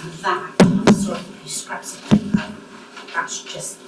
And that, I'm sorry, a few scraps of paper, that's just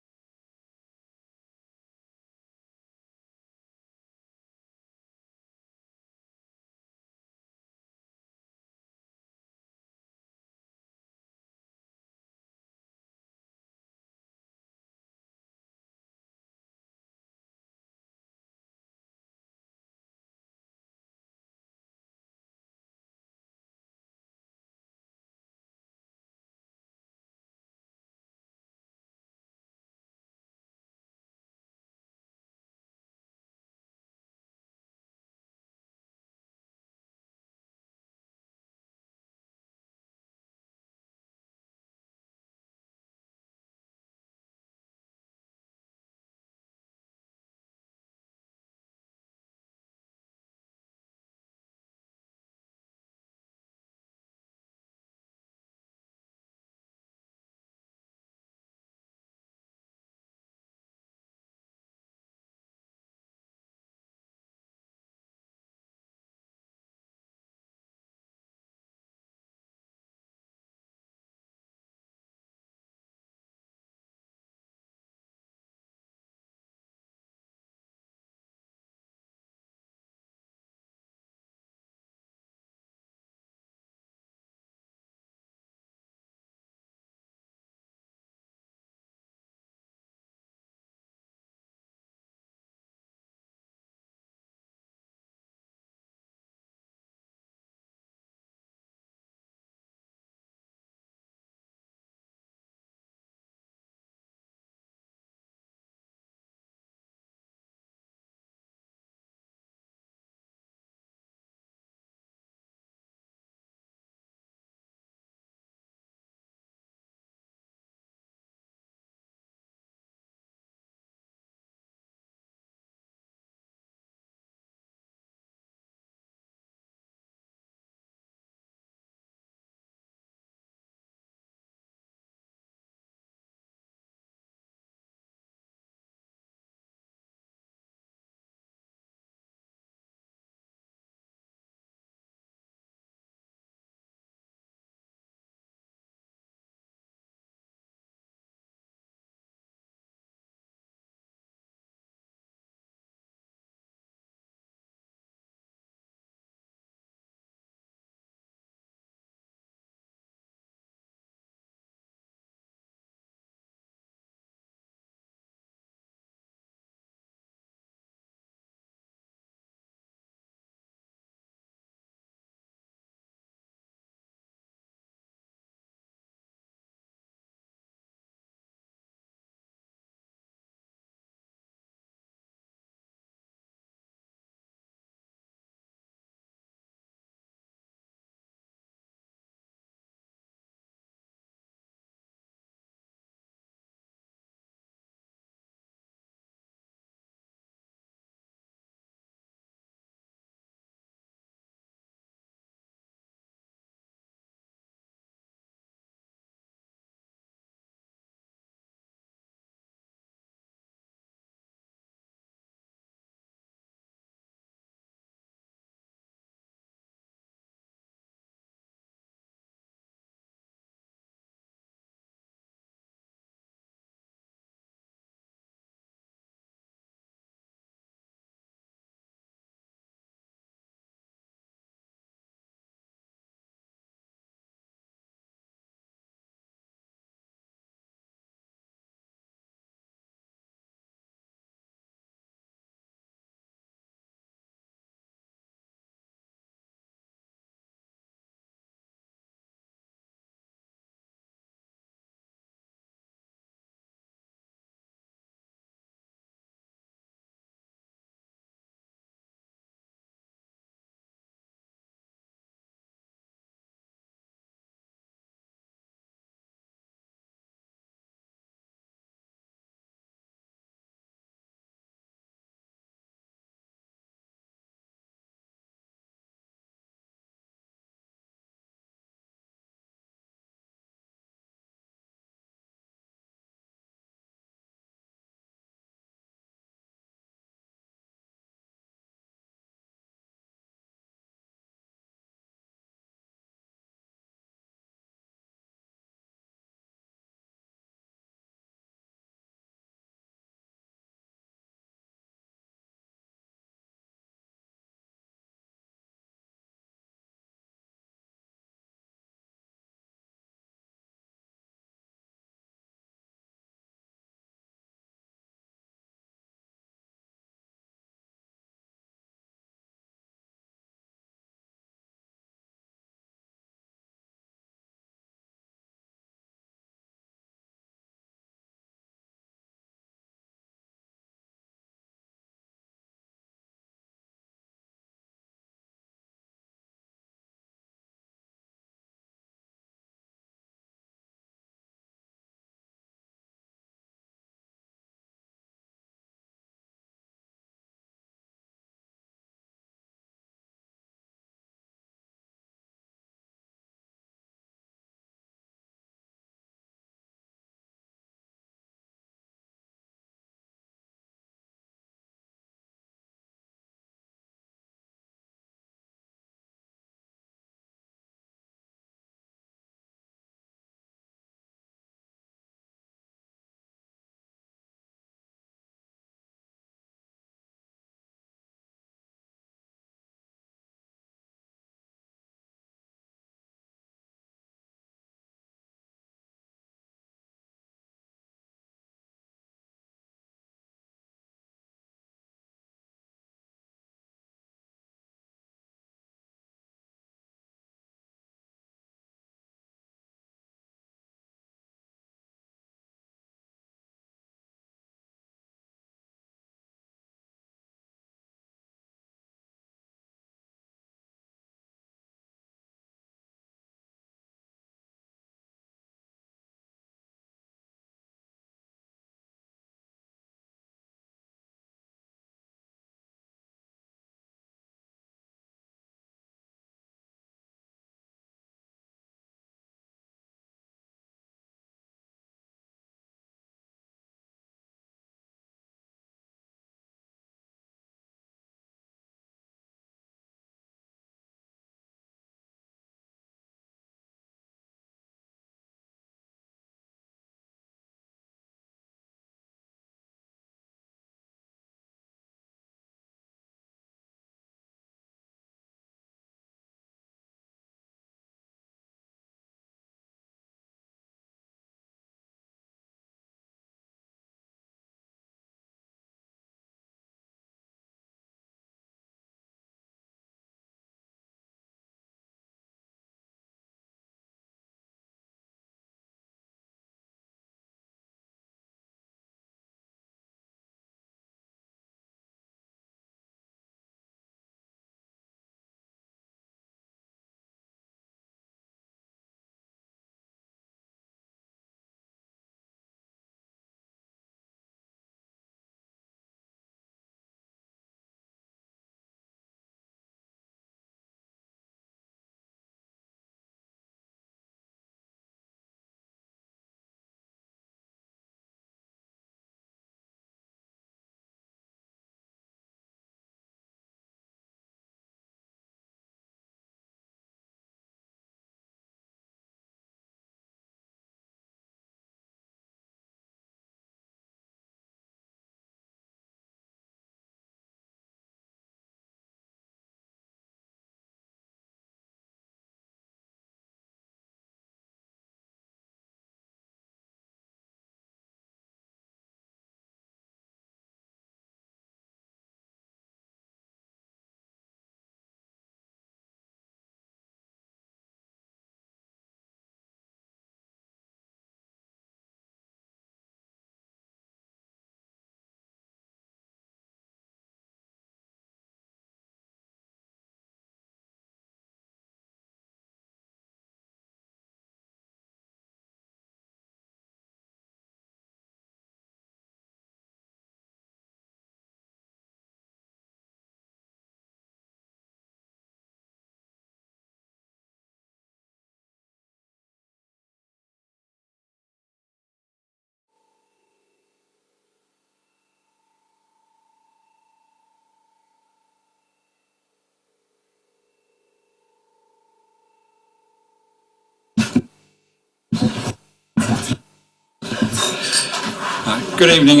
Good evening,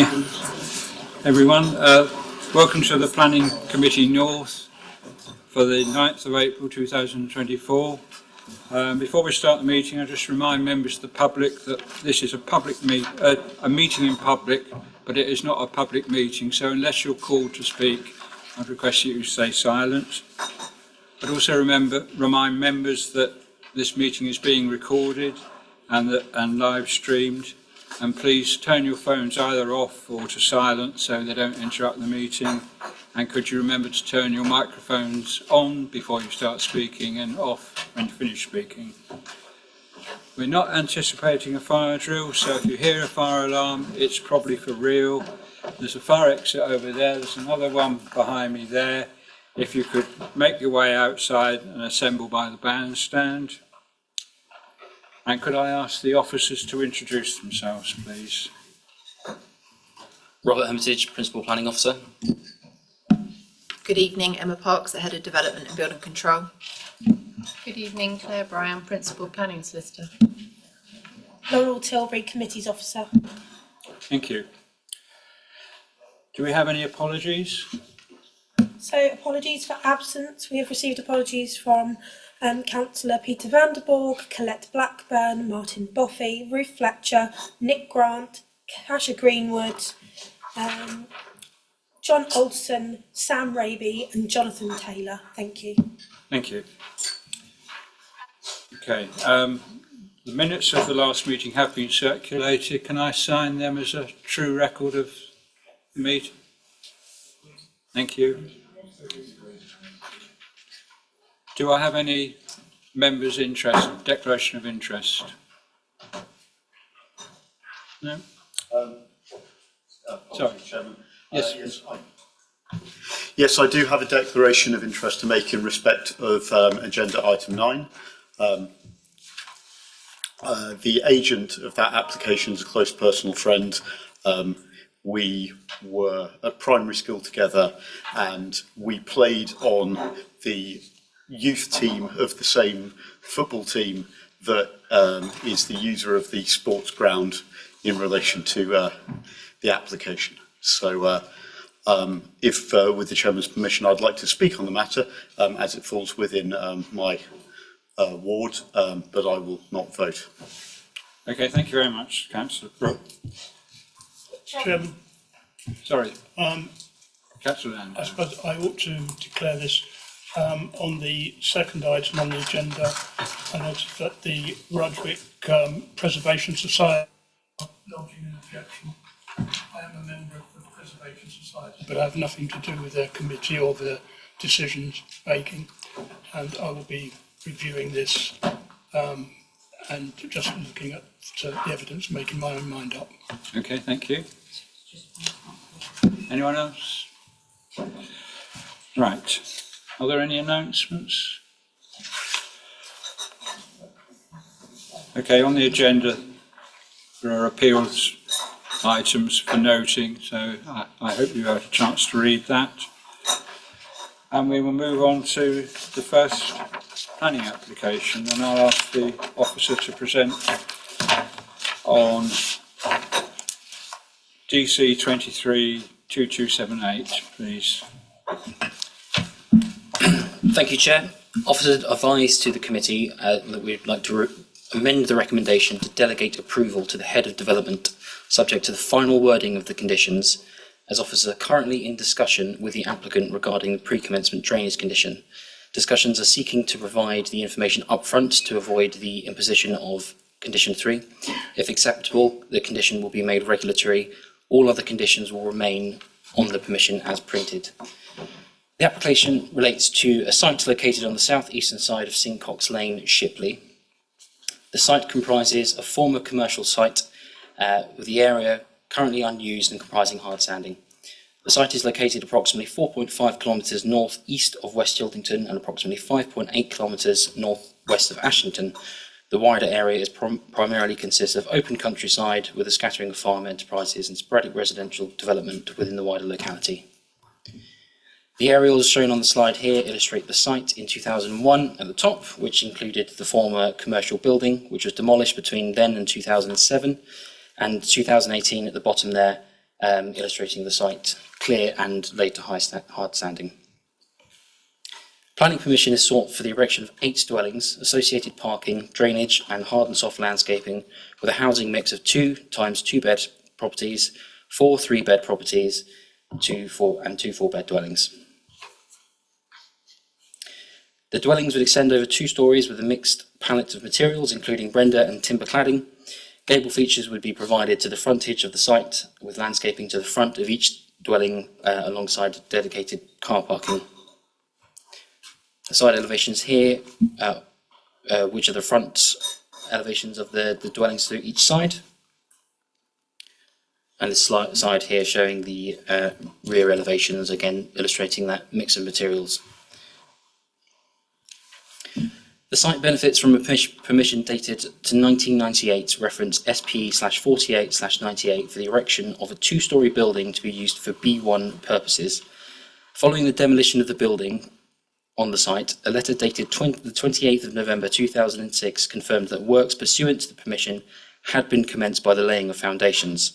everyone. Welcome to the Planning Committee North for the 9th of April 2024. Before we start the meeting, I just remind members of the public that this is a meeting in public, but it is not a public meeting, so unless you're called to speak, I'd request you to stay silent. I'd also remind members that this meeting is being recorded and live streamed, and please turn your phones either off or to silent so they don't interrupt the meeting. And could you remember to turn your microphones on before you start speaking and off when you finish speaking. We're not anticipating a fire drill, so if you hear a fire alarm, it's probably for real. There's a fire exit over there, there's another one behind me there. If you could make your way outside and assemble by the bandstand. And could I ask the officers to introduce themselves, please? Robert Hermitage, Principal Planning Officer. Good evening, Emma Parks, the Head of Development and Building Control. Good evening, Claire Brown, Principal Planning Solicitor. Laurel Tilbury, Committees Officer. Thank you. Do we have any apologies? So apologies for absence. We have received apologies from Councillor Peter Vanderborg, Colette Blackburn, Martin Boffey, Ruth Fletcher, Nick Grant, Kasha Greenwood, John Olson, Sam Raby and Jonathan Taylor. Thank you. Thank you. Okay, the minutes of the last meeting have been circulated. Can I sign them as a true record of the meeting? Thank you. Do I have any members' interest, declaration of interest? No? Sorry. Chairman. Yes. Yes, I do have a declaration of interest to make in respect of agenda item 9. The agent of that application is a close personal friend. We were at primary school together and we played on the youth team of the same football team that is the user of the sports ground in relation to the application. So if with the Chairman's permission, I'd like to speak on the matter as it falls within my ward, but I will not vote. Okay, thank you very much, Councillor Brooke. Chairman, Sorry, Councillor Land. I suppose I ought to declare this on the second item on the agenda. I noticed that the Rudwick Preservation Society are lodging an objection. I am a member of the Preservation Society, but I have nothing to do with their committee or their decisions making. And I will be reviewing this and just looking at the evidence, making my own mind up. Okay, thank you. Anyone else? Right. Are there any announcements? Okay, on the agenda there are appeals items for noting, so I hope you had a chance to read that. And we will move on to the first planning application, and I'll ask the officer to present on DC 232278, please. Thank you, Chair. Officers advised to the committee that we'd like to amend the recommendation to delegate approval to the Head of Development, subject to the final wording of the conditions, as officers are currently in discussion with the applicant regarding the pre-commencement drainage condition. Discussions are seeking to provide the information upfront to avoid the imposition of condition 3. If acceptable, the condition will be made regulatory. All other conditions will remain on the permission as printed. The application relates to a site located on the southeastern side of Sincox Lane, Shipley. The site comprises a former commercial site with the area currently unused and comprising hard sanding. The site is located approximately 4.5 kilometres north east of West Chiltington and approximately 5.8 kilometres north west of Ashington. The wider area is primarily consists of open countryside with a scattering of farm enterprises and sporadic residential development within the wider locality. The aerials shown on the slide here illustrate the site in 2001 at the top, which included the former commercial building, which was demolished between then and 2007, and 2018 at the bottom there, illustrating the site clear and later hard standing. Planning permission is sought for the erection of 8 dwellings, associated parking, drainage and hard and soft landscaping with a housing mix of 2 times 2 bed properties, 4 3-bed properties, 2 4-bed dwellings. The dwellings would extend over 2 stories with a mixed palette of materials including render and timber cladding. Gable features would be provided to the frontage of the site with landscaping to the front of each dwelling alongside dedicated car parking. The side elevations here, which are the front elevations of the dwellings to each side. And this side here showing the rear elevations, again illustrating that mix of materials. The site benefits from a permission dated to 1998, reference SP/48/98 for the erection of a 2-storey building to be used for B1 purposes. Following the demolition of the building on the site, a letter dated the 28th of November 2006 confirmed that works pursuant to the permission had been commenced by the laying of foundations.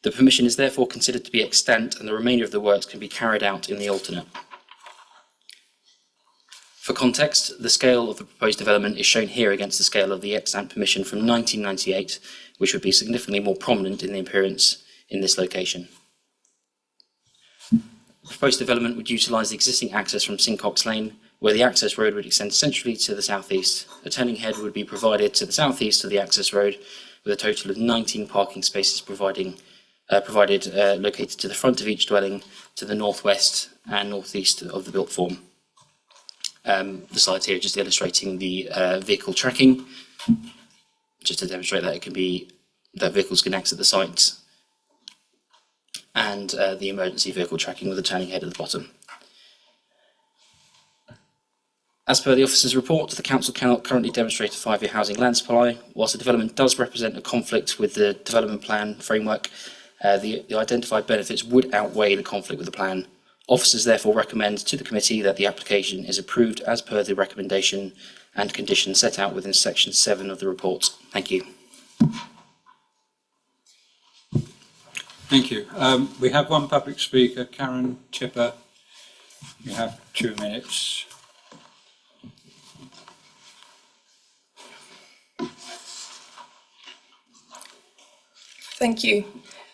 The permission is therefore considered to be extant and the remainder of the works can be carried out in the alternate. For context, the scale of the proposed development is shown here against the scale of the extant permission from 1998, which would be significantly more prominent in the appearance in this location. The proposed development would utilise the existing access from Sincox Lane, where the access road would extend centrally to the southeast. A turning head would be provided to the southeast of the access road, with a total of 19 parking spaces located to the front of each dwelling, to the northwest and northeast of the built form. The slide here just illustrating the vehicle tracking, just to demonstrate that that vehicles can exit the site, and the emergency vehicle tracking with a turning head at the bottom. As per the officer's report, the council cannot currently demonstrate a 5-year housing land supply. Whilst the development does represent a conflict with the development plan framework, the identified benefits would outweigh the conflict with the plan. Officers therefore recommend to the committee that the application is approved as per the recommendation and conditions set out within section 7 of the report. Thank you. Thank you. We have one public speaker, Karen Chipper. You have 2 minutes. Thank you.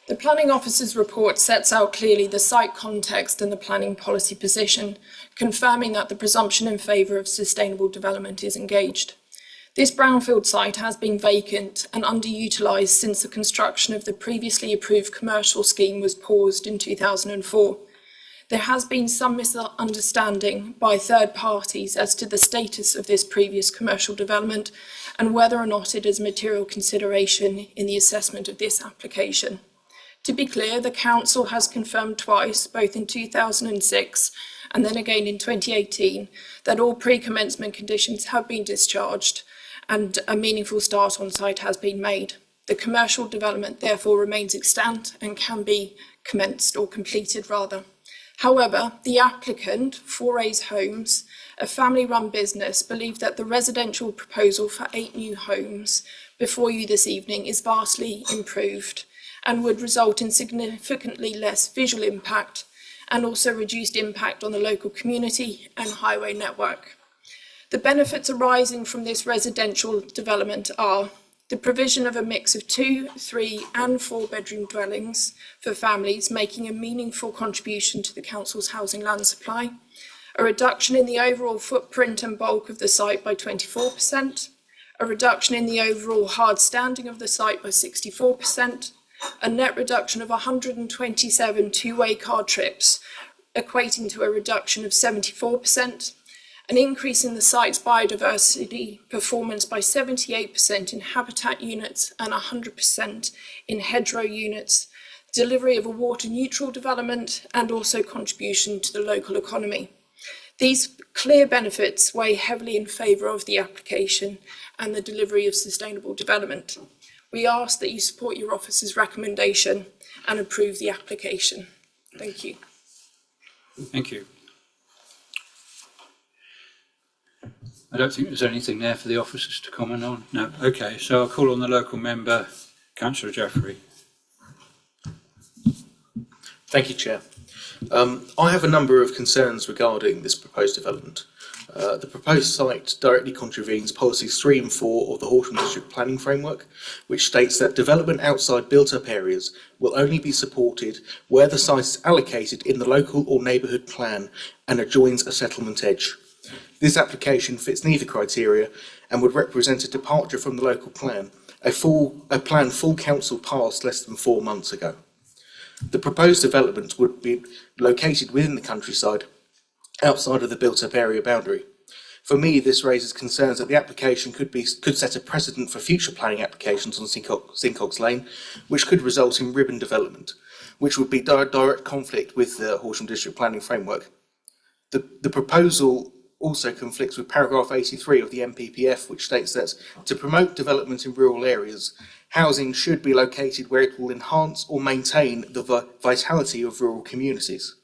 The Planning Officer's report sets out clearly the site context and the planning policy position, confirming that the presumption in favour of sustainable development is engaged. This brownfield site has been vacant and underutilised since the construction of the previously approved commercial scheme was paused in 2004. There has been some misunderstanding by third parties as to the status of this previous commercial development and whether or not it is a material consideration in the assessment of this application. To be clear, the Council has confirmed twice, both in 2006 and then again in 2018, that all pre-commencement conditions have been discharged and a meaningful start on site has been made. The commercial development therefore remains extant and can be commenced or completed rather. However, the applicant, Forays Homes, a family-run business, believe that the residential proposal for 8 new homes before you this evening is vastly improved and would result in significantly less visual impact and also reduced impact on the local community and highway network. The benefits arising from this residential development are the provision of a mix of 2, 3 and 4 bedroom dwellings for families, making a meaningful contribution to the Council's housing land supply, a reduction in the overall footprint and bulk of the site by 24%, a reduction in the overall hard standing of the site by 64%, a net reduction of 127 two-way car trips, equating to a reduction of 74%, an increase in the site's biodiversity performance by 78% in habitat units and 100% in hedgerow units, delivery of a water-neutral development, and also contribution to the local economy. These clear benefits weigh heavily in favour of the application and the delivery of sustainable development. We ask that you support your officer's recommendation and approve the application. Thank you. Thank you. I don't think there's anything there for the officers to comment on. No. Okay, so I'll call on the local member, Councillor Jeffrey. Thank you, Chair. I have a number of concerns regarding this proposed development. The proposed site directly contravenes policies 3 and 4 of the Horsham District Planning Framework, which states that development outside built-up areas will only be supported where the site is allocated in the local or neighbourhood plan and adjoins a settlement edge. This application fits neither criteria and would represent a departure from the local plan, a plan full council passed less than 4 months ago. The proposed development would be located within the countryside, outside of the built-up area boundary. For me, this raises concerns that the application could set a precedent for future planning applications on Sincox Lane, which could result in ribbon development, which would be direct conflict with the Horsham District Planning Framework. The proposal also conflicts with paragraph 83 of the MPPF, which states that to promote development in rural areas, housing should be located where it will enhance or maintain the vitality of rural communities.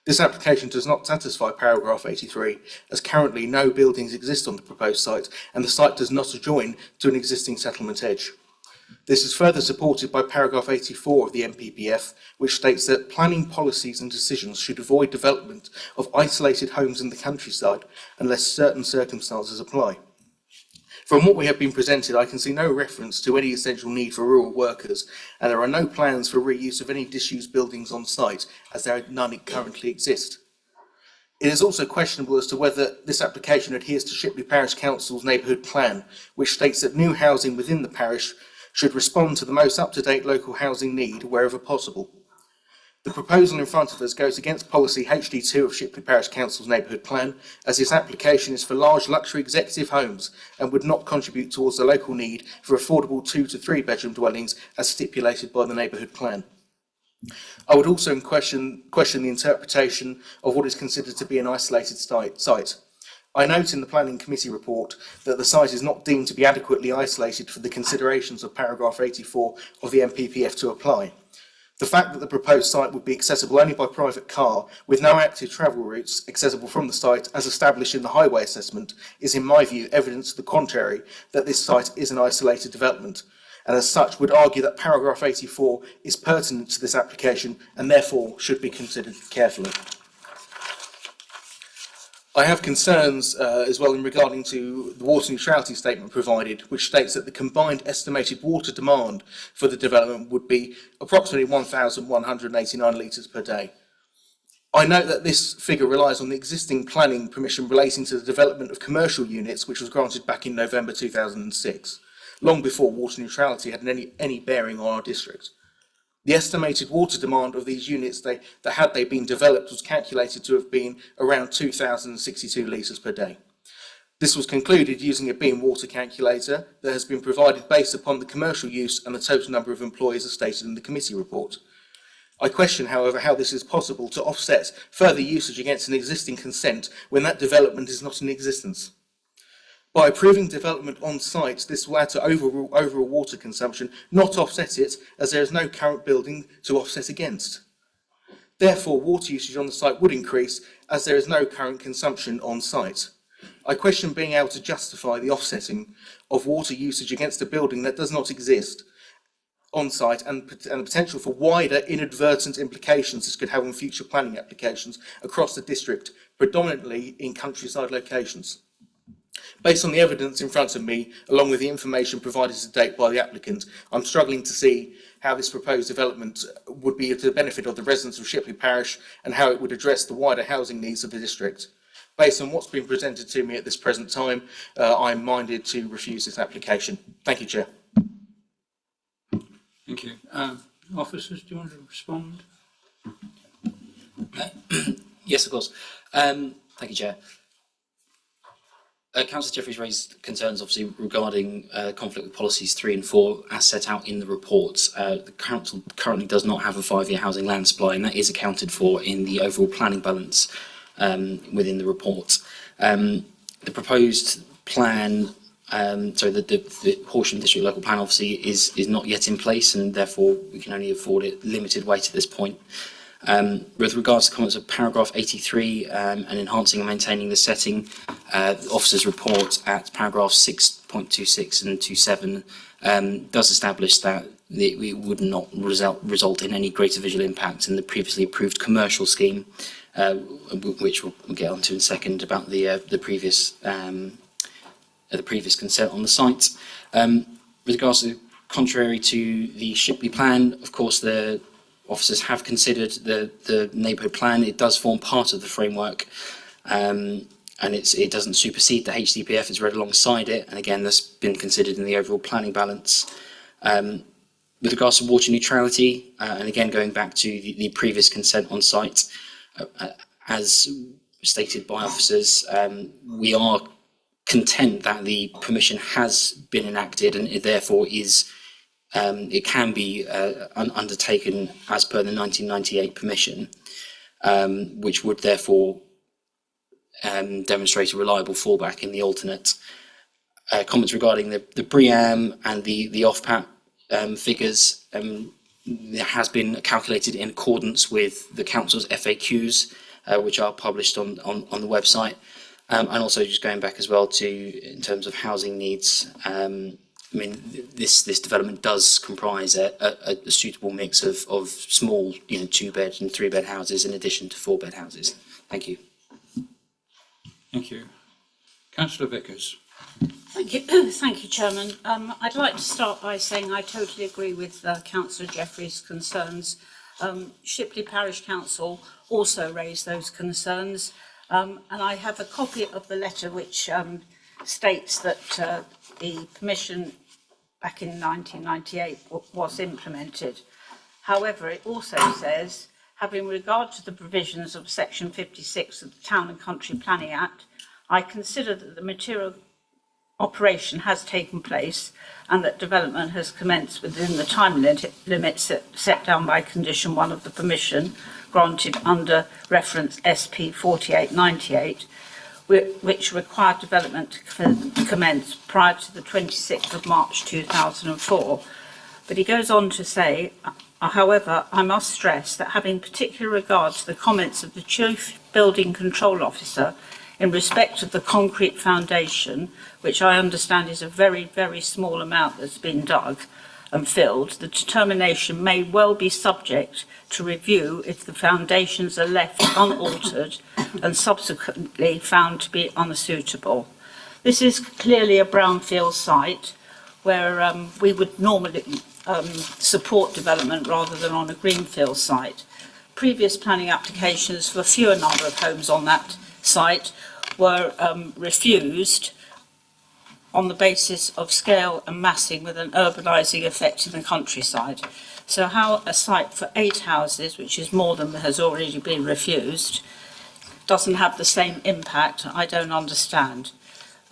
This application does not satisfy paragraph 83, as currently no buildings exist on the proposed site and the site does not adjoin to an existing settlement edge. This is further supported by paragraph 84 of the MPPF, which states that planning policies and decisions should avoid development of isolated homes in the countryside unless certain circumstances apply. From what we have been presented, I can see no reference to any essential need for rural workers, and there are no plans for reuse of any disused buildings on site, as there are none currently exist. It is also questionable as to whether this application adheres to Shipley Parish Council's neighbourhood plan, which states that new housing within the parish should respond to the most up-to-date local housing need wherever possible. The proposal in front of us goes against policy HD2 of Shipley Parish Council's neighbourhood plan, as this application is for large luxury executive homes and would not contribute towards the local need for affordable 2 to 3 bedroom dwellings as stipulated by the neighbourhood plan. I would also question the interpretation of what is considered to be an isolated site. I note in the Planning Committee report that the site is not deemed to be adequately isolated for the considerations of paragraph 84 of the MPPF to apply. The fact that the proposed site would be accessible only by private car, with no active travel routes accessible from the site as established in the highway assessment, is in my view evidence to the contrary that this site is an isolated development, and as such would argue that paragraph 84 is pertinent to this application and therefore should be considered carefully. I have concerns as well in regarding to the water neutrality statement provided, which states that the combined estimated water demand for the development would be approximately 1,189 litres per day. I note that this figure relies on the existing planning permission relating to the development of commercial units, which was granted back in November 2006, long before water neutrality had any bearing on our district. The estimated water demand of these units that had they been developed was calculated to have been around 2,062 litres per day. This was concluded using a beam water calculator that has been provided based upon the commercial use and the total number of employees as stated in the committee report. I question, however, how this is possible to offset further usage against an existing consent when that development is not in existence. By approving development on site, this will add to overall water consumption, not offset it, as there is no current building to offset against. Therefore, water usage on the site would increase, as there is no current consumption on site. I question being able to justify the offsetting of water usage against a building that does not exist on site, and the potential for wider inadvertent implications this could have on future planning applications across the district, predominantly in countryside locations. Based on the evidence in front of me, along with the information provided to date by the applicant, I'm struggling to see how this proposed development would be to the benefit of the residents of Shipley Parish and how it would address the wider housing needs of the district. Based on what's been presented to me at this present time, I'm minded to refuse this application. Thank you, Chair. Thank you. Officers, do you want to respond? Yes, of course. Thank you, Chair. Councillor Jeffries raised concerns, obviously, regarding conflict with policies 3 and 4 as set out in the reports. The council currently does not have a 5-year housing land supply, and that is accounted for in the overall planning balance within the report. The proposed plan, the Horsham District Local Plan, obviously, is not yet in place, and therefore we can only afford it limited weight at this point. With regards to comments of paragraph 83 and enhancing and maintaining the setting, the officer's report at paragraph 6.26 and 27 does establish that it would not result in any greater visual impact than the previously approved commercial scheme, which we'll get onto in a second about the previous consent on the site. With regards to contrary to the Shipley plan, of course, the officers have considered the neighbourhood plan. It does form part of the framework, and it doesn't supersede the HDPF. It's read alongside it, and again, that's been considered in the overall planning balance. With regards to water neutrality, and again going back to the previous consent on site, as stated by officers, we are content that the permission has been enacted and it therefore is it can be undertaken as per the 1998 permission, which would therefore demonstrate a reliable fallback in the alternate. Comments regarding the BREEAM and the OFPAT figures, it has been calculated in accordance with the council's FAQs, which are published on the website, and also just going back as well to in terms of housing needs. I mean, this development does comprise a suitable mix of small, 2-bed and 3-bed houses in addition to 4-bed houses. Thank you. Thank you. Councillor Vickers. Thank you, Chairman. I'd like to start by saying I totally agree with Councillor Jeffrey's concerns. Shipley Parish Council also raised those concerns, and I have a copy of the letter which states that the permission back in 1998 was implemented. However, it also says, having regard to the provisions of Section 56 of the Town and Country Planning Act, I consider that the material operation has taken place and that development has commenced within the time limits set down by condition 1 of the permission granted under reference SP 4898, which required development to commence prior to the 26th of March 2004. But he goes on to say, however, I must stress that having particular regard to the comments of the Chief Building Control Officer in respect of the concrete foundation, which I understand is a very, very small amount that's been dug and filled, the determination may well be subject to review if the foundations are left unaltered and subsequently found to be unsuitable. This is clearly a brownfield site where we would normally support development rather than on a greenfield site. Previous planning applications for a fewer number of homes on that site were refused on the basis of scale and massing with an urbanising effect in the countryside. So how a site for 8 houses, which is more than has already been refused, doesn't have the same impact, I don't understand.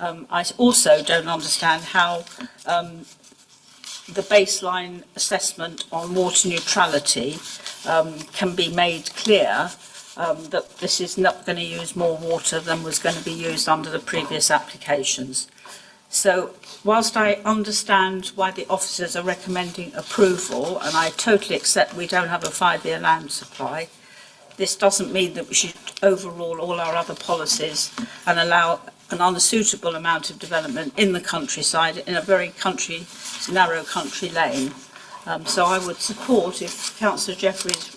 I also don't understand how the baseline assessment on water neutrality can be made clear that this is not going to use more water than was going to be used under the previous applications. So whilst I understand why the officers are recommending approval, and I totally accept we don't have a 5-year land supply, this doesn't mean that we should overrule all our other policies and allow an unsuitable amount of development in the countryside in a very narrow country lane. So I would support, if Councillor Jeffrey's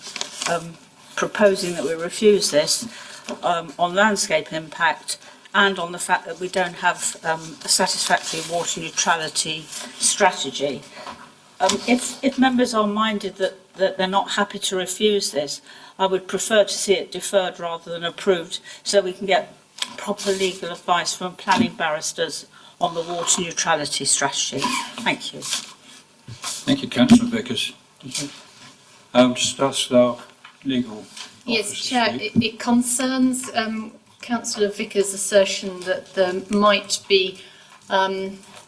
proposing that we refuse this, on landscape impact and on the fact that we don't have a satisfactory water neutrality strategy. If members are minded that they're not happy to refuse this, I would prefer to see it deferred rather than approved, so we can get proper legal advice from planning barristers on the water neutrality strategy. Thank you. Thank you, Councillor Vickers. Just ask our legal Yes, officer to Chair, speak. it concerns Councillor Vickers' assertion that there might be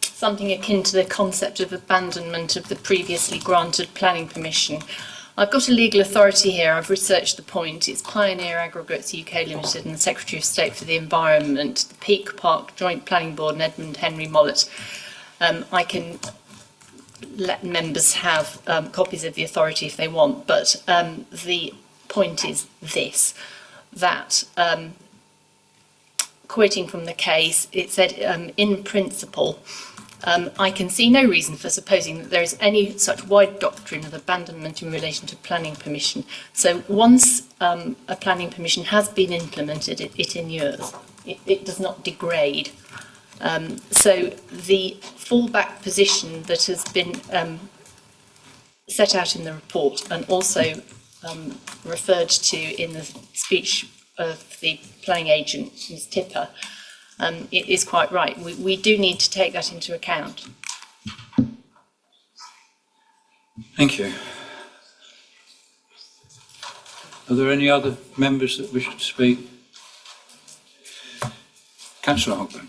something akin to the concept of abandonment of the previously granted planning permission. I've got a legal authority here, I've researched the point. It's Pioneer Aggregates UK Limited and the Secretary of State for the Environment, the Peak Park Joint Planning Board and Edmund Henry Mollett. I can let members have copies of the authority if they want, but the point is this, that quoting from the case, it said, in principle, I can see no reason for supposing that there is any such wide doctrine of abandonment in relation to planning permission. So once a planning permission has been implemented, it inures. It does not degrade. So the fallback position that has been set out in the report and also referred to in the speech of the planning agent, Ms Tipper, it is quite right. We do need to take that into account. Thank you. Are there any other members that wish to speak? Councillor Hogben.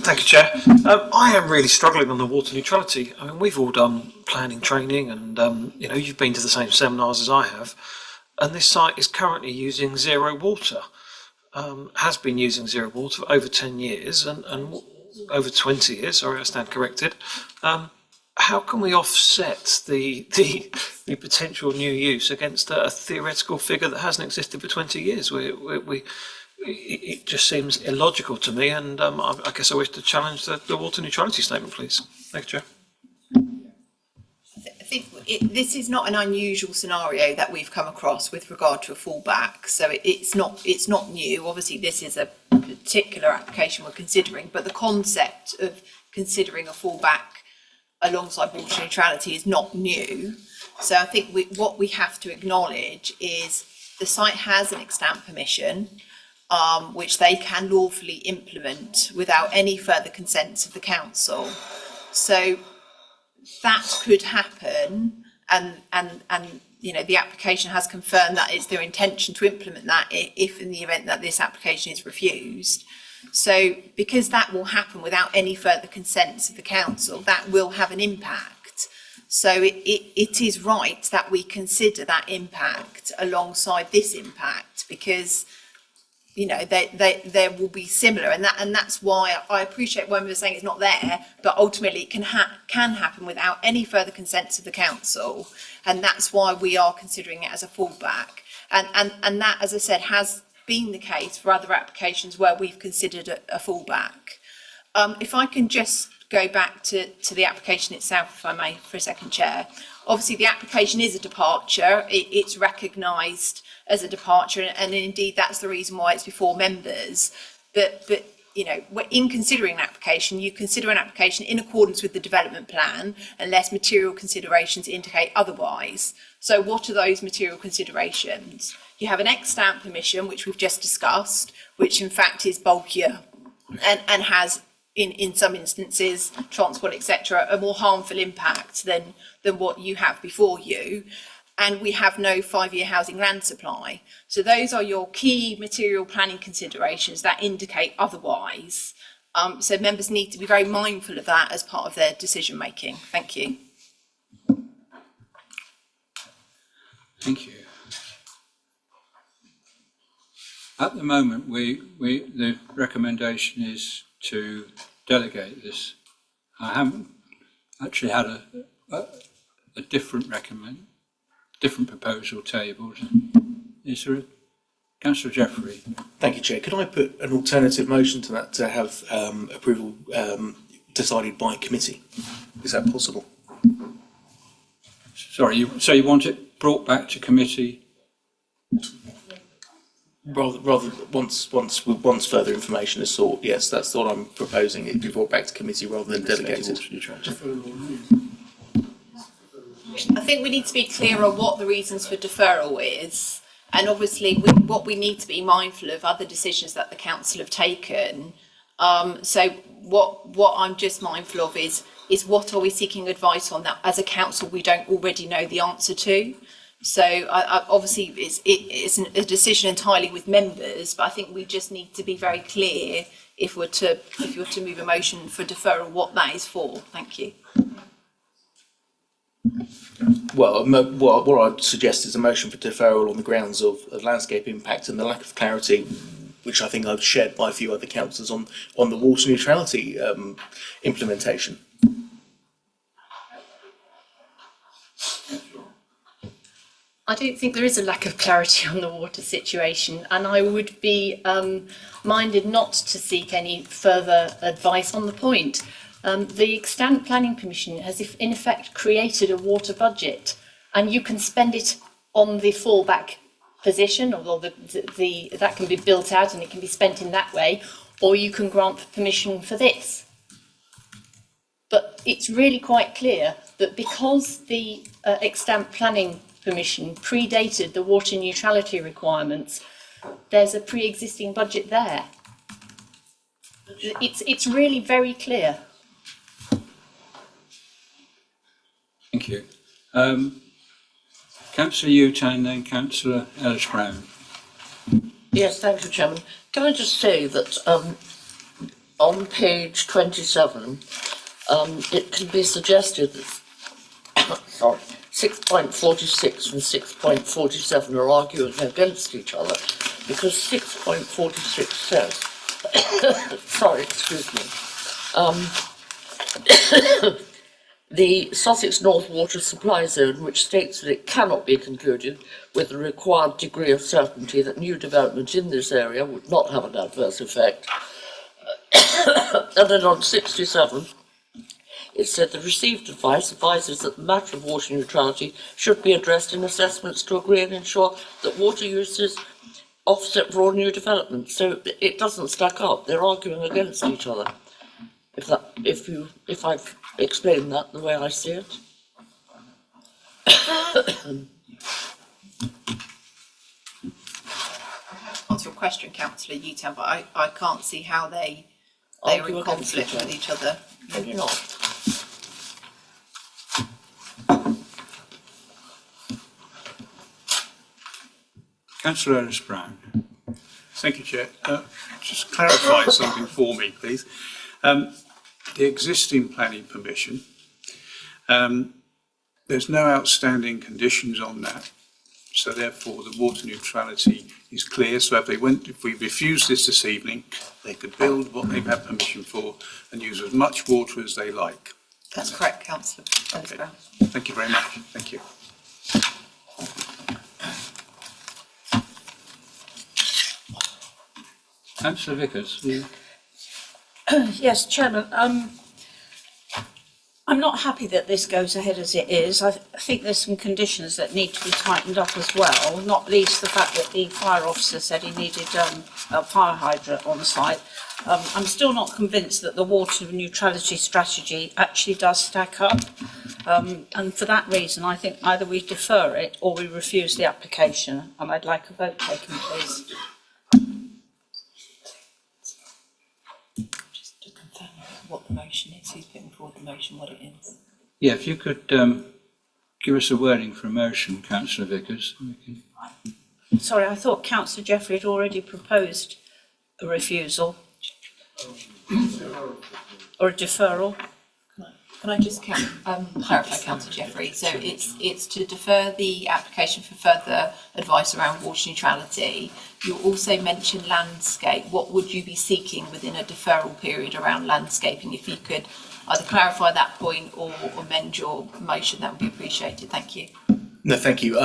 Thank you, Chair. I am really struggling on the water neutrality. I mean, we've all done planning training and, you know, you've been to the same seminars as I have. And this site is currently using zero water, has been using zero water for over 10 years and over 20 years, sorry, I stand corrected. How can we offset the potential new use against a theoretical figure that hasn't existed for 20 years? It just seems illogical to me, and I guess I wish to challenge the water neutrality statement, please. Thank you, Chair. I think this is not an unusual scenario that we've come across with regard to a fallback. So it's not new. Obviously, this is a particular application we're considering, but the concept of considering a fallback alongside water neutrality is not new. So I think what we have to acknowledge is the site has an extant permission, which they can lawfully implement without any further consent of the council. So that could happen, and you know, the application has confirmed that it's their intention to implement that if in the event that this application is refused. So because that will happen without any further consents of the council, that will have an impact. So it is right that we consider that impact alongside this impact, because you know, they will be similar, and that's why I appreciate when we're saying it's not there, but ultimately it can happen without any further consent of the council, and that's why we are considering it as a fallback, and that, as I said, has been the case for other applications where we've considered a fallback. If I can just go back to the application itself, if I may, for a second, Chair. Obviously, the application is a departure. It's recognised as a departure, and indeed that's the reason why it's before members. But you know, in considering an application, you consider an application in accordance with the development plan, unless material considerations indicate otherwise. So what are those material considerations? You have an extant permission, which we've just discussed, which in fact is bulkier and has, in some instances, transport, etc., a more harmful impact than what you have before you. And we have no 5-year housing land supply. So those are your key material planning considerations that indicate otherwise. So members need to be very mindful of that as part of their decision making. Thank you. Thank you. At the moment, the recommendation is to delegate this. I haven't actually had a different proposal tabled. Is there Councillor Jeffrey? Thank you, Chair. Could I put an alternative motion to that to have approval decided by committee? Is that possible? Sorry, so you want it brought back to committee? Rather, once further information is sought, yes, that's what I'm proposing. It be brought back to committee rather than delegated. I think we need to be clear on what the reasons for deferral is, and obviously what we need to be mindful of other decisions that the council have taken. So what I'm just mindful of is what are we seeking advice on that as a council we don't already know the answer to. So obviously it's a decision entirely with members, but I think we just need to be very clear if we're to move a motion for deferral, what that is for. Thank you. Well, what I'd suggest is a motion for deferral on the grounds of landscape impact and the lack of clarity, which I think I've shared by a few other councillors on the water neutrality implementation. I don't think there is a lack of clarity on the water situation, and I would be minded not to seek any further advice on the point. The extant planning permission has in effect created a water budget, and you can spend it on the fallback position, or that can be built out and it can be spent in that way, or you can grant permission for this. But it's really quite clear that because the extant planning permission predated the water neutrality requirements, there's a pre-existing budget there. It's really very clear. Thank you. Councillor Utain, then Councillor Ellis-Brown. Yes, thank you, Chairman. Can I just say that on page 27, it can be suggested that 6.46 and 6.47 are arguing against each other, because 6.46 says, sorry, excuse me, the Sussex North Water Supply Zone, which states that it cannot be concluded with the required degree of certainty that new development in this area would not have an adverse effect. And then on 67, it said the received advice advises that the matter of water neutrality should be addressed in assessments to agree and ensure that water uses offset for all new development. So it doesn't stack up. They're arguing against each other. If I've explained that the way I see it. Answer your question, Councillor Utam, but I can't see how they are in conflict with each other. Maybe not. Councillor Ellis-Brown. Thank you, Chair. Just clarify something for me, please. The existing planning permission, there's no outstanding conditions on that, so therefore the water neutrality is clear. So if we refuse this evening, they could build what they've had permission for and use as much water as they like. That's correct, Councillor Ellis-Brown. Thank you very much. Thank you. Councillor Vickers. Yes, Chairman, I'm not happy that this goes ahead as it is. I think there's some conditions that need to be tightened up as well, not least the fact that the fire officer said he needed a fire hydrant on site. I'm still not convinced that the water neutrality strategy actually does stack up. And for that reason, I think either we defer it or we refuse the application. And I'd like a vote taken, please. Just to confirm what the motion is, who's putting forward the motion, what it is. Yeah, if you could give us a wording for a motion, Councillor Vickers. Sorry, I thought Councillor Jeffrey had already proposed a refusal or a deferral. Can I just clarify, Councillor Jeffrey? So it's to defer the application for further advice around water neutrality. You also mentioned landscape. What would you be seeking within a deferral period around landscaping? If you could either clarify that point or amend your motion, that would be appreciated. Thank you. No, thank you.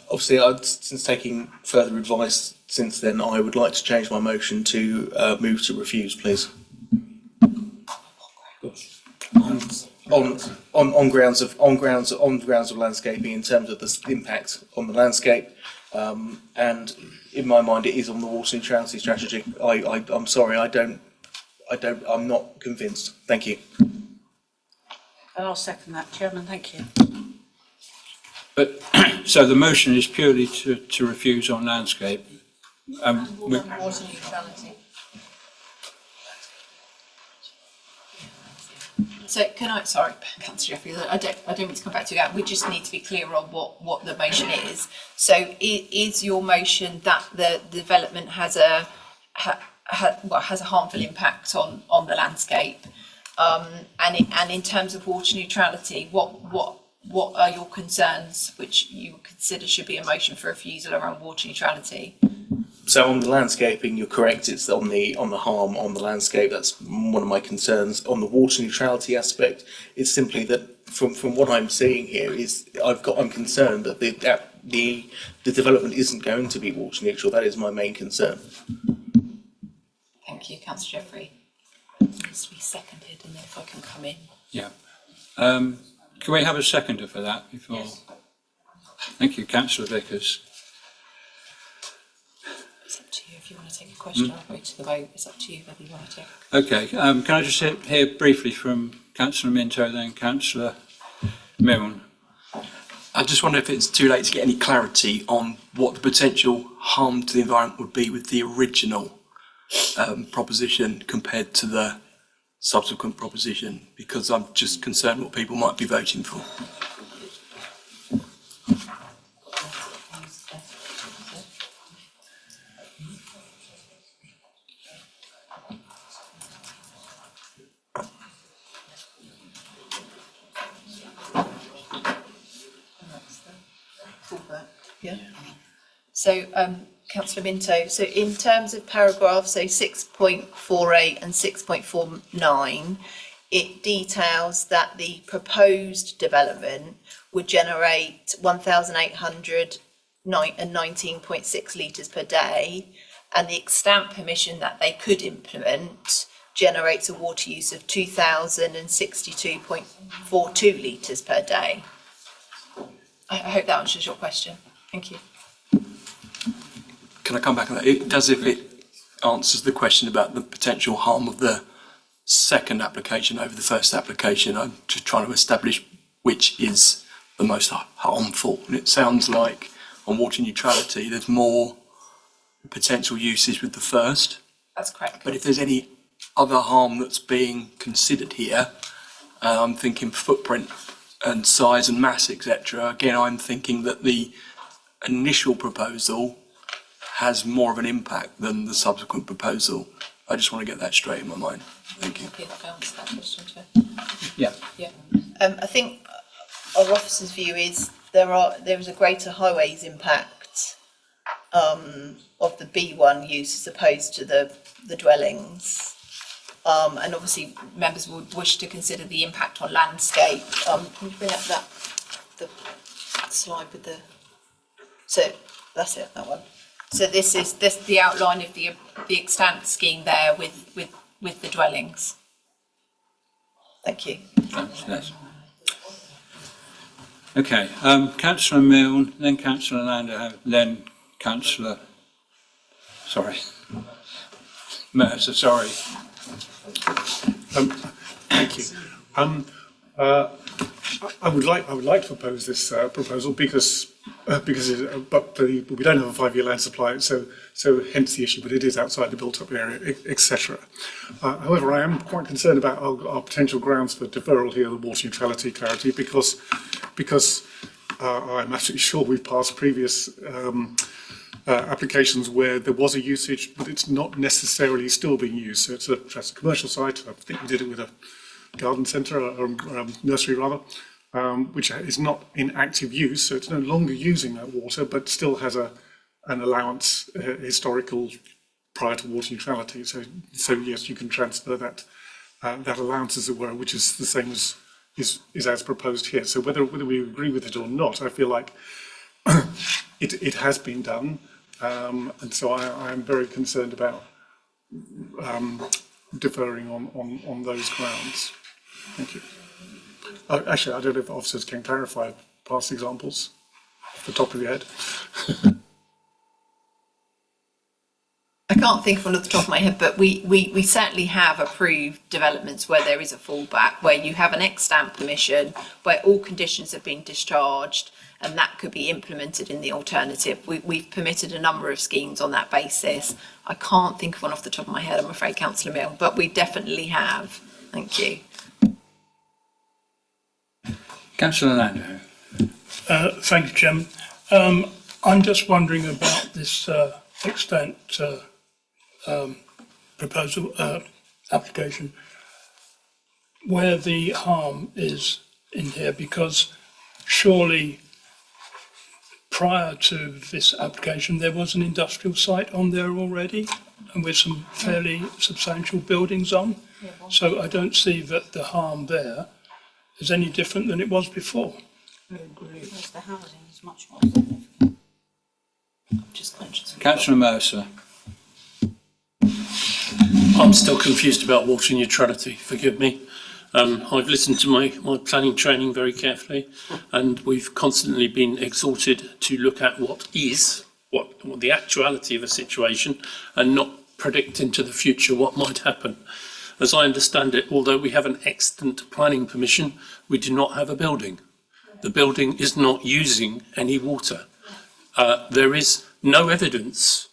Obviously, since taking further advice since then, I would like to change my motion to move to refuse, please. On grounds of landscaping, in terms of the impact on the landscape, and in my mind, it is on the water neutrality strategy. I'm sorry, I'm not convinced. Thank you. And I'll second that, Chairman. Thank you. But so the motion is purely to refuse on landscape. Water neutrality. So can I, sorry, Councillor Jeffrey, I don't mean to come back to that. We just need to be clear on what the motion is. So is your motion that the development has a harmful impact on the landscape? And in terms of water neutrality, what are your concerns which you would consider should be a motion for refusal around water neutrality? So on the landscaping, you're correct. It's on the harm on the landscape. That's one of my concerns. On the water neutrality aspect, it's simply that from what I'm seeing here is I'm concerned that the development isn't going to be water neutral. That is my main concern. Thank you, Councillor Jeffrey. Needs to be seconded, and then if I can come in. Yeah. Can we have a seconder for that before? Yes. Thank you, Councillor Vickers. It's up to you if you want to take a question. I'll go to the vote. It's up to you whether you want to take. Okay, can I just hear briefly from Councillor Minto, then Councillor Milne? I just wonder if it's too late to get any clarity on what the potential harm to the environment would be with the original proposition compared to the subsequent proposition, because I'm just concerned what people might be voting for. Yeah. So, Councillor Minto, so in terms of paragraphs, so 6.48 and 6.49, it details that the proposed development would generate 1,819.6 litres per day, and the extant permission that they could implement generates a water use of 2,062.42 litres per day. I hope that answers your question. Thank you. Can I come back on that? It does if it answers the question about the potential harm of the second application over the first application. I'm just trying to establish which is the most harmful. And it sounds like on water neutrality, there's more potential uses with the first. That's correct. But if there's any other harm that's being considered here, I'm thinking footprint and size and mass, etc. Again, I'm thinking that the initial proposal has more of an impact than the subsequent proposal. I just want to get that straight in my mind. Thank you. Happy if I answer that question too. Yeah. Yeah. I think our officer's view is there is a greater highways impact of the B1 use as opposed to the dwellings. And obviously members would wish to consider the impact on landscape. Can you bring up the slide with the, so that's it, that one. So this is the outline of the extant scheme there with the dwellings. Thank you. Yes. Okay, Councillor Milne, then Councillor Lander, then Councillor, Mercer, sorry. Thank you. I would like to propose this proposal because we don't have a 5-year land supply, so hence the issue. But it is outside the built-up area, etc. However, I am quite concerned about our potential grounds for deferral here, the water neutrality clarity, because I'm absolutely sure we've passed previous applications where there was a usage, but it's not necessarily still being used. So it's a commercial site. I think we did it with a garden centre or nursery rather, which is not in active use. So it's no longer using that water, but still has an allowance historical prior to water neutrality. So yes, you can transfer that allowance, as it were, which is the same as as proposed here. So whether we agree with it or not, I feel like it has been done. And so I am very concerned about deferring on those grounds. Thank you. Actually, I don't know if officers can clarify past examples off the top of your head. I can't think of one off the top of my head, but we certainly have approved developments where there is a fallback, where you have an extant permission, where all conditions have been discharged, and that could be implemented in the alternative. We've permitted a number of schemes on that basis. I can't think of one off the top of my head, I'm afraid, Councillor Milne, but we definitely have. Thank you. Councillor Lander. Thank you, Chairman. I'm just wondering about this extent proposal application, where the harm is in here, because surely prior to this application there was an industrial site on there already and with some fairly substantial buildings on. So I don't see that the harm there is any different than it was before. I agree. The housing is much more significant. Just conscious. Councillor Mercer. I'm still confused about water neutrality, forgive me. I've listened to my planning training very carefully, and we've constantly been exhorted to look at what the actuality of a situation and not predict into the future what might happen. As I understand it, although we have an extant planning permission, we do not have a building. The building is not using any water. There is no evidence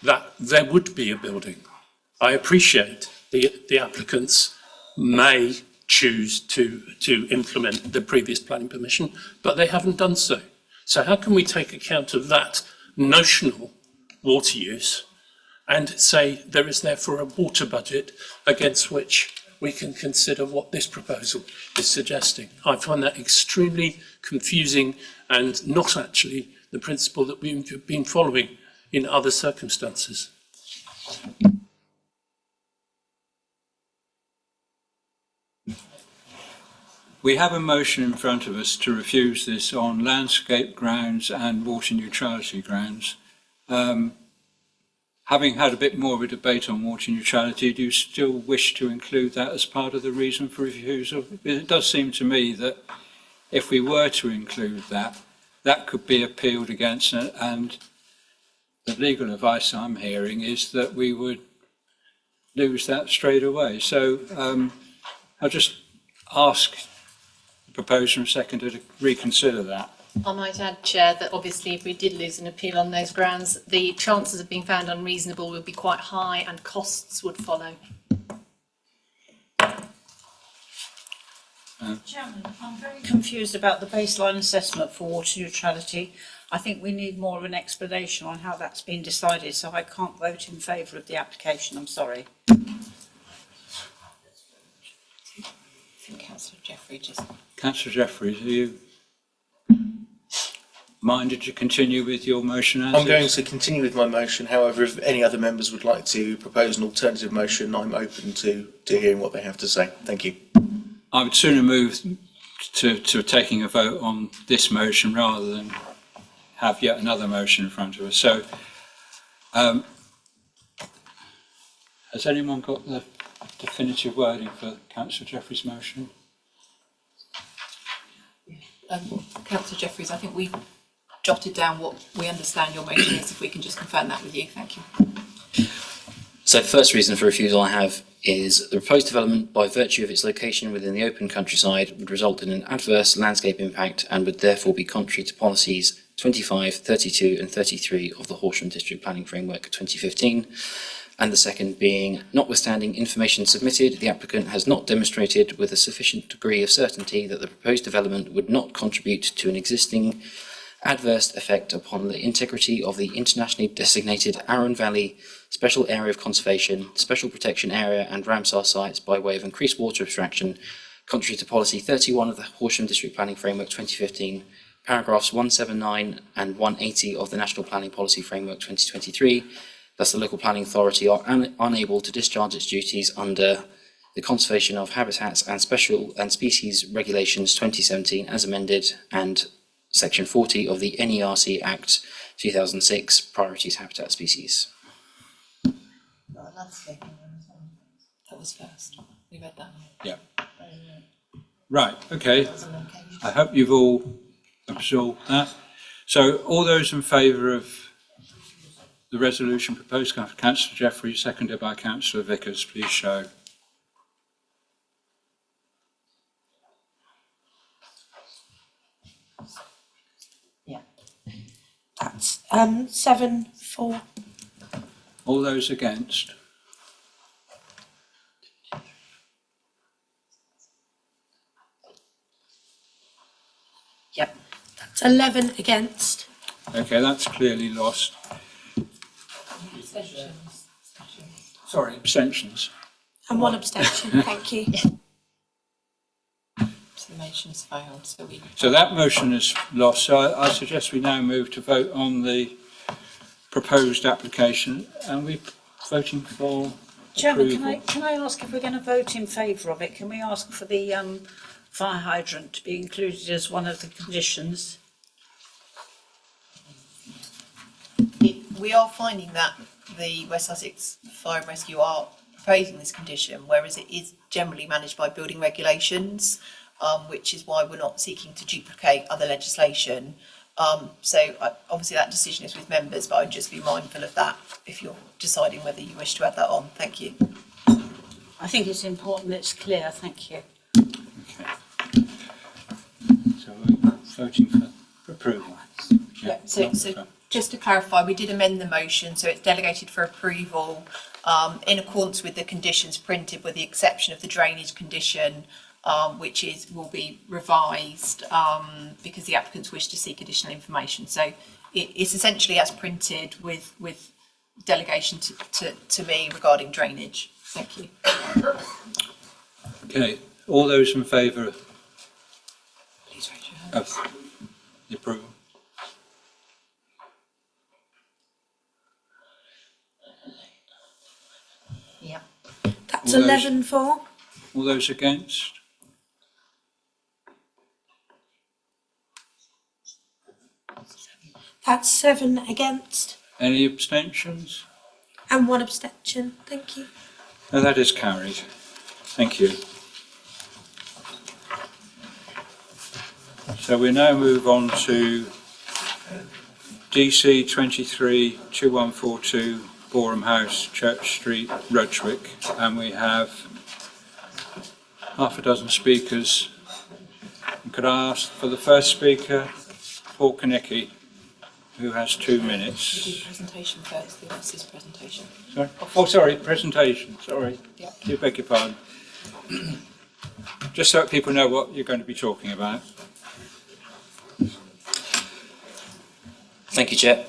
that there would be a building. I appreciate the applicants may choose to implement the previous planning permission, but they haven't done so. So how can we take account of that notional water use and say there is therefore a water budget against which we can consider what this proposal is suggesting? I find that extremely confusing and not actually the principle that we've been following in other circumstances. We have a motion in front of us to refuse this on landscape grounds and water neutrality grounds. Having had a bit more of a debate on water neutrality, do you still wish to include that as part of the reason for refusal? It does seem to me that if we were to include that, that could be appealed against, and the legal advice I'm hearing is that we would lose that straight away. So I'll just ask the proposer and seconder to reconsider that. I might add, Chair, that obviously if we did lose an appeal on those grounds, the chances of being found unreasonable would be quite high and costs would follow. Chairman, I'm very confused about the baseline assessment for water neutrality. I think we need more of an explanation on how that's been decided, so I can't vote in favour of the application. I'm sorry. I think Councillor Councillor Jeffreys, are you minded to continue with your motion as I'm going is? to continue with my motion. However, if any other members would like to propose an alternative motion, I'm open to hearing what they have to say. Thank you. I would sooner move to taking a vote on this motion rather than have yet another motion in front of us. So, has anyone got the definitive wording for Councillor Jeffreys' motion? Councillor Jeffreys, I think we've jotted down what we understand your motion is, if we can just confirm that with you. Thank you. So the first reason for refusal I have is the proposed development, by virtue of its location within the open countryside, would result in an adverse landscape impact and would therefore be contrary to policies 25, 32 and 33 of the Horsham District Planning Framework 2015. And the second being, notwithstanding information submitted, the applicant has not demonstrated with a sufficient degree of certainty that the proposed development would not contribute to an existing adverse effect upon the integrity of the internationally designated Arun Valley Special Area of Conservation, Special Protection Area and Ramsar sites by way of increased water abstraction, contrary to Policy 31 of the Horsham District Planning Framework 2015, paragraphs 179 and 180 of the National Planning Policy Framework 2023. Thus, the local planning authority are unable to discharge its duties under the Conservation of Habitats and Special and Species Regulations 2017 as amended, and Section 40 of the NERC Act 2006, Priorities Habitat Species. That was first. We read that. Yeah. Right, okay. I hope you've all absorbed that. So all those in favour of the resolution proposed by Councillor Jeffreys, seconded by Councillor Vickers, please show. Yeah. That's 7-4. All those against? Yep. That's 11 against. Okay, that's clearly lost. Sorry, abstentions. And one abstention. Thank you. So the motion's failed, So that motion is lost. So I suggest we now move to vote on the proposed application. And we're voting for Chairman, approval. can I ask if we're going to vote in favour of it? Can we ask for the fire hydrant to be included as one of the conditions? We are finding that the West Sussex Fire and Rescue are proposing this condition, whereas it is generally managed by building regulations, which is why we're not seeking to duplicate other legislation. Obviously that decision is with members, but I'd just be mindful of that if you're deciding whether you wish to add that on. Thank you. I think it's important that it's clear, thank you. Okay. So we're voting for approval. So just to clarify, we did amend the motion, so it's delegated for approval in accordance with the conditions printed, with the exception of the drainage condition, which will be revised because the applicants wish to seek additional information. So it's essentially as printed with delegation to me regarding drainage. Thank you. Okay, all those in favour of the approval? Yeah. That's All those- 11-4. All those against? That's 7 against Any abstentions? and 1 abstention. Thank you. No, that is carried. Thank you. So we now move on to DC 232142 Boreham House, Church Street, Rudgwick, and we have half a dozen speakers. Could I ask for the first speaker, Paul Konecki, who has 2 minutes. We do presentation first, the officer's presentation. Sorry? Oh, sorry, presentation, sorry. Yeah. You beg your pardon. Just so that people know what you're going to be talking about. Thank you, Chair.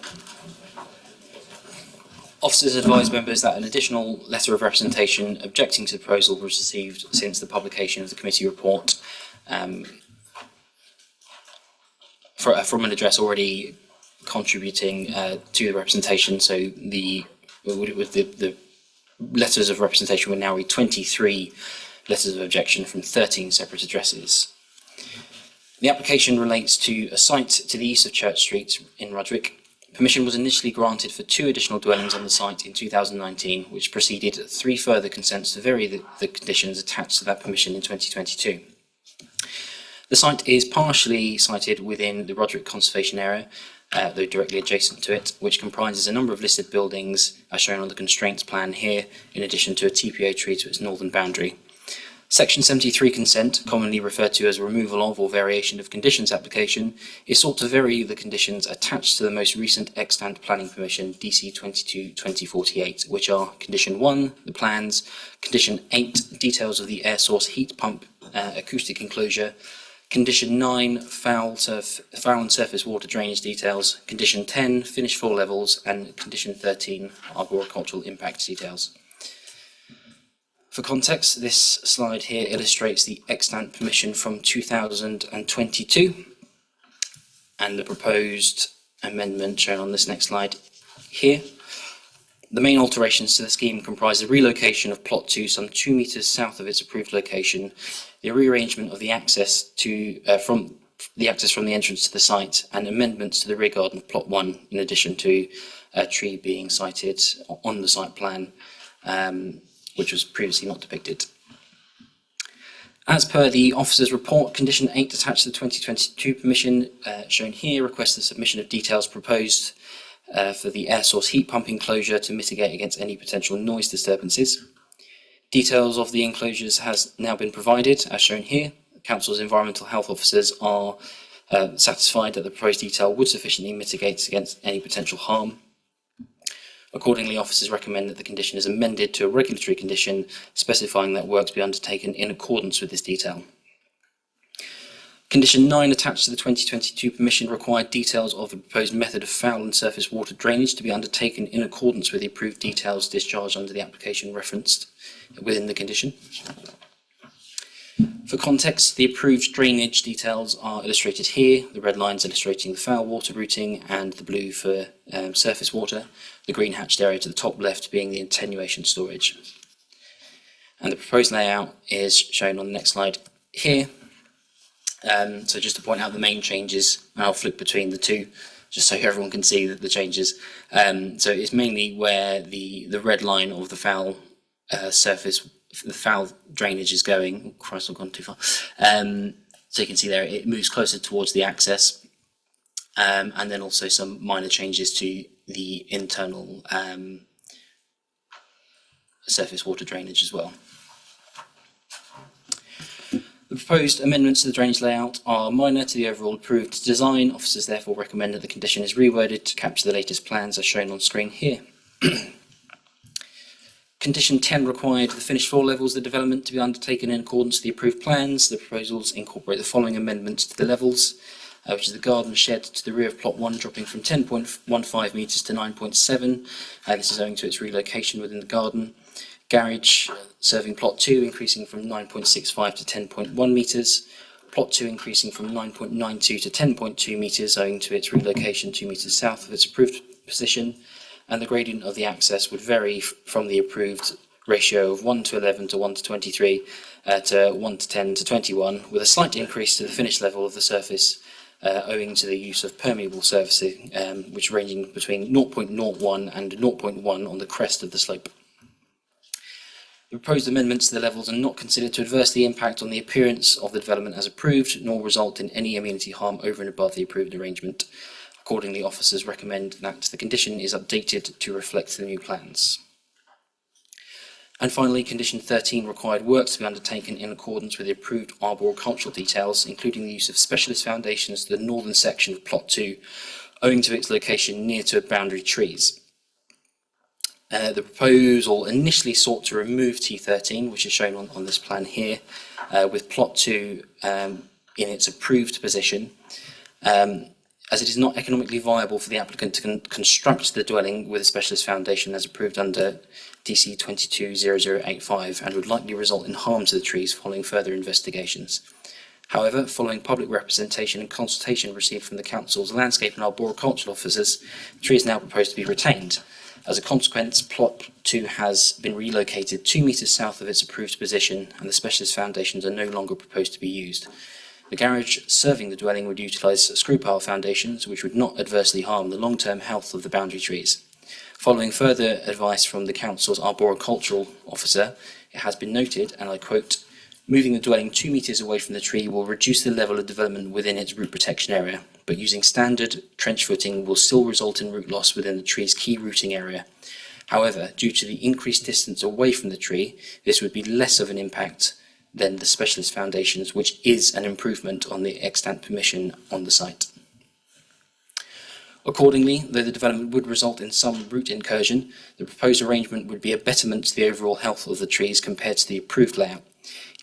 Officers advise members that an additional letter of representation objecting to the proposal was received since the publication of the committee report from an address already contributing to the representation. So the letters of representation will now read 23 letters of objection from 13 separate addresses. The application relates to a site to the east of Church Street in Rudgwick. Permission was initially granted for 2 additional dwellings on the site in 2019, which preceded 3 further consents to vary the conditions attached to that permission in 2022. The site is partially sited within the Rudgwick Conservation Area, though directly adjacent to it, which comprises a number of listed buildings as shown on the constraints plan here, in addition to a TPO tree to its northern boundary. Section 73 consent, commonly referred to as removal of or variation of conditions application, is sought to vary the conditions attached to the most recent extant planning permission, DC 22-2048, which are Condition 1, the plans, Condition 8, details of the air source heat pump acoustic enclosure, Condition 9, foul and surface water drainage details, Condition 10, finished floor levels, and Condition 13, arboricultural impact details. For context, this slide here illustrates the extant permission from 2022 and the proposed amendment shown on this next slide here. The main alterations to the scheme comprise the relocation of plot 2 some 2 metres south of its approved location, the rearrangement of the access from the entrance to the site, and amendments to the rear garden of plot 1, in addition to a tree being sited on the site plan, which was previously not depicted. As per the officer's report, Condition 8 attached to the 2022 permission, shown here, requests the submission of details proposed for the air source heat pump enclosure to mitigate against any potential noise disturbances. Details of the enclosures has now been provided, as shown here. Council's environmental health officers are satisfied that the proposed detail would sufficiently mitigate against any potential harm. Accordingly, officers recommend that the condition is amended to a regulatory condition, specifying that works be undertaken in accordance with this detail. Condition 9 attached to the 2022 permission required details of the proposed method of foul and surface water drainage to be undertaken in accordance with the approved details discharged under the application referenced within the condition. For context, the approved drainage details are illustrated here, the red lines illustrating the foul water routing and the blue for surface water, the green hatched area to the top left being the attenuation storage. And the proposed layout is shown on the next slide here. So just to point out the main changes, I'll flip between the two just so everyone can see the changes. So it's mainly where the red line of the foul surface the foul drainage is going. Oh Christ, I've gone too far. So you can see there it moves closer towards the access, and then also some minor changes to the internal surface water drainage as well. The proposed amendments to the drainage layout are minor to the overall approved design. Officers therefore recommend that the condition is reworded to capture the latest plans as shown on screen here. Condition 10 required the finished floor levels of the development to be undertaken in accordance with the approved plans. The proposals incorporate the following amendments to the levels, which is the garden shed to the rear of plot 1 dropping from 10.15 metres to 9.7. This is owing to its relocation within the garden. Garage serving plot 2 increasing from 9.65 to 10.1 metres. Plot 2 increasing from 9.92 to 10.2 metres owing to its relocation 2 metres south of its approved position. And the gradient of the access would vary from the approved ratio of 1 to 11 to 1 to 23 to 1 to 10 to 21, with a slight increase to the finished level of the surface owing to the use of permeable surfacing, which ranging between 0.01 and 0.1 on the crest of the slope. The proposed amendments to the levels are not considered to adversely impact on the appearance of the development as approved, nor result in any amenity harm over and above the approved arrangement. Accordingly, officers recommend that the condition is updated to reflect the new plans. And finally, condition 13 required works to be undertaken in accordance with the approved arboricultural details, including the use of specialist foundations to the northern section of plot 2, owing to its location near to boundary trees. The proposal initially sought to remove T13, which is shown on this plan here, with plot 2 in its approved position, as it is not economically viable for the applicant to construct the dwelling with a specialist foundation as approved under DC 220085 and would likely result in harm to the trees following further investigations. However, following public representation and consultation received from the Council's landscape and arboricultural officers, the tree is now proposed to be retained. As a consequence, plot 2 has been relocated 2 metres south of its approved position and the specialist foundations are no longer proposed to be used. The garage serving the dwelling would utilise screw pile foundations which would not adversely harm the long-term health of the boundary trees. Following further advice from the Council's arboricultural officer, it has been noted, and I quote, "Moving the dwelling 2 metres away from the tree will reduce the level of development within its root protection area, but using standard trench footing will still result in root loss within the tree's key rooting area. However, due to the increased distance away from the tree, this would be less of an impact than the specialist foundations, which is an improvement on the extant permission on the site." Accordingly, though the development would result in some root incursion, the proposed arrangement would be a betterment to the overall health of the trees compared to the approved layout,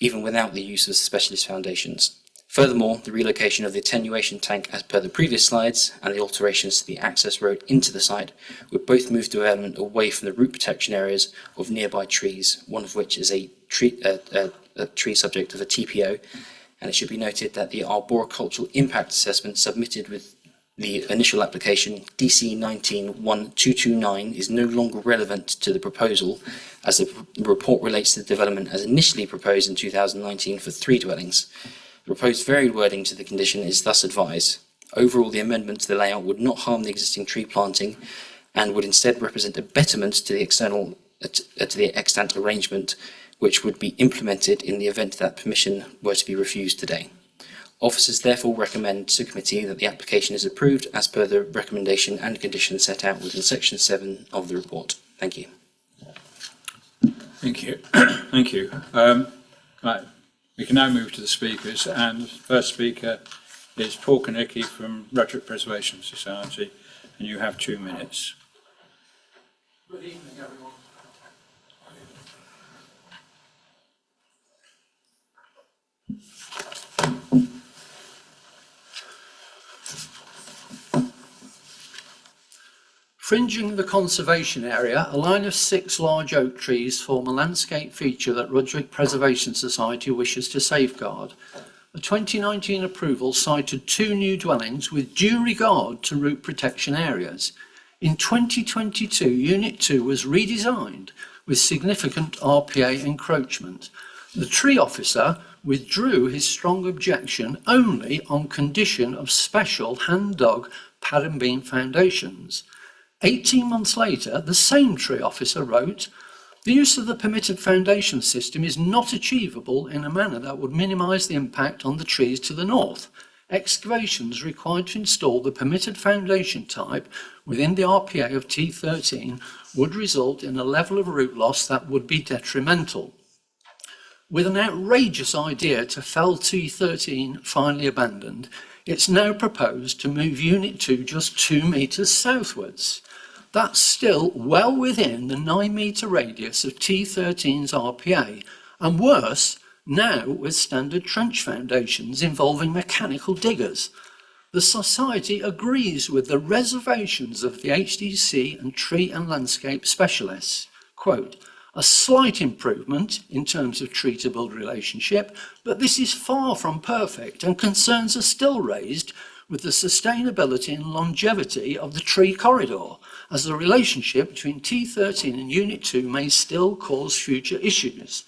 even without the use of specialist foundations. Furthermore, the relocation of the attenuation tank as per the previous slides and the alterations to the access road into the site would both move development away from the root protection areas of nearby trees, one of which is a tree subject of a TPO, and it should be noted that the arboricultural impact assessment submitted with the initial application DC 191229 is no longer relevant to the proposal, as the report relates to the development as initially proposed in 2019 for 3 dwellings. The proposed varied wording to the condition is thus advised. Overall, the amendment to the layout would not harm the existing tree planting and would instead represent a betterment to the extant arrangement, which would be implemented in the event that permission were to be refused today. Officers therefore recommend to the committee that the application is approved as per the recommendation and conditions set out within section 7 of the report. Thank you. Thank you. Thank you. Right. We can now move to the speakers, and the first speaker is Paul Konecki from Rudwick Preservation Society, and you have 2 minutes. Good evening, everyone. Fringing the conservation area, a line of 6 large oak trees form a landscape feature that Rudwick Preservation Society wishes to safeguard. The 2019 approval cited 2 new dwellings with due regard to root protection areas. In 2022, Unit 2 was redesigned with significant RPA encroachment. The tree officer withdrew his strong objection only on condition of special hand-dug pad and beam foundations. 18 months later, the same tree officer wrote, The use of the permitted foundation system is not achievable in a manner that would minimise the impact on the trees to the north. Excavations required to install the permitted foundation type within the RPA of T13 would result in a level of root loss that would be detrimental. With an outrageous idea to fell T13 finally abandoned, it's now proposed to move Unit 2 just 2 metres southwards. That's still well within the 9 metre radius of T13's RPA, and worse, now with standard trench foundations involving mechanical diggers. The Society agrees with the reservations of the HDC and tree and landscape specialists. Quote, a slight improvement in terms of tree-to-build relationship, but this is far from perfect, and concerns are still raised with the sustainability and longevity of the tree corridor, as the relationship between T13 and Unit 2 may still cause future issues.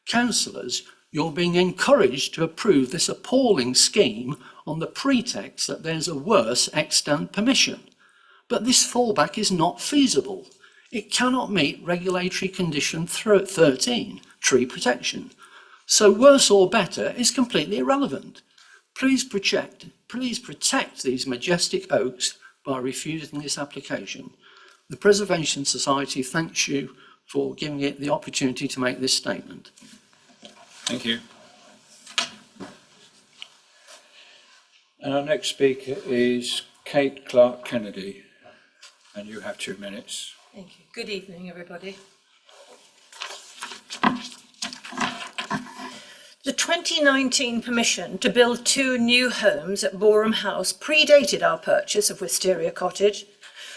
Councillors, you're being encouraged to approve this appalling scheme on the pretext that there's a worse extant permission. But this fallback is not feasible. It cannot meet regulatory condition 13, tree protection. So worse or better is completely irrelevant. Please protect these majestic oaks by refusing this application. The Preservation Society thanks you for giving it the opportunity to make this statement. Thank you. And our next speaker is Kate Clark-Kennedy, and you have 2 minutes. Thank you. Good evening, everybody. The 2019 permission to build 2 new homes at Boreham House predated our purchase of Wisteria Cottage.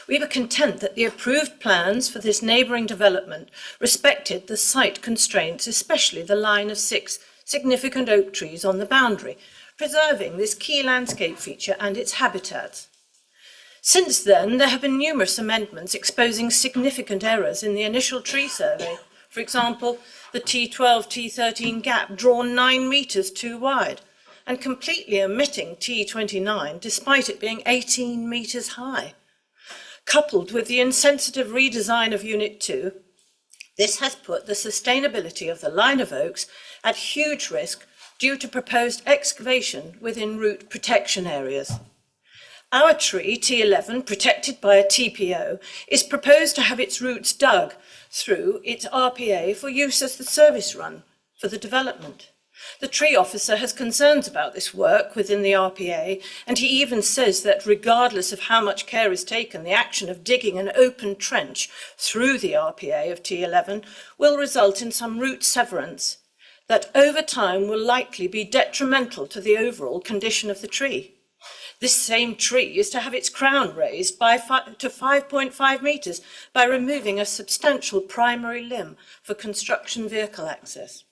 We were content that the approved plans for this neighbouring development respected the site constraints, especially the line of 6 significant oak trees on the boundary, preserving this key landscape feature and its habitats. Since then, there have been numerous amendments exposing significant errors in the initial tree survey. For example, the T12-T13 gap drawn 9 metres too wide and completely omitting T29 despite it being 18 metres high. Coupled with the insensitive redesign of Unit 2, this has put the sustainability of the line of oaks at huge risk due to proposed excavation within root protection areas. Our tree, T11, protected by a TPO, is proposed to have its roots dug through its RPA for use as the service run for the development. The tree officer has concerns about this work within the RPA, and he even says that regardless of how much care is taken, the action of digging an open trench through the RPA of T11 will result in some root severance that over time will likely be detrimental to the overall condition of the tree. This same tree is to have its crown raised to 5.5 metres by removing a substantial primary limb for construction vehicle access.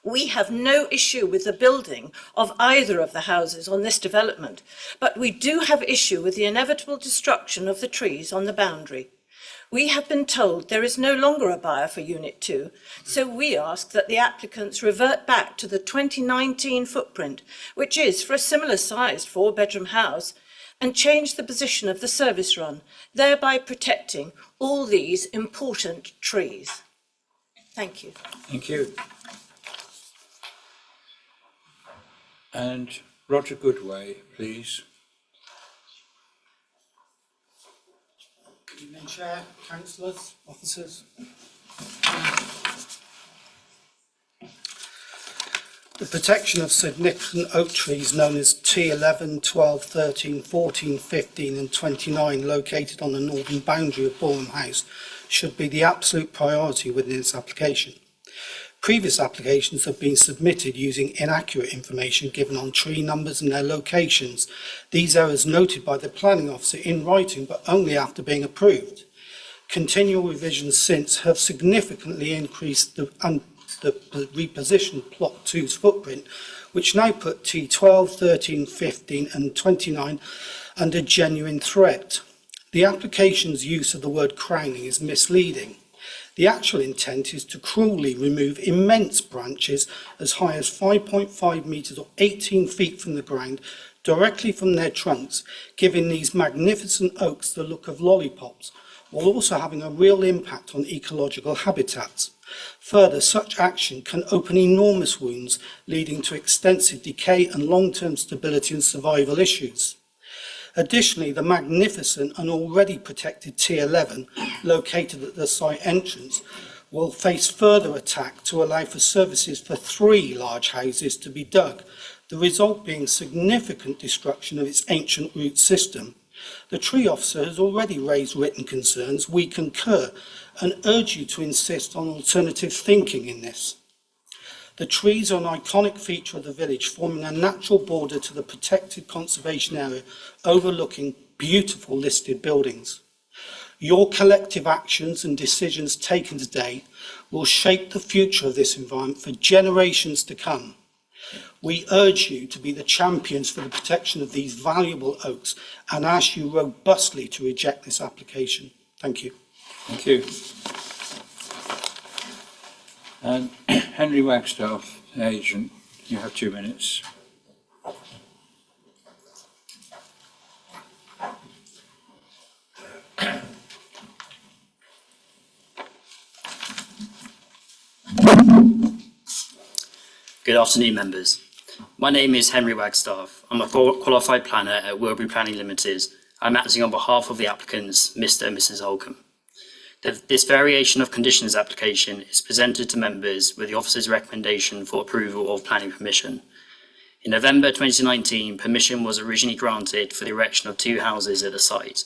We have no issue with the building of either of the houses on this development, but we do have issue with the inevitable destruction of the trees on the boundary. We have been told there is no longer a buyer for Unit 2, so we ask that the applicants revert back to the 2019 footprint, which is for a similar sized 4-bedroom house, and change the position of the service run, thereby protecting all these important trees. Thank you. Thank you. And Roger Goodway, please. Good evening, Chair, councillors, officers. The protection of significant oak trees known as T11, 12, 13, 14, 15 and 29 located on the northern boundary of Boreham House should be the absolute priority within this application. Previous applications have been submitted using inaccurate information given on tree numbers and their locations. These errors noted by the planning officer in writing, but only after being approved. Continual revisions since have significantly increased the repositioned Plot 2's footprint, which now put T12, 13, 15 and 29 under genuine threat. The application's use of the word crowning is misleading. The actual intent is to cruelly remove immense branches as high as 5.5 metres or 18 feet from the ground directly from their trunks, giving these magnificent oaks the look of lollipops, while also having a real impact on ecological habitats. Further, such action can open enormous wounds, leading to extensive decay and long-term stability and survival issues. Additionally, the magnificent and already protected T11, located at the site entrance, will face further attack to allow for services for 3 large houses to be dug, the result being significant destruction of its ancient root system. The tree officer has already raised written concerns. We concur and urge you to insist on alternative thinking in this. The trees are an iconic feature of the village, forming a natural border to the protected conservation area overlooking beautiful listed buildings. Your collective actions and decisions taken today will shape the future of this environment for generations to come. We urge you to be the champions for the protection of these valuable oaks and ask you robustly to reject this application. Thank you. Thank you. And Henry Wagstaff, agent, you have 2 minutes. Good afternoon, members. My name is Henry Wagstaff. I'm a qualified planner at Wilbury Planning Limited. I'm acting on behalf of the applicants, Mr. and Mrs. Holcombe. This variation of conditions application is presented to members with the officer's recommendation for approval of planning permission. In November 2019, permission was originally granted for the erection of 2 houses at the site.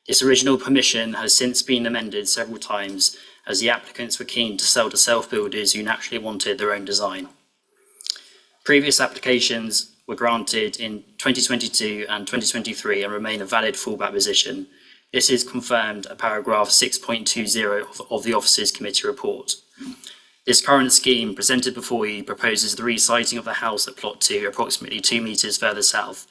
This original permission has since been amended several times as the applicants were keen to sell to self-builders who naturally wanted their own design. Previous applications were granted in 2022 and 2023 and remain a valid fallback position. This is confirmed at paragraph 6.20 of the Officers' Committee report. This current scheme presented before you proposes the resiting of the house at plot 2 approximately 2 metres further south.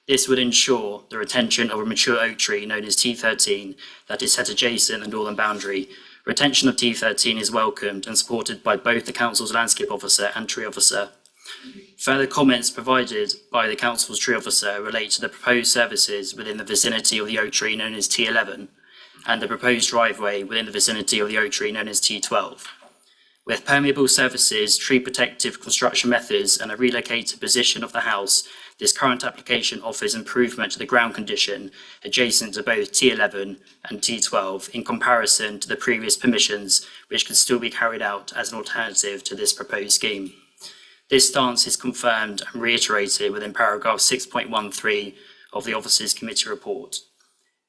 This would ensure the retention of a mature oak tree known as T13 that is set adjacent the northern boundary. Retention of T13 is welcomed and supported by both the Council's landscape officer and tree officer. Further comments provided by the Council's tree officer relate to the proposed services within the vicinity of the oak tree known as T11 and the proposed driveway within the vicinity of the oak tree known as T12. With permeable surfaces, tree protective construction methods and a relocated position of the house, this current application offers improvement to the ground condition adjacent to both T11 and T12 in comparison to the previous permissions, which can still be carried out as an alternative to this proposed scheme. This stance is confirmed and reiterated within paragraph 6.13 of the Officers' Committee report.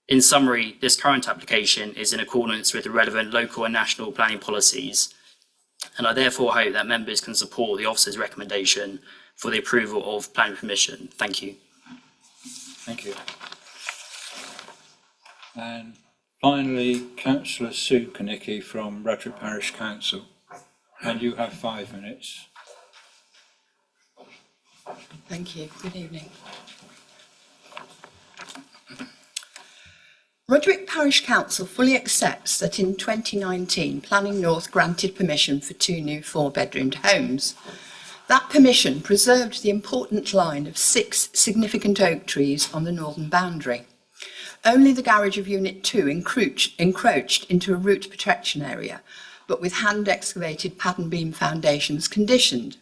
In summary, this current application is in accordance with the relevant local and national planning policies, and I therefore hope that members can support the Officer's recommendation for the approval of planning permission. Thank you. Thank you. And finally, Councillor Sue Kanicki from Rudwick Parish Council, and you have 5 minutes. Thank you. Good evening. Rudwick Parish Council fully accepts that in 2019 Planning North granted permission for 2 new 4-bedroomed homes. That permission preserved the important line of 6 significant oak trees on the northern boundary. Only the garage of Unit 2 encroached into a root protection area, but with hand-excavated pad and beam foundations conditioned.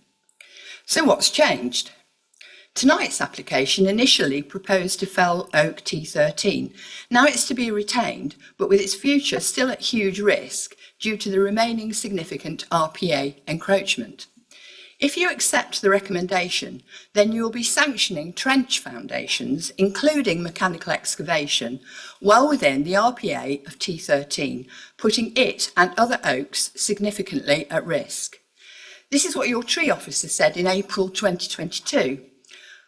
So what's changed? Tonight's application initially proposed to fell oak T13. Now it's to be retained, but with its future still at huge risk due to the remaining significant RPA encroachment. If you accept the recommendation, then you will be sanctioning trench foundations, including mechanical excavation, well within the RPA of T13, putting it and other oaks significantly at risk. This is what your tree officer said in April 2022.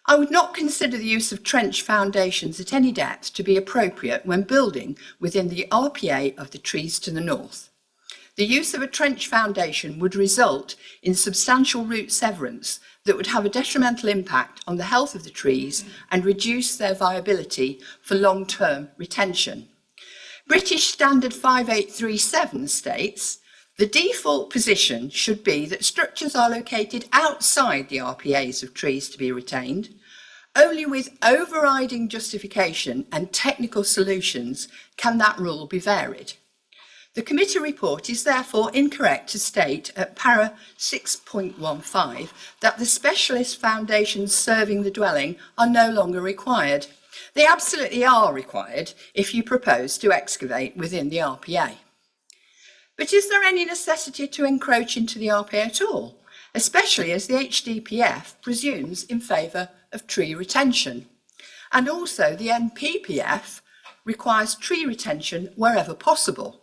I would not consider the use of trench foundations at any depth to be appropriate when building within the RPA of the trees to the north. The use of a trench foundation would result in substantial root severance that would have a detrimental impact on the health of the trees and reduce their viability for long-term retention. British Standard 5837 states, the default position should be that structures are located outside the RPAs of trees to be retained, Only with overriding justification and technical solutions can that rule be varied. The committee report is therefore incorrect to state at para 6.15 that the specialist foundations serving the dwelling are no longer required. They absolutely are required if you propose to excavate within the RPA. But is there any necessity to encroach into the RPA at all, especially as the HDPF presumes in favour of tree retention? And also the NPPF requires tree retention wherever possible.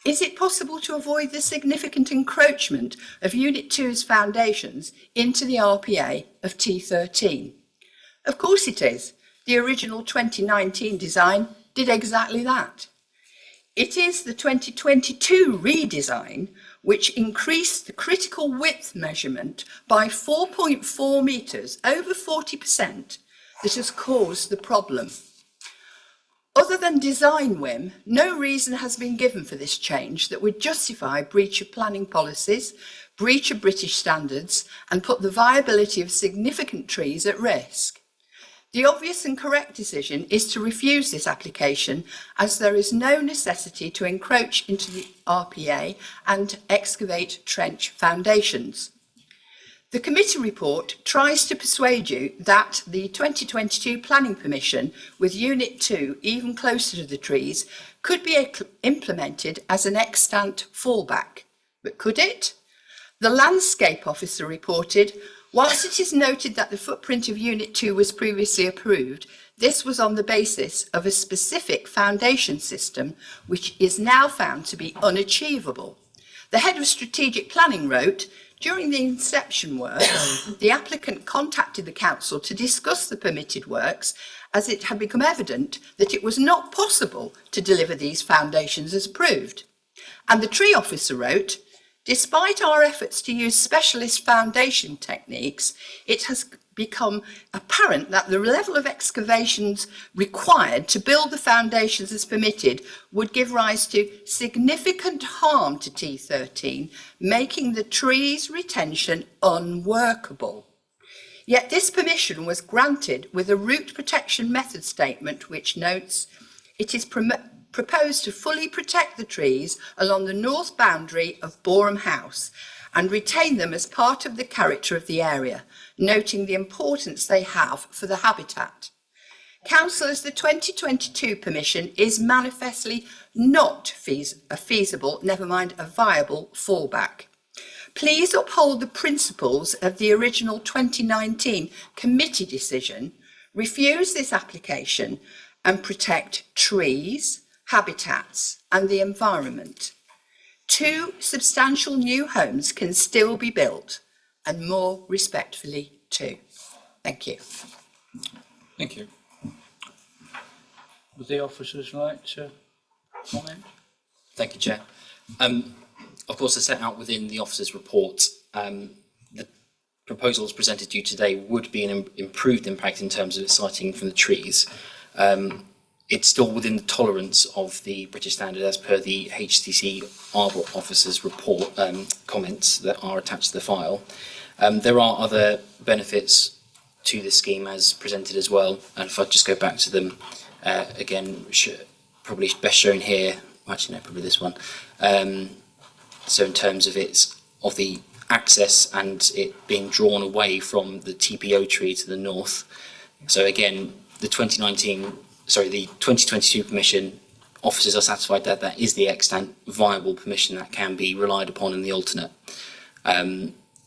Is it possible to avoid the significant encroachment of Unit 2's foundations into the RPA of T13? Of course it is. The original 2019 design did exactly that. It is the 2022 redesign which increased the critical width measurement by 4.4 metres, over 40%, that has caused the problem. Other than design whim, no reason has been given for this change that would justify breach of planning policies, breach of British standards, and put the viability of significant trees at risk. The obvious and correct decision is to refuse this application, as there is no necessity to encroach into the RPA and excavate trench foundations. The committee report tries to persuade you that the 2022 planning permission with Unit 2 even closer to the trees could be implemented as an extant fallback. But could it? The landscape officer reported, whilst it is noted that the footprint of Unit 2 was previously approved, this was on the basis of a specific foundation system which is now found to be unachievable. The head of strategic planning wrote, during the inception work, the applicant contacted the council to discuss the permitted works, as it had become evident that it was not possible to deliver these foundations as approved. And the tree officer wrote, despite our efforts to use specialist foundation techniques, it has become apparent that the level of excavations required to build the foundations as permitted would give rise to significant harm to T13, making the trees' retention unworkable. Yet this permission was granted with a root protection method statement which notes, it is proposed to fully protect the trees along the north boundary of Boreham House and retain them as part of the character of the area, noting the importance they have for the habitat. Councillors, the 2022 permission is manifestly not a feasible, never mind a viable fallback. Please uphold the principles of the original 2019 committee decision, refuse this application and protect trees, habitats and the environment. 2 substantial new homes can still be built, and more respectfully too. Thank you. Thank you. Would the officers like to comment? Thank you, Chair. Of course, as set out within the officer's report, the proposals presented to you today would be an improved impact in terms of its sighting from the trees. It's still within the tolerance of the British standard as per the HTC Arbour officer's report comments that are attached to the file. There are other benefits to this scheme as presented as well, and if I just go back to them again, probably best shown here, actually no, probably this one. So in terms of the access and it being drawn away from the TPO tree to the north. So again, the 2022 permission, officers are satisfied that that is the extant viable permission that can be relied upon in the alternate.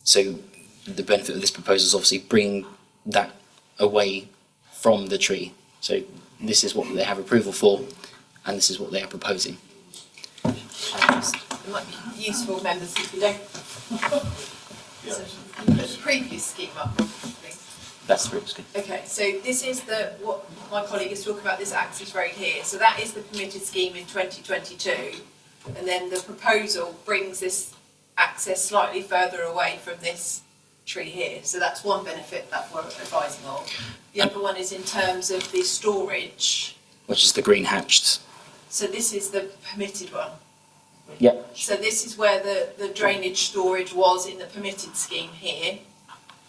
So the benefit of this proposal is obviously bringing that away from the tree. So this is what they have approval for, and this is what they are proposing. It might be useful, members, if you don't. So, put the previous scheme up, please. That's the scheme. Okay, so this is what my colleague is talking about, this access road here. So that is the permitted scheme in 2022, and then the proposal brings this access slightly further away from this tree here. So that's one benefit that we're advising of. The other one is in terms of the storage. Which is the green hatched. So this is the permitted one. Yep. So this is where the drainage storage was in the permitted scheme here,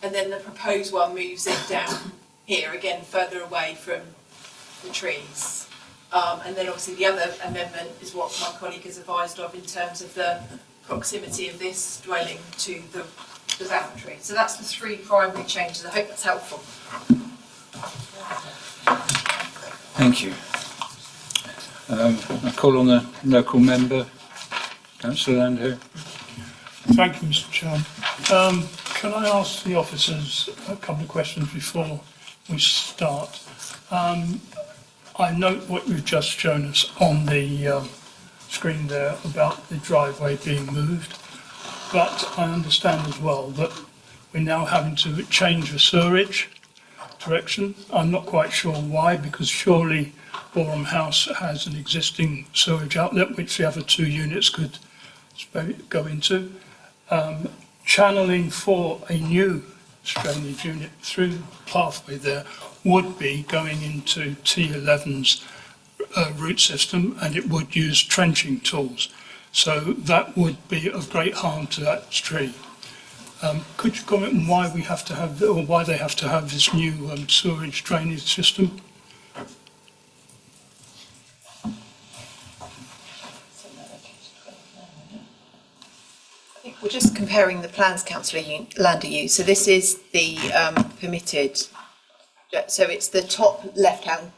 and then the proposed one moves it down here, again, further away from the trees. And then obviously the other amendment is what my colleague has advised of in terms of the proximity of this dwelling to the boundary. So that's the three primary changes. I hope that's helpful. Thank you. I call on the local member, Councillor Landau. Thank you, Mr. Chairman. Can I ask the officers a couple of questions before we start? I note what you've just shown us on the screen there about the driveway being moved, but I understand as well that we're now having to change the sewerage direction. I'm not quite sure why, because surely Boreham House has an existing sewage outlet which the other two units could go into. Channeling for a new drainage unit through the pathway there would be going into T11's root system, and it would use trenching tools. So that would be of great harm to that tree. Could you comment on why we have to have, or why they have to have this new sewerage drainage system? I think we're just comparing the plans, Councillor Landau. So this is the permitted, so it's the top left-hand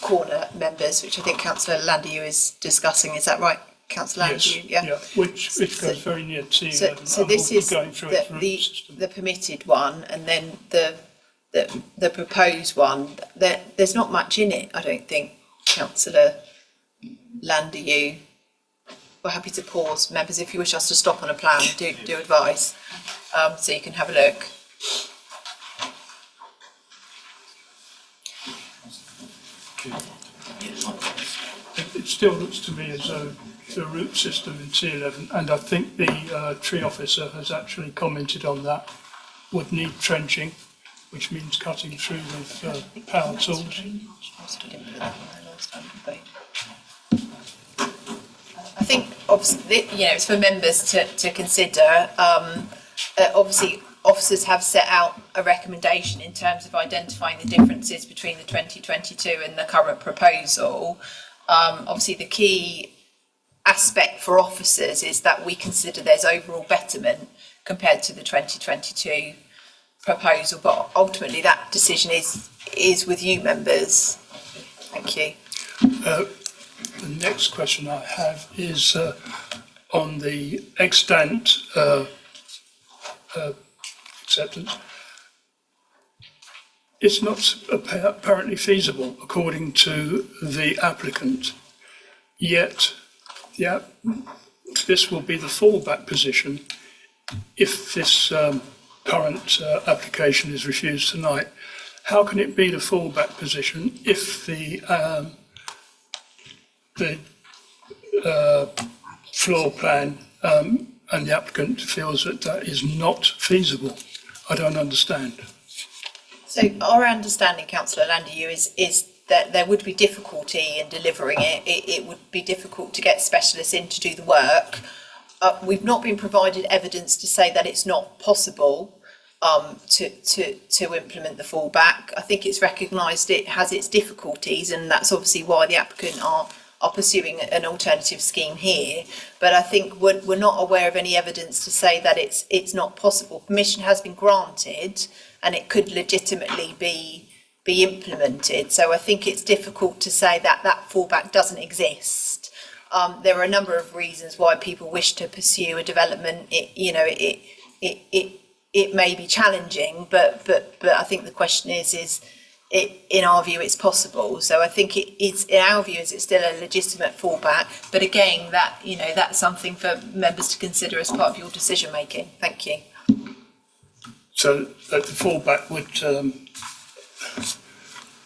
corner members, which I think Councillor Landau is discussing. Is that right, Councillor Landau? Yes, yeah, which goes very near to. So this is the permitted one, and then the proposed one. There's not much in it, I don't think, Councillor Landau. We're happy to pause, members, if you wish us to stop on a plan, do advise, so you can have a look. It still looks to me as though the root system in T11, and I think the tree officer has actually commented on that, would need trenching, which means cutting through with power tools. I think, obviously, it's for members to consider. Obviously, officers have set out a recommendation in terms of identifying the differences between the 2022 and the current proposal. Obviously, the key aspect for officers is that we consider there's overall betterment compared to the 2022 proposal, but ultimately that decision is with you, members. Thank you. The next question I have is on the extant acceptance. It's not apparently feasible according to the applicant, yet this will be the fallback position if this current application is refused tonight. How can it be the fallback position if the floor plan and the applicant feels that that is not feasible? I don't understand. So our understanding, Councillor Landau, is that there would be difficulty in delivering it. It would be difficult to get specialists in to do the work. We've not been provided evidence to say that it's not possible to implement the fallback. I think it's recognised it has its difficulties, and that's obviously why the applicant are pursuing an alternative scheme here. But I think we're not aware of any evidence to say that it's not possible. Permission has been granted, and it could legitimately be implemented. So I think it's difficult to say that that fallback doesn't exist. There are a number of reasons why people wish to pursue a development. It may be challenging, but I think the question is in our view, it's possible. So I think it's in our view, it's still a legitimate fallback. But again, that's something for members to consider as part of your decision making. Thank you. So that the fallback would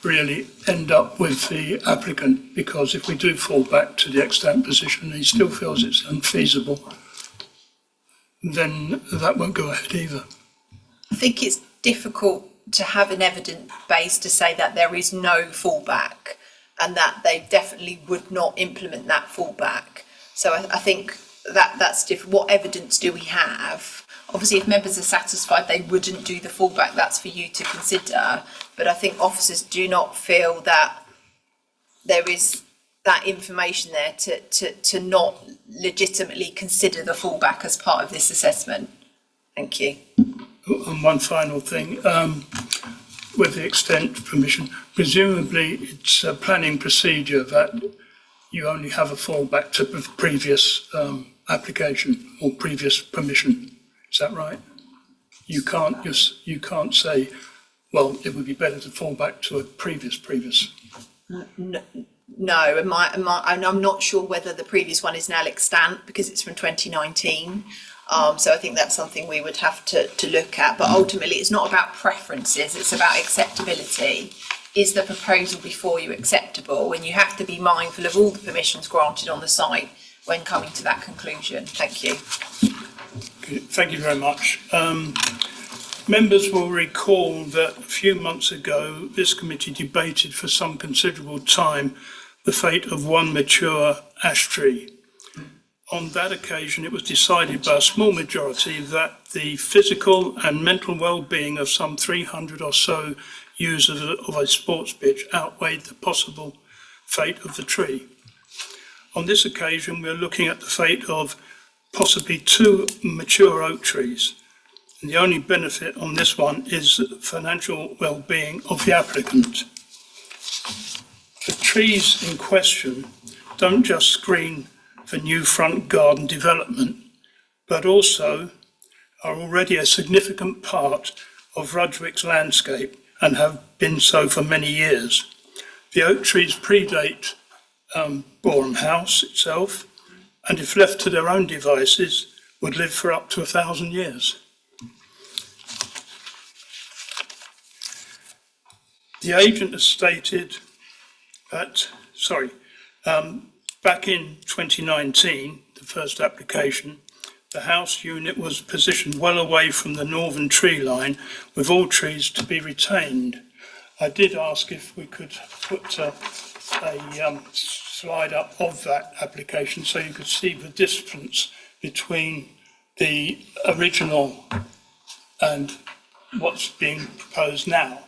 really end up with the applicant, because if we do fall back to the extant position and he still feels it's unfeasible, then that won't go ahead either. I think it's difficult to have an evidence base to say that there is no fallback and that they definitely would not implement that fallback. So I think that's different. What evidence do we have? Obviously, if members are satisfied they wouldn't do the fallback, that's for you to consider. But I think officers do not feel that there is that information there to not legitimately consider the fallback as part of this assessment. Thank you. And one final thing, with the extent permission, presumably it's a planning procedure that you only have a fallback to the previous application or previous permission. Is that right? You can't say, well, it would be better to fall back to a previous. No, and I'm not sure whether the previous one is now extant because it's from 2019. So I think that's something we would have to look at. But ultimately, it's not about preferences, it's about acceptability. Is the proposal before you acceptable? And you have to be mindful of all the permissions granted on the site when coming to that conclusion. Thank you. Okay, thank you very much. Members will recall that a few months ago, this committee debated for some considerable time the fate of one mature ash tree. On that occasion, it was decided by a small majority that the physical and mental well-being of some 300 or so users of a sports pitch outweighed the possible fate of the tree. On this occasion, we're looking at the fate of possibly 2 mature oak trees. And the only benefit on this one is the financial well-being of the applicant. The trees in question don't just screen for new front garden development, but also are already a significant part of Rudgwick's landscape and have been so for many years. The oak trees predate Boreham House itself, and if left to their own devices, would live for up to 1,000 years. The agent has stated that, back in 2019, the first application, the house unit was positioned well away from the northern tree line, with all trees to be retained. I did ask if we could put a slide up of that application so you could see the difference between the original and what's being proposed now.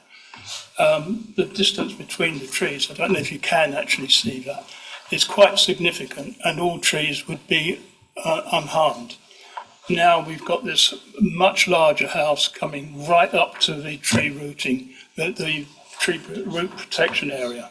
The distance between the trees, I don't know if you can actually see that, is quite significant, and all trees would be unharmed. Now we've got this much larger house coming right up to the tree rooting, the tree root protection area.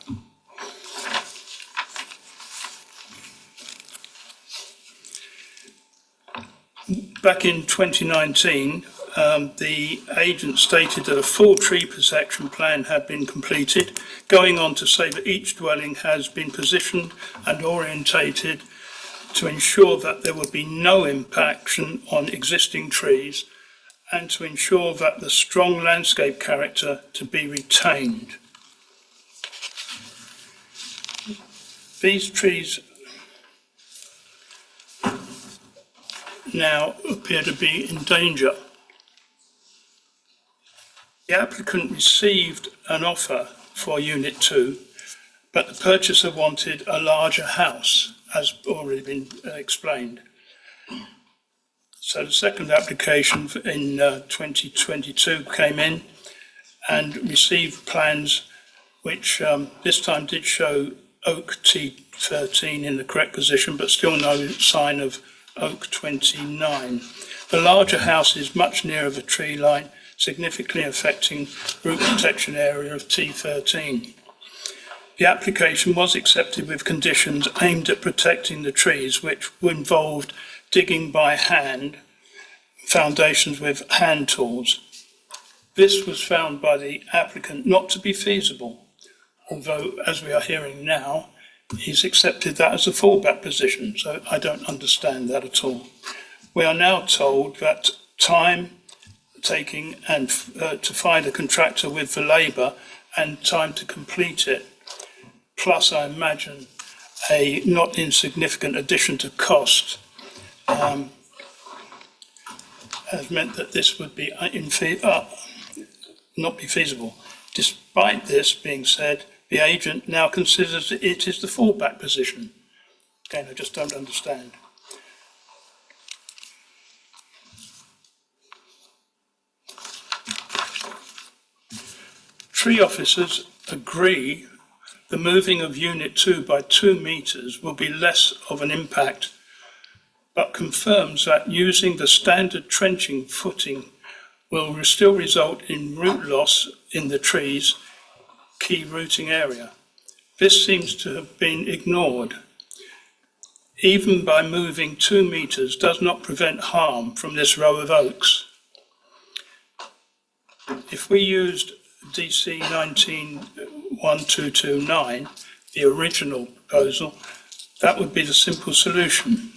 Back in 2019, the agent stated that a full tree protection plan had been completed, going on to say that each dwelling has been positioned and orientated to ensure that there would be no impact on existing trees and to ensure that the strong landscape character to be retained. These trees now appear to be in danger. The applicant received an offer for Unit 2, but the purchaser wanted a larger house, as already been explained. So the second application in 2022 came in and received plans which this time did show oak T13 in the correct position, but still no sign of oak 29. The larger house is much nearer the tree line, significantly affecting root protection area of T13. The application was accepted with conditions aimed at protecting the trees, which involved digging by hand, foundations with hand tools. This was found by the applicant not to be feasible, although, as we are hearing now, he's accepted that as a fallback position, so I don't understand that at all. We are now told that time taking and to find a contractor with the labour and time to complete it, plus I imagine a not insignificant addition to cost, has meant that this would be not be feasible. Despite this being said, the agent now considers it is the fallback position. Again, I just don't understand. tree officers agree the moving of Unit 2 by 2 metres will be less of an impact, but confirms that using the standard trenching footing will still result in root loss in the tree's key rooting area. This seems to have been ignored. Even by moving 2 metres does not prevent harm from this row of oaks. If we used DC 191229, the original proposal, that would be the simple solution.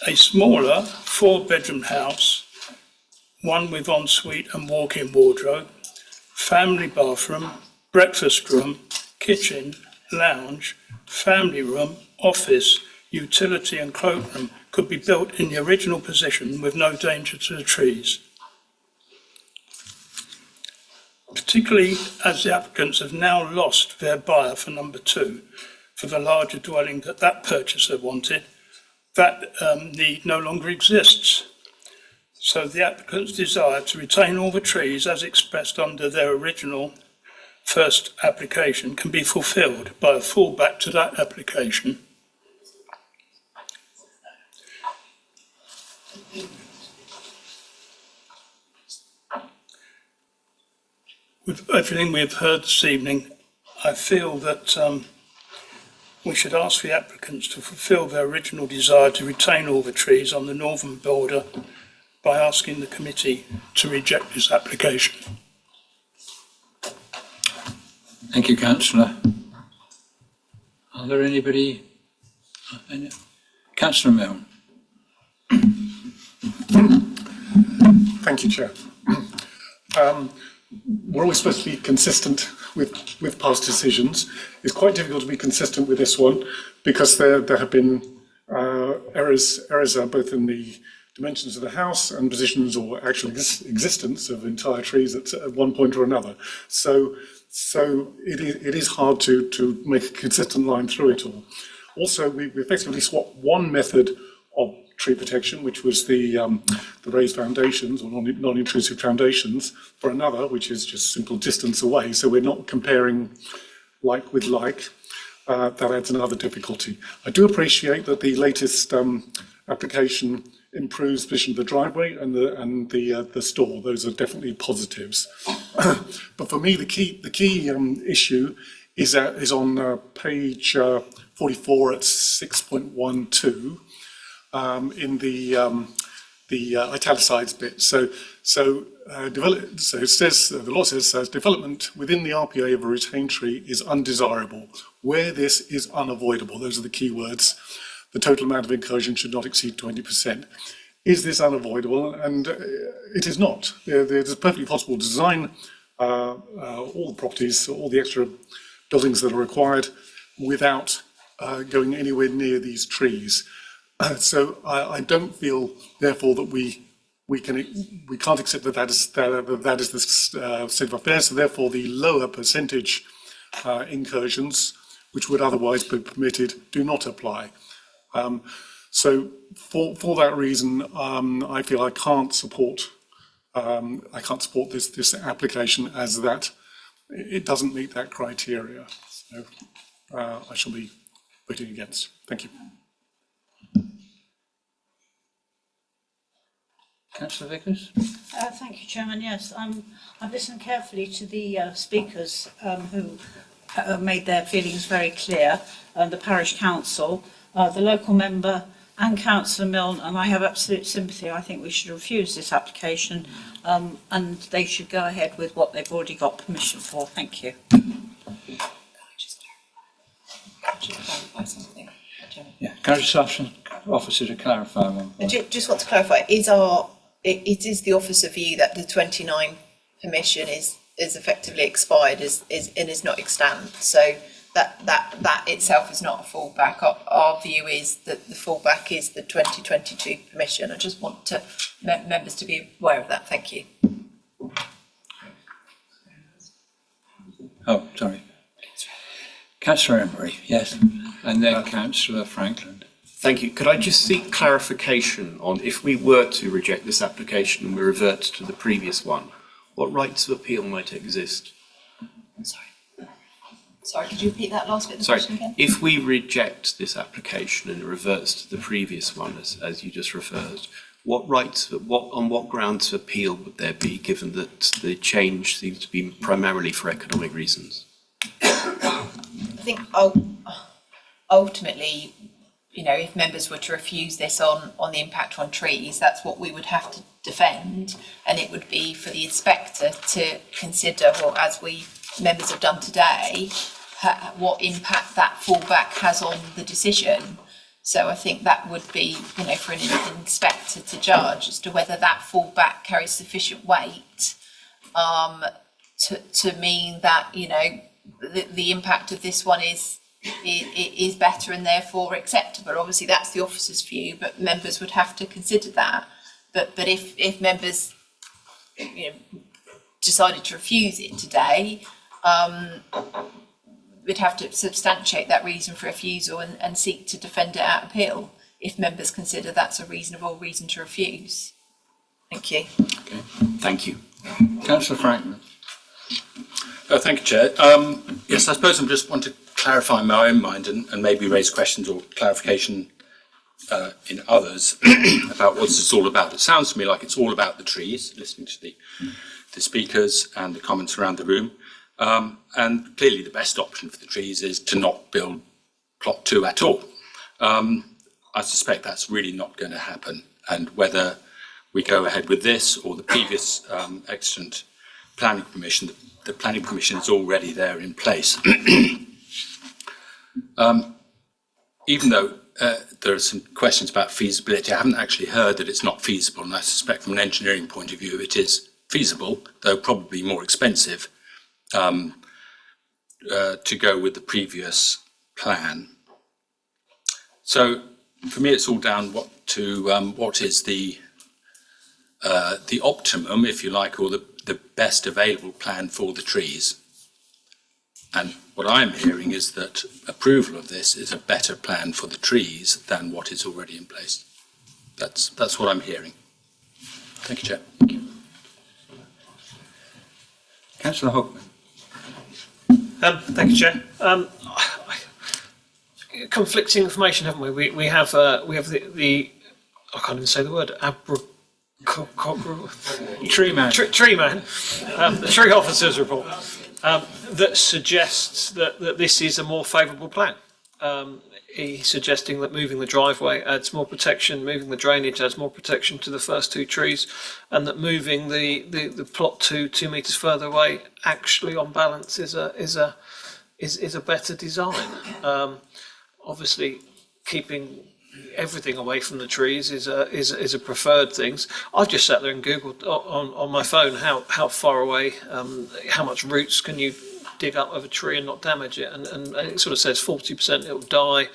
A smaller 4-bedroom house, one with ensuite and walk-in wardrobe, family bathroom, breakfast room, kitchen, lounge, family room, office, utility and cloakroom could be built in the original position with no danger to the trees. Particularly as the applicants have now lost their buyer for number 2, for the larger dwelling that purchaser wanted, that need no longer exists. So the applicant's desire to retain all the trees as expressed under their original first application can be fulfilled by a fallback to that application. With everything we've heard this evening, I feel that we should ask the applicants to fulfil their original desire to retain all the trees on the northern border by asking the committee to reject this application. Thank you, Councillor. Are there anybody? Councillor Milne. Thank you, Chair. We're always supposed to be consistent with past decisions. It's quite difficult to be consistent with this one because there have been errors both in the dimensions of the house and positions or actual existence of entire trees at one point or another. So it is hard to make a consistent line through it all. Also, we effectively swapped one method of tree protection, which was the raised foundations or non-intrusive foundations, for another, which is just simple distance away. So we're not comparing like with like. That adds another difficulty. I do appreciate that the latest application improves the position of the driveway and the store. Those are definitely positives. But for me, the key issue is on page 44 at 6.12. In the italicized bit. So it says, the law says development within the RPA of a retained tree is undesirable where this is unavoidable. Those are the key words. The total amount of incursion should not exceed 20%. Is this unavoidable? And it is not. It is perfectly possible to design all the properties, all the extra buildings that are required without going anywhere near these trees. So I don't feel, therefore, that we can't accept that is the state of affairs. So therefore, the lower percentage incursions, which would otherwise be permitted, do not apply. So for that reason, I feel I can't support this application as that it doesn't meet that criteria. So I shall be voting against. Thank you. Councillor Vickers? Thank you, Chairman. Yes, I've listened carefully to the speakers who made their feelings very clear, the parish council, the local member and Councillor Milne, and I have absolute sympathy. I think we should refuse this application and they should go ahead with what they've already got permission for. Thank you. Yeah, can I just ask the officer to clarify one point? Just want to clarify, it is the officer view that the 29 permission is effectively expired and is not extant. So that itself is not a fallback. Our view is that the fallback is the 2022 permission. I just want members to be aware of that. Thank you. Oh, sorry. Councillor Emery, yes, and then Councillor Franklin. Thank you. Could I just seek clarification on if we were to reject this application and we revert to the previous one, what rights of appeal might exist? Sorry, could you repeat that last bit of the Sorry, question again? if we reject this application and it reverts to the previous one, as you just referred, what rights, on what grounds of appeal would there be, given that the change seems to be primarily for economic reasons? I think ultimately, you know, if members were to refuse this on the impact on trees, that's what we would have to defend, and it would be for the inspector to consider, well, as we members have done today, what impact that fallback has on the decision. So I think that would be, you know, for an inspector to judge as to whether that fallback carries sufficient weight to mean that, you know, the impact of this one is better and therefore acceptable. Obviously, that's the officer's view, but members would have to consider that. But if members, you know, decided to refuse it today, we'd have to substantiate that reason for refusal and seek to defend it at appeal if members consider that's a reasonable reason to refuse. Thank you. Okay, thank you. Councillor Franklin. Thank you, Chair. Yes, I suppose I just want to clarify in my own mind and maybe raise questions or clarification in others about what this is all about. It sounds to me like it's all about the trees, listening to the speakers and the comments around the room. And clearly the best option for the trees is to not build plot 2 at all. I suspect that's really not going to happen. And whether we go ahead with this or the previous excellent planning permission, the planning permission is already there in place. Even though there are some questions about feasibility, I haven't actually heard that it's not feasible, and I suspect from an engineering point of view it is feasible, though probably more expensive to go with the previous plan. So for me it's all down to what is the optimum, if you like, or the best available plan for the trees. And what I'm hearing is that approval of this is a better plan for the trees than what is already in place. That's what I'm hearing. Thank you, Chair. Thank you. Councillor Hogman. Thank you, Chair. Conflicting information, haven't we? We have the I can't even say the word, Tree man. Tree man, the tree officer's report, that suggests that this is a more favourable plan. He's suggesting that moving the driveway adds more protection, moving the drainage adds more protection to the first 2 trees, and that moving the plot 2 metres further away actually on balance is a better design. Obviously, keeping everything away from the trees is a preferred thing. I've just sat there and Googled on my phone how far away, how much roots can you dig up of a tree and not damage it, and it sort of says 40% it will die,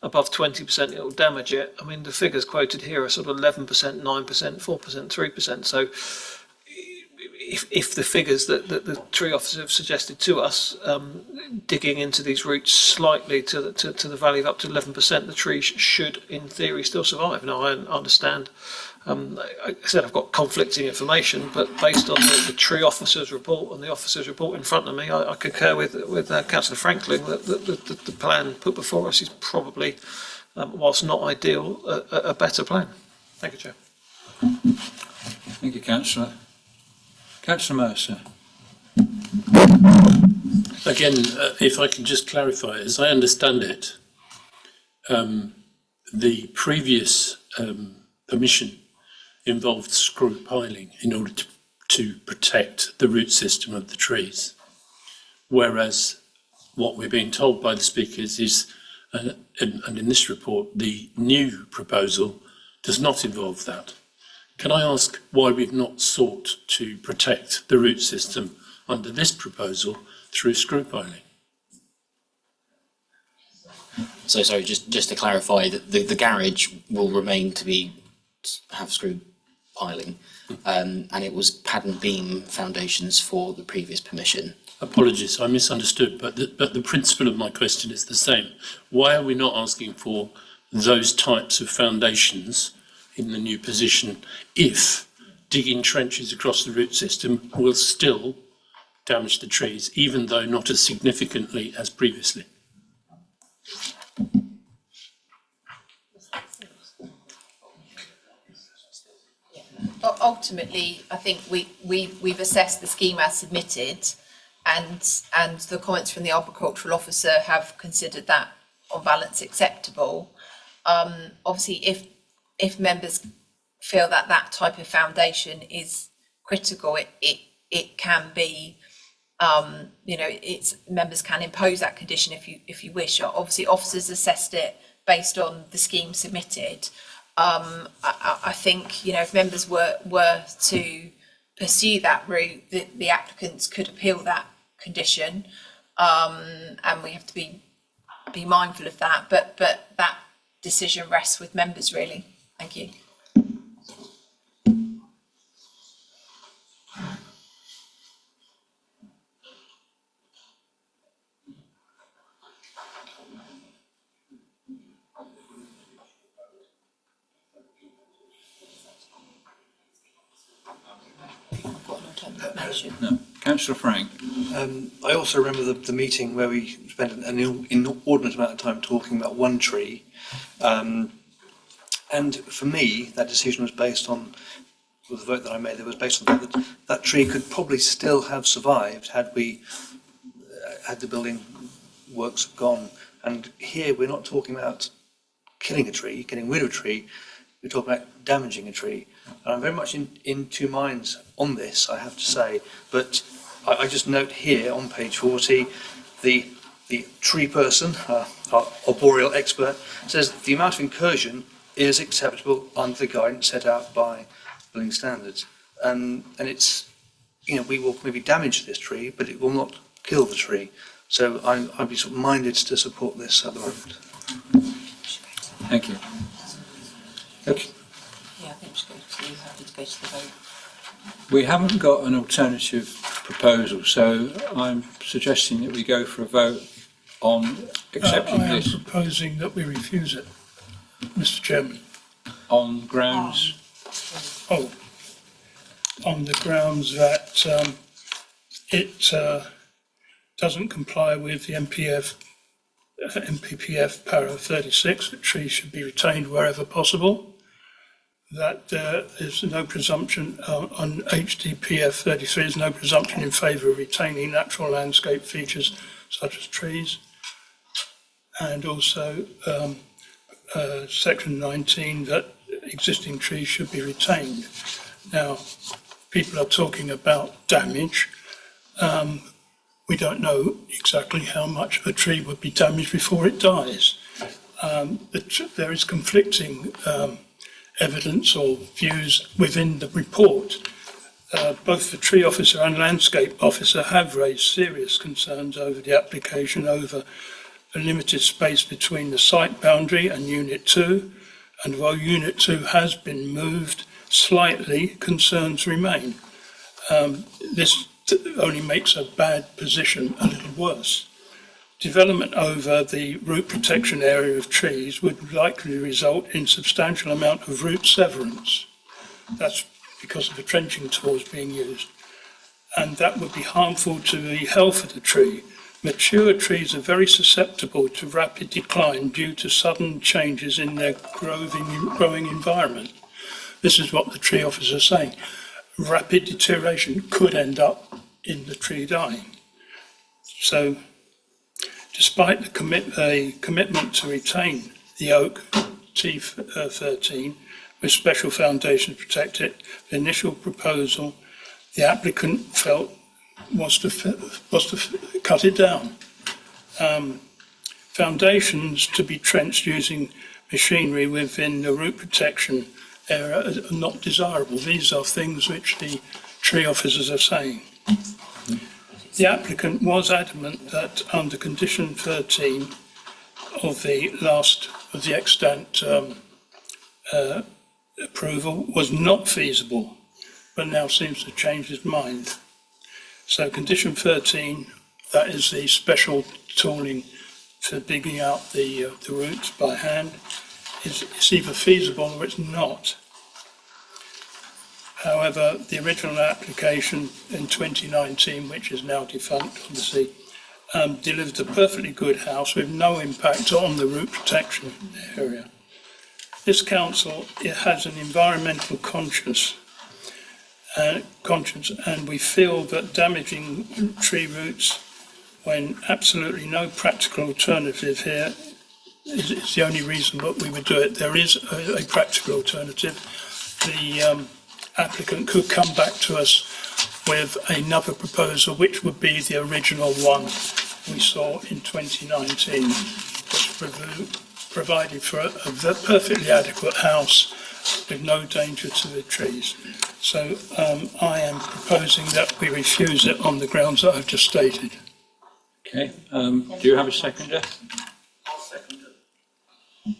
above 20% it will damage it. I mean, the figures quoted here are sort of 11%, 9%, 4%, 3%. So if the figures that the tree officer have suggested to us, digging into these roots slightly to the value of up to 11%, the tree should, in theory, still survive. Now, I understand, I said I've got conflicting information, but based on the tree officer's report and the officer's report in front of me, I concur with Councillor Franklin that the plan put before us is probably, whilst not ideal, a better plan. Thank you, Chair. Thank you, Councillor. Councillor Mercer. Again, if I can just clarify, as I understand it, the previous permission involved screw piling in order to protect the root system of the trees, whereas what we're being told by the speakers is, and in this report, the new proposal does not involve that. Can I ask why we've not sought to protect the root system under this proposal through screw piling? So sorry, just to clarify, that the garage will remain to have screw piling, and it was pad and beam foundations for the previous permission. Apologies, I misunderstood, but the principle of my question is the same. Why are we not asking for those types of foundations in the new position if digging trenches across the root system will still damage the trees, even though not as significantly as previously. Ultimately, I think we've assessed the scheme as submitted, and the comments from the arboricultural officer have considered that on balance acceptable. Obviously, if members feel that that type of foundation is critical, it can be, it's members can impose that condition if you wish. Obviously, officers assessed it based on the scheme submitted. I think, if members were to pursue that route, the applicants could appeal that condition, and we have to be mindful of that. But that decision rests with members, really. Thank you. No. Councillor Frank. I also remember the meeting where we spent an inordinate amount of time talking about one tree. And for me, that decision was based on, with the vote that I made, it was based on the fact that that tree could probably still have survived had we had the building works gone. And here we're not talking about killing a tree, getting rid of a tree, we're talking about damaging a tree. And I'm very much in two minds on this, I have to say, but I just note here on page 40, the tree person, our arboreal expert, says the amount of incursion is acceptable under the guidance set out by building standards. And it's, we will maybe damage this tree, but it will not kill the tree. So I'd be sort of minded to support this at the moment. Thank you. Okay. Yeah, I think we're happy to go to the vote. We haven't got an alternative proposal, so I'm suggesting that we go for a vote on accepting I am this proposing that we refuse it, Mr. Chairman. on grounds. On the grounds that it doesn't comply with the MPPF para 36, that trees should be retained wherever possible. That there's no presumption on HDPF 33, there's no presumption in favour of retaining natural landscape features such as trees. And also section 19, that existing trees should be retained. Now, people are talking about damage. We don't know exactly how much a tree would be damaged before it dies. There is conflicting evidence or views within the report. Both the tree officer and landscape officer have raised serious concerns over the application over the limited space between the site boundary and Unit 2, and while Unit 2 has been moved slightly, concerns remain. This only makes a bad position a little worse. Development over the root protection area of trees would likely result in substantial amount of root severance. That's because of the trenching tools being used. And that would be harmful to the health of the tree. Mature trees are very susceptible to rapid decline due to sudden changes in their growing environment. This is what the tree officer is saying. Rapid deterioration could end up in the tree dying. So, despite the commitment to retain the oak T13 with special foundations to protect it, the initial proposal the applicant felt was to cut it down. Foundations to be trenched using machinery within the root protection area are not desirable. These are things which the tree officers are saying. The applicant was adamant that under condition 13 of the extant approval was not feasible, but now seems to change his mind. So condition 13, that is the special tooling for digging out the roots by hand, it's either feasible or it's not. However, the original application in 2019, which is now defunct, obviously, delivered a perfectly good house with no impact on the root protection area. This council, it has an environmental conscience, and we feel that damaging tree roots when absolutely no practical alternative here is the only reason that we would do it. There is a practical alternative. The applicant could come back to us with another proposal, which would be the original one we saw in 2019, which provided for a perfectly adequate house with no danger to the trees. So I am proposing that we refuse it on the grounds that I've just stated. Okay, do you have a seconder? I'll second it.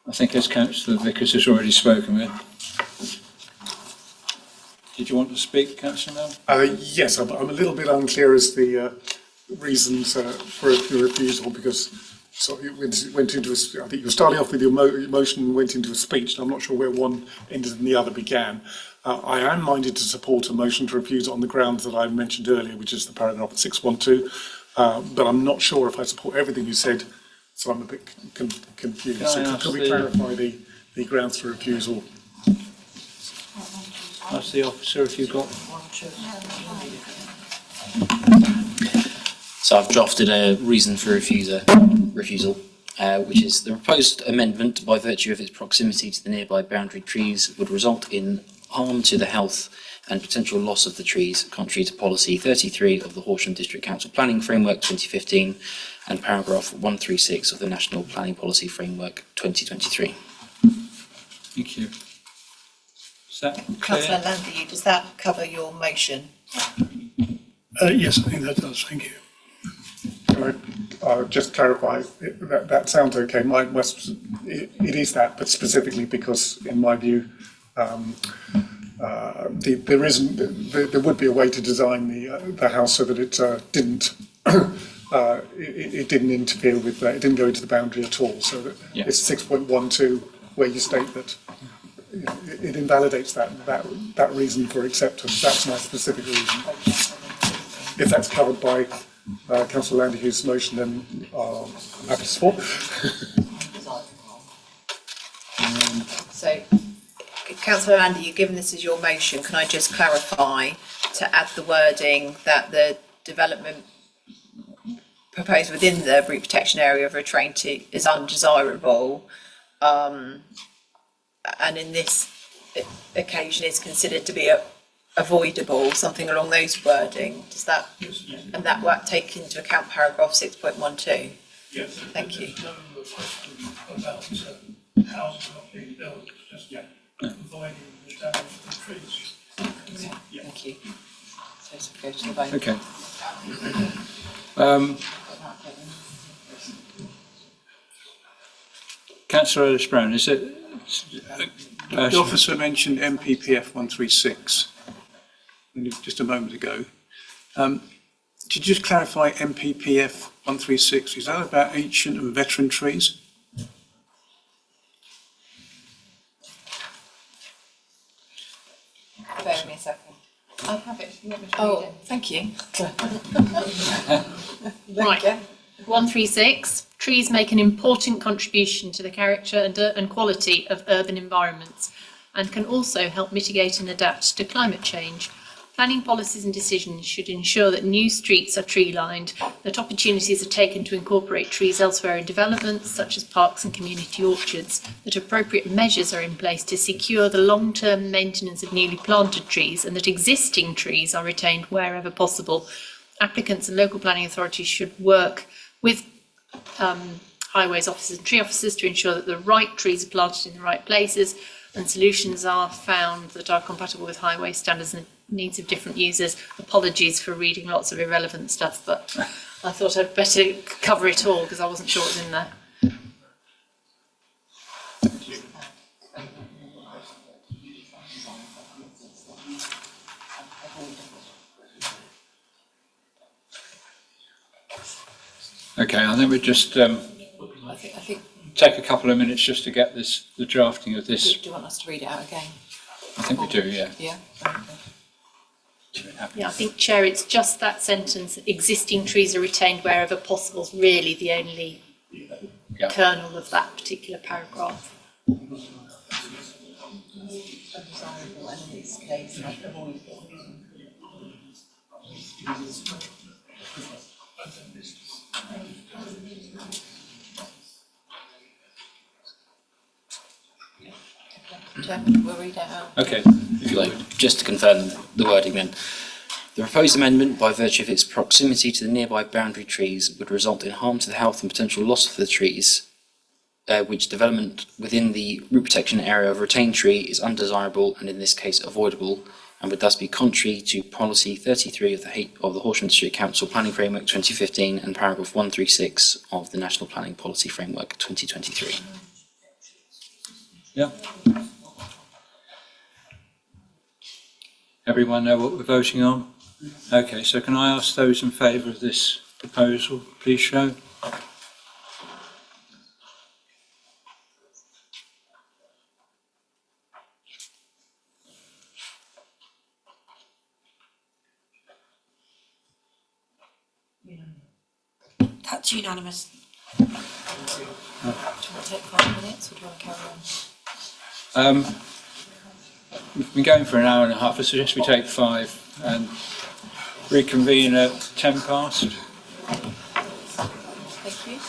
I think as Councillor Vickers has already spoken with. Did you want to speak, Councillor Mann? Yes, I'm a little bit unclear as the reasons for the refusal, because it went into I think you were starting off with your motion and went into a speech, and I'm not sure where one ended and the other began. I am minded to support a motion to refuse on the grounds that I mentioned earlier, which is the paragraph at 612, but I'm not sure if I support everything you said, so I'm a bit confused. So could we clarify the grounds for refusal? Ask the officer if you've got. So I've drafted a reason for refusal, which is the proposed amendment, by virtue of its proximity to the nearby boundary trees, would result in harm to the health and potential loss of the trees, contrary to policy 33 of the Horsham District Council Planning Framework 2015 and paragraph 136 of the National Planning Policy Framework 2023. Thank you. Is that clear? Councillor Landy, does that cover your motion? Yes, I think that does. Thank you. Can I just clarify, that sounds okay. It is that, but specifically because, in my view, there would be a way to design the house so that it didn't it didn't interfere with it didn't go into the boundary at all. So that it's 6.12 where you state that it invalidates that reason for acceptance. That's my specific reason. If that's covered by Councillor Landyhu's motion, then happy to support. So, Councillor Landy, given this is your motion, can I just clarify to add the wording that the development proposed within the root protection area of a train is undesirable, and in this occasion is considered to be avoidable, something along those wording? Does that, and that work take into account paragraph 6.12? Yes. Thank you. There's no question about houses not being built, it's just avoiding the damage to the trees. Thank you. So go to the vote. Okay. Councillor Ellis-Brown, is it? The officer mentioned MPPF 136 just a moment ago. Could you just clarify MPPF 136? Is that about ancient and veteran trees? Bear with me a second. I have it. You want me to read it? Thank you. Right. 136. Trees make an important contribution to the character and quality of urban environments and can also help mitigate and adapt to climate change. Planning policies and decisions should ensure that new streets are tree-lined, that opportunities are taken to incorporate trees elsewhere in developments, such as parks and community orchards, that appropriate measures are in place to secure the long-term maintenance of newly planted trees, and that existing trees are retained wherever possible. Applicants and local planning authorities should work with highways officers and tree officers to ensure that the right trees are planted in the right places and solutions are found that are compatible with highway standards and needs of different users. Apologies for reading lots of irrelevant stuff, but I thought I'd better cover it all because I wasn't sure it was in there. Okay, I think we're just. I think take a couple of minutes just to get the drafting of this. Do you want us to read it out again? I think we do, yeah. Yeah. Yeah, I think, Chair, it's just that sentence, existing trees are retained wherever possible, is really the only kernel of that particular paragraph. We'll read it out. Okay. If you like, just to confirm the wording then. The proposed amendment, by virtue of its proximity to the nearby boundary trees, would result in harm to the health and potential loss of the trees, which development within the root protection area of a retained tree is undesirable and in this case avoidable, and would thus be contrary to policy 33 of the Horsham District Council Planning Framework 2015 and paragraph 136 of the National Planning Policy Framework 2023. Yeah. Everyone know what we're voting on? Okay, so can I ask those in favour of this proposal, please show. That's unanimous. Do you want to take 5 minutes or do you want to carry on? We've been going for an hour and a half. I suggest we take 5 and reconvene at 10 past. Thank you.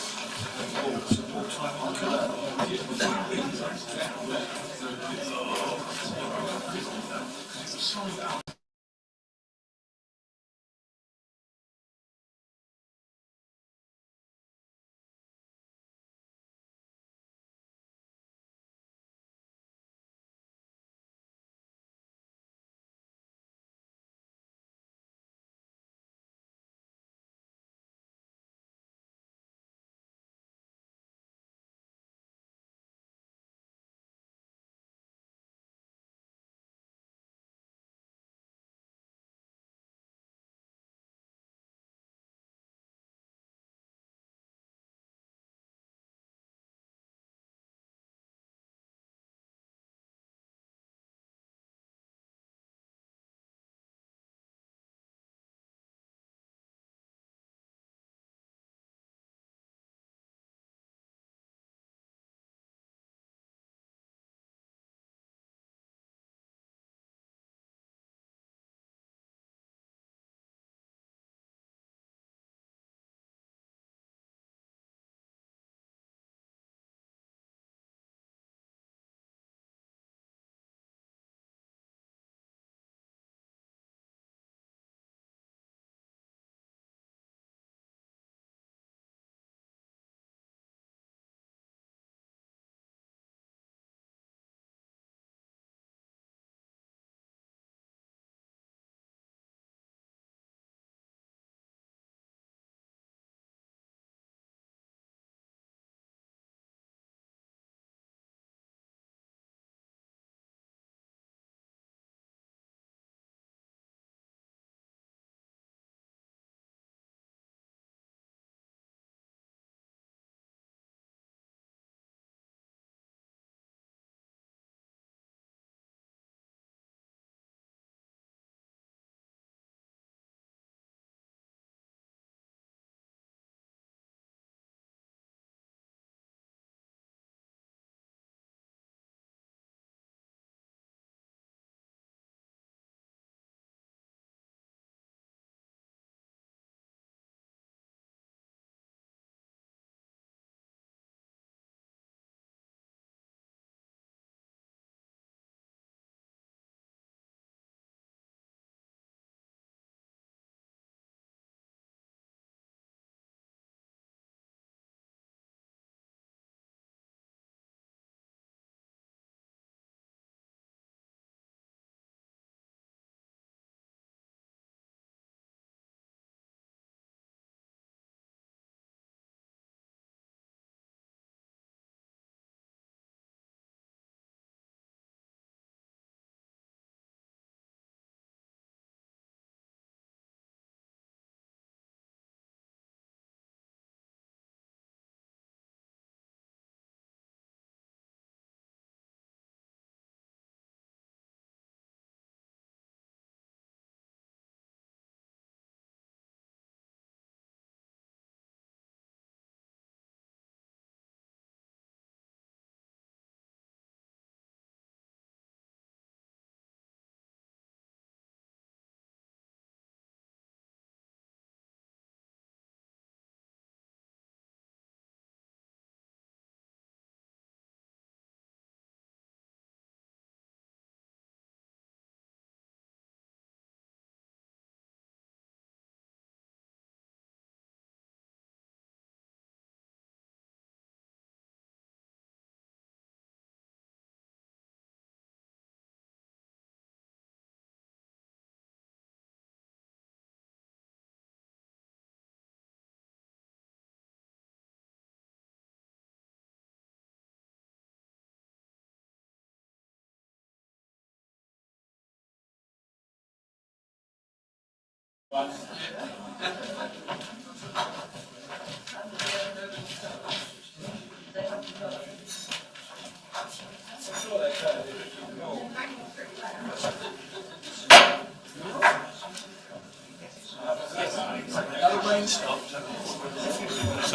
So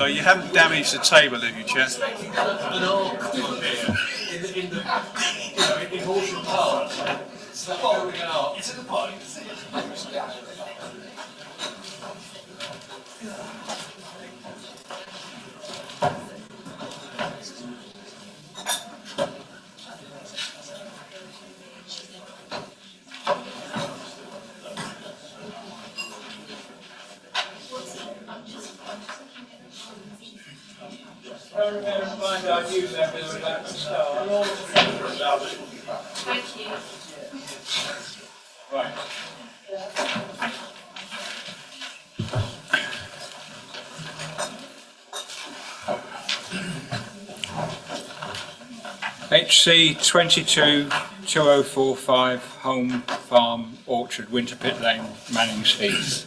you haven't damaged the table, have you, Chair? No. In Horsham Park, it's that going out. It's at the point. Thank you. Right. HC 222045 Home Farm Orchard Winterpit Lane, Mannings Heath.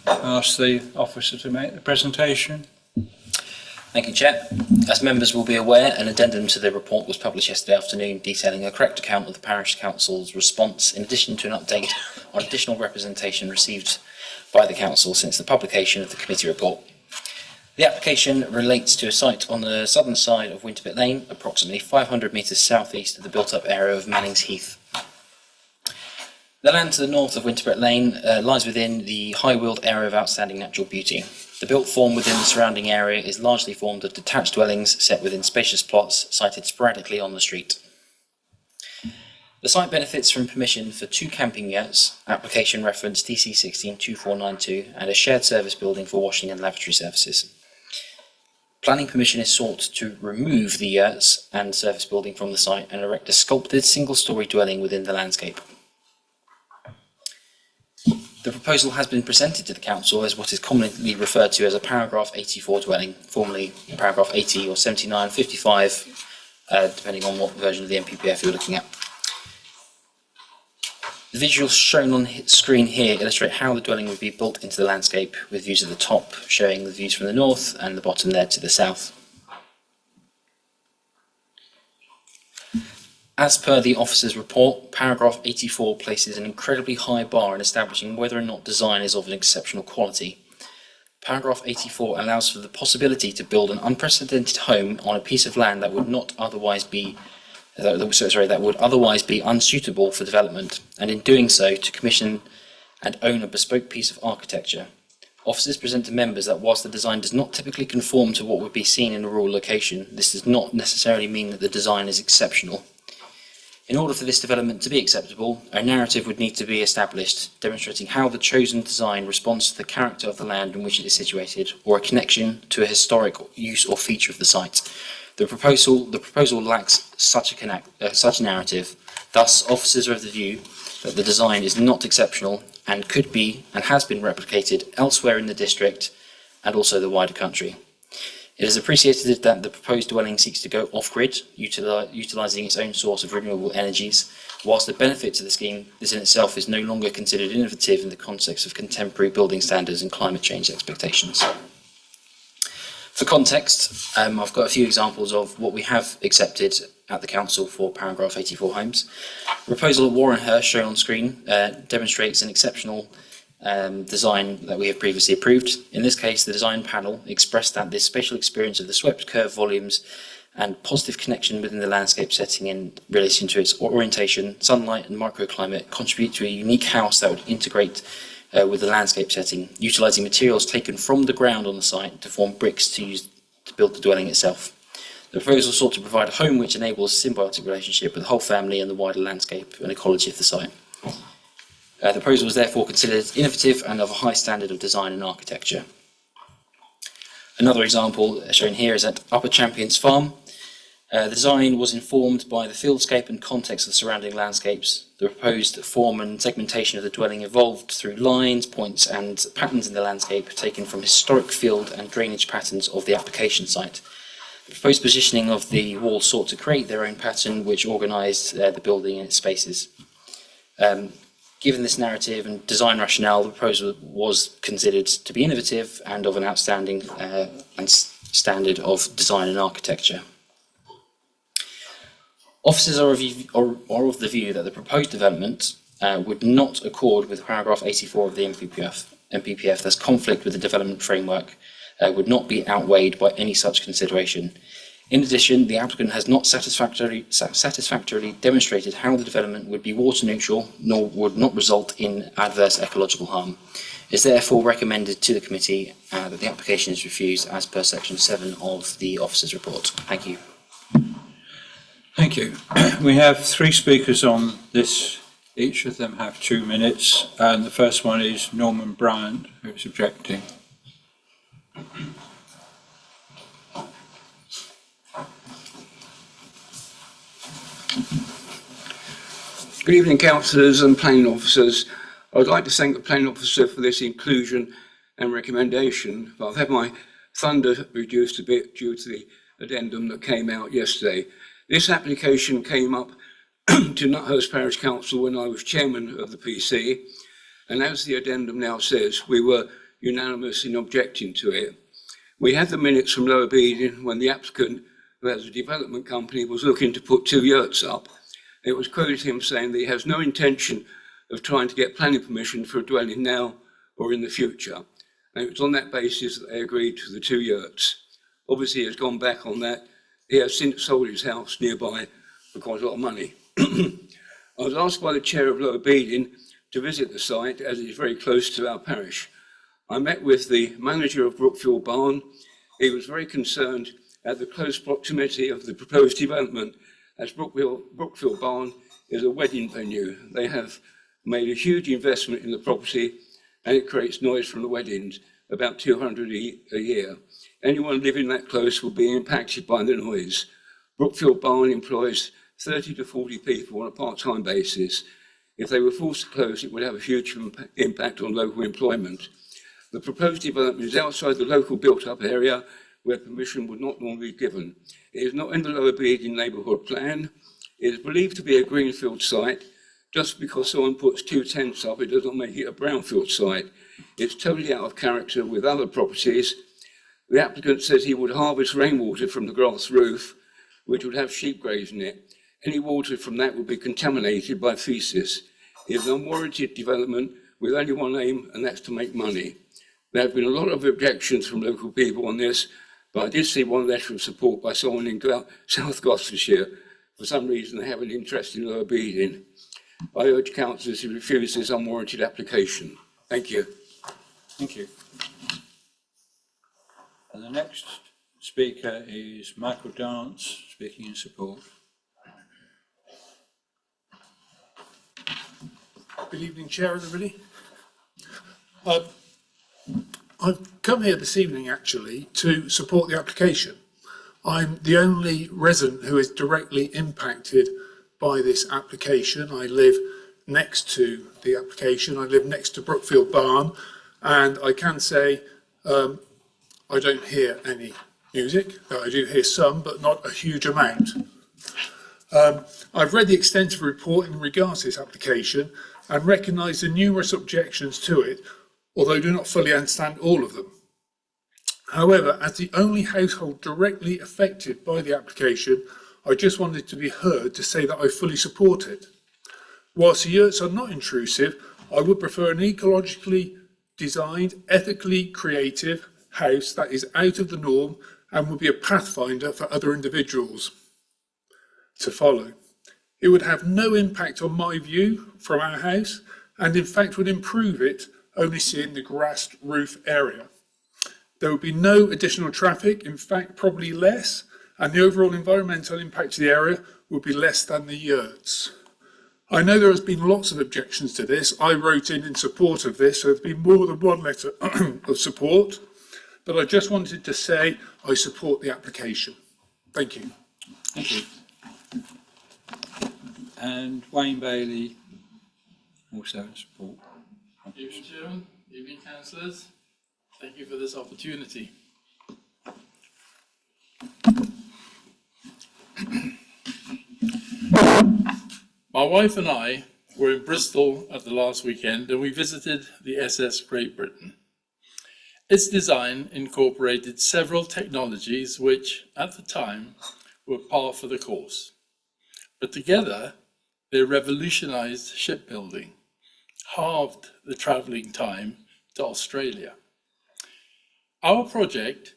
Ask the officer to make the presentation. Thank you, Chair. As members will be aware, an addendum to the report was published yesterday afternoon detailing a correct account of the Parish Council's response, in addition to an update on additional representation received by the Council since the publication of the committee report. The application relates to a site on the southern side of Winterpit Lane, approximately 500 metres south-east of the built-up area of Mannings Heath. The land to the north of Winterpit Lane lies within the High Weald area of outstanding natural beauty. The built form within the surrounding area is largely formed of detached dwellings set within spacious plots sited sporadically on the street. The site benefits from permission for 2 camping yurts, application reference DC 162492, and a shared service building for washing and lavatory services. Planning permission is sought to remove the yurts and service building from the site and erect a sculpted single-storey dwelling within the landscape. The proposal has been presented to the Council as what is commonly referred to as a paragraph 84 dwelling, formerly paragraph 80 or 79, 55, depending on what version of the NPPF you're looking at. The visuals shown on screen here illustrate how the dwelling would be built into the landscape, with views at the top showing the views from the north and the bottom there to the south. As per the officer's report, paragraph 84 places an incredibly high bar in establishing whether or not design is of an exceptional quality. Paragraph 84 allows for the possibility to build an unprecedented home on a piece of land that would not otherwise be that would otherwise be unsuitable for development, and in doing so to commission and own a bespoke piece of architecture. Officers present to members that whilst the design does not typically conform to what would be seen in a rural location, this does not necessarily mean that the design is exceptional. In order for this development to be acceptable, a narrative would need to be established, demonstrating how the chosen design responds to the character of the land in which it is situated, or a connection to a historic use or feature of the site. The proposal lacks such a narrative. Thus, officers are of the view that the design is not exceptional and could be and has been replicated elsewhere in the district and also the wider country. It is appreciated that the proposed dwelling seeks to go off-grid, utilising its own source of renewable energies. Whilst the benefit to the scheme, this in itself is no longer considered innovative in the context of contemporary building standards and climate change expectations. For context, I've got a few examples of what we have accepted at the Council for paragraph 84 homes. The proposal at Warrenhurst, shown on screen, demonstrates an exceptional design that we have previously approved. In this case, the design panel expressed that this spatial experience of the swept curve volumes and positive connection within the landscape setting in relation to its orientation, sunlight and microclimate contribute to a unique house that would integrate with the landscape setting, utilising materials taken from the ground on the site to form bricks to use to build the dwelling itself. The proposal sought to provide a home which enables a symbiotic relationship with the whole family and the wider landscape and ecology of the site. The proposal was therefore considered innovative and of a high standard of design and architecture. Another example shown here is at Upper Champions Farm. The design was informed by the fieldscape and context of the surrounding landscapes. The proposed form and segmentation of the dwelling evolved through lines, points and patterns in the landscape taken from historic field and drainage patterns of the application site. The proposed positioning of the walls sought to create their own pattern which organised the building and its spaces. Given this narrative and design rationale, the proposal was considered to be innovative and of an outstanding standard of design and architecture. Officers are of the view that the proposed development would not accord with paragraph 84 of the MPPF, thus conflict with the development framework would not be outweighed by any such consideration. In addition, the applicant has not satisfactorily demonstrated how the development would be water neutral, nor would not result in adverse ecological harm. It is therefore recommended to the committee that the application is refused as per section 7 of the officer's report. Thank you. Thank you. We have 3 speakers on this. Each of them have 2 minutes, and the first one is Norman Bryant, who is objecting. Good evening, councillors and planning officers. I would like to thank the planning officer for this inclusion and recommendation, but I've had my thunder reduced a bit due to the addendum that came out yesterday. This application came up to Nuthurst Parish Council when I was chairman of the PC, and as the addendum now says, we were unanimous in objecting to it. We had the minutes from Lower Beeding when the applicant, who has a development company, was looking to put 2 yurts up. It was quoted him saying that he has no intention of trying to get planning permission for a dwelling now or in the future. And it was on that basis that they agreed to the 2 yurts. Obviously, he has gone back on that. He has since sold his house nearby for quite a lot of money. I was asked by the chair of Lower Beeding to visit the site as it is very close to our parish. I met with the manager of Brookfield Barn. He was very concerned at the close proximity of the proposed development, as Brookfield Barn is a wedding venue. They have made a huge investment in the property and it creates noise from the weddings, about 200 a year. Anyone living that close will be impacted by the noise. Brookfield Barn employs 30 to 40 people on a part-time basis. If they were forced to close, it would have a huge impact on local employment. The proposed development is outside the local built-up area where permission would not normally be given. It is not in the Lower Beeding neighbourhood plan. It is believed to be a greenfield site. Just because someone puts 2 tents up, it does not make it a brownfield site. It's totally out of character with other properties. The applicant says he would harvest rainwater from the grass roof, which would have sheep grazing it. Any water from that would be contaminated by faeces. It is an unwarranted development with only one aim, and that's to make money. There have been a lot of objections from local people on this, but I did see one letter of support by someone in South Gloucestershire. For some reason, they have an interest in Lower Beeding. I urge councillors to refuse this unwarranted application. Thank you. Thank you. And the next speaker is Michael Dance, speaking in support. Good evening, Chair, everybody. I've come here this evening actually to support the application. I'm the only resident who is directly impacted by this application. I live next to the application. I live next to Brookfield Barn, and I can say I don't hear any music. I do hear some, but not a huge amount. I've read the extensive report in regards to this application and recognise the numerous objections to it, although I do not fully understand all of them. However, as the only household directly affected by the application, I just wanted to be heard to say that I fully support it. Whilst the yurts are not intrusive, I would prefer an ecologically designed, ethically creative house that is out of the norm and would be a pathfinder for other individuals to follow. It would have no impact on my view from our house, and in fact would improve it, only seeing the grassed roof area. There would be no additional traffic, in fact probably less, and the overall environmental impact to the area would be less than the yurts. I know there has been lots of objections to this. I wrote in support of this, so there's been more than one letter of support, but I just wanted to say I support the application. Thank you. Thank you. And Wayne Bailey, also in support. Evening, Chairman. Evening, councillors. Thank you for this opportunity. My wife and I were in Bristol at the last weekend and we visited the SS Great Britain. Its design incorporated several technologies which, at the time, were par for the course. But together, they revolutionized shipbuilding, halved the traveling time to Australia. Our project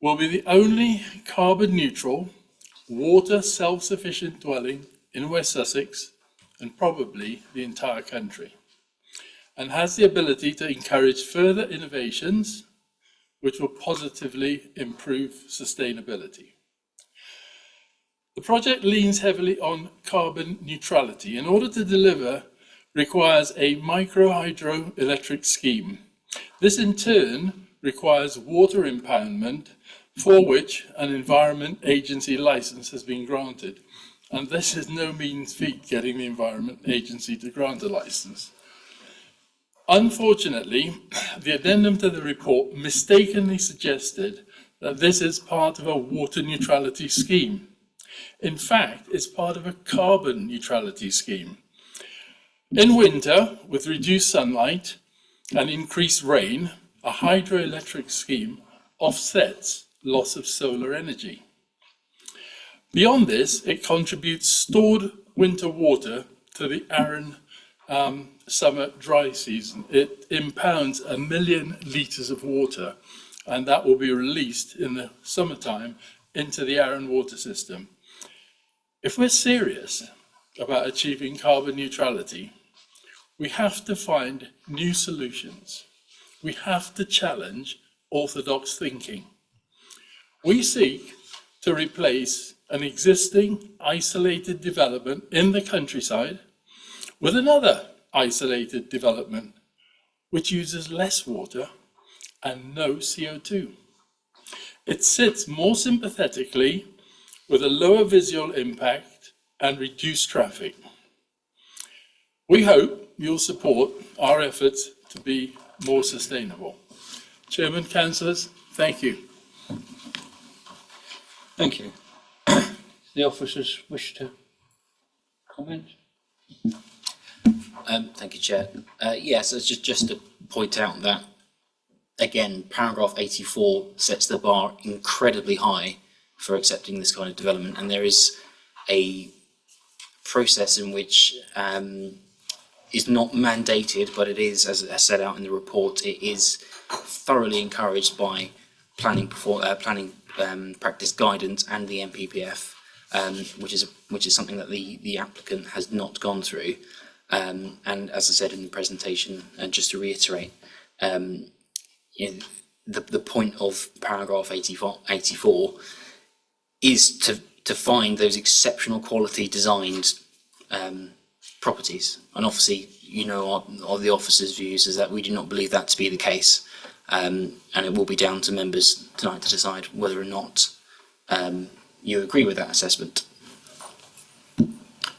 will be the only carbon neutral, water self-sufficient dwelling in West Sussex and probably the entire country, and has the ability to encourage further innovations which will positively improve sustainability. The project leans heavily on carbon neutrality. In order to deliver, requires a micro-hydroelectric scheme. This in turn requires water impoundment, for which an Environment Agency licence has been granted. And this is no mean feat, getting the Environment Agency to grant a licence. Unfortunately, the addendum to the report mistakenly suggested that this is part of a water neutrality scheme. In fact, it's part of a carbon neutrality scheme. In winter, with reduced sunlight and increased rain, a hydroelectric scheme offsets loss of solar energy. Beyond this, it contributes stored winter water to the Arran summer dry season. It impounds 1 million litres of water, and that will be released in the summertime into the Arran water system. If we're serious about achieving carbon neutrality, we have to find new solutions. We have to challenge orthodox thinking. We seek to replace an existing isolated development in the countryside with another isolated development which uses less water and no CO2. It sits more sympathetically with a lower visual impact and reduced traffic. We hope you'll support our efforts to be more sustainable. Chairman, councillors, thank you. Thank you. The officers wish to comment? Thank you, Chair. Yes, it's just to point out that, again, paragraph 84 sets the bar incredibly high for accepting this kind of development, and there is a process in which is not mandated, but it is, as set out in the report, it is thoroughly encouraged by planning practice guidance and the MPPF, which is something that the applicant has not gone through. And as I said in the presentation, and just to reiterate, the point of paragraph 84 is to find those exceptional quality designed properties. And obviously, the officers' views is that we do not believe that to be the case. And it will be down to members tonight to decide whether or not you agree with that assessment.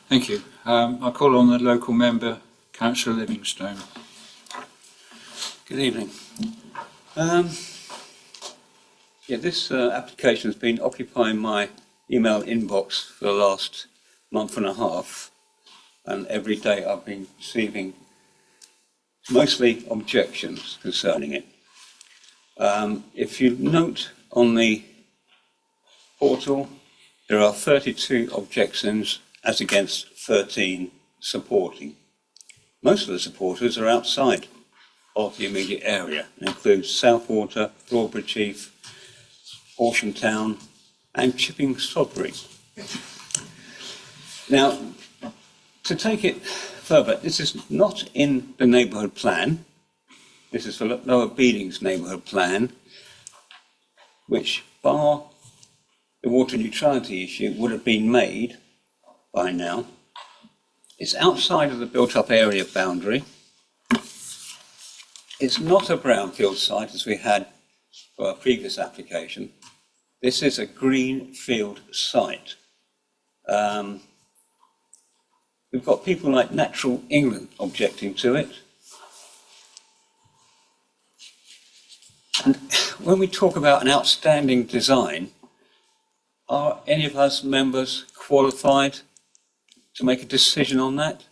Thank you. I call on the local member, Councillor Livingstone. Good evening. This application has been occupying my email inbox for the last month and a half, and every day I've been receiving mostly objections concerning it. If you note on the portal, there are 32 objections as against 13 supporting. Most of the supporters are outside of the immediate area. It includes Southwater, Broadbridge Heath, Horsham Town and Chipping Sodbury. Now, to take it further, this is not in the neighbourhood plan. This is for Lower Beeding's neighbourhood plan, which, bar the water neutrality issue, would have been made by now. It's outside of the built-up area boundary. It's not a brownfield site as we had for our previous application. This is a greenfield site. We've got people like Natural England objecting to it. And when we talk about an outstanding design, are any of us members qualified to make a decision on that?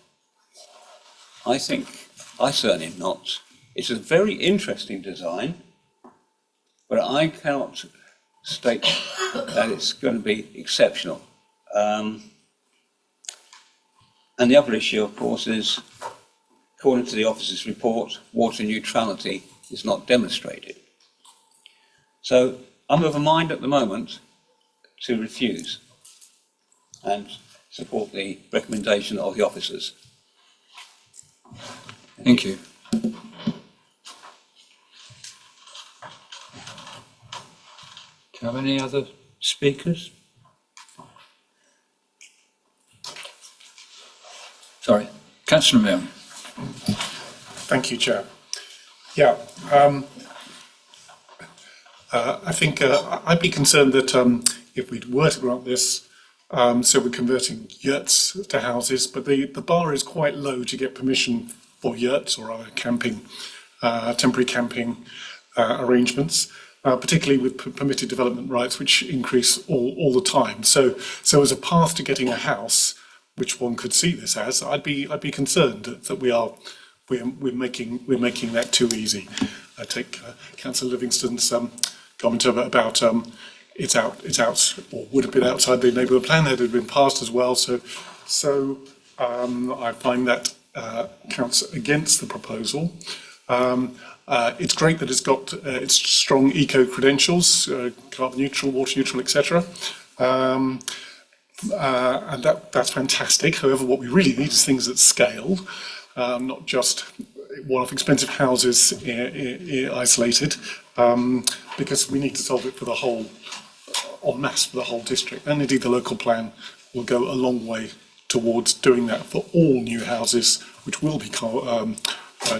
I certainly am not. It's a very interesting design, but I cannot state that it's going to be exceptional. And the other issue, of course, is, according to the officer's report, water neutrality is not demonstrated. So I'm of a mind at the moment to refuse and support the recommendation of the officers. Thank you. Do you have any other speakers? Sorry, Councillor Milne. Thank you, Chair. Yeah, I think I'd be concerned that if we were to grant this, so we're converting yurts to houses, but the bar is quite low to get permission for yurts or other camping, temporary camping arrangements, particularly with permitted development rights, which increase all the time. So as a path to getting a house, which one could see this as, I'd be concerned that we're making that too easy. I take Councillor Livingston's comment about it's out or would have been outside the neighbourhood plan that had been passed as well. So I find that counts against the proposal. It's great that it's got its strong eco credentials, carbon neutral, water neutral, etc. And that's fantastic. However, what we really need is things at scale, not just one-off expensive houses isolated, because we need to solve it for the whole, en masse for the whole district. And indeed, the local plan will go a long way towards doing that for all new houses, which will be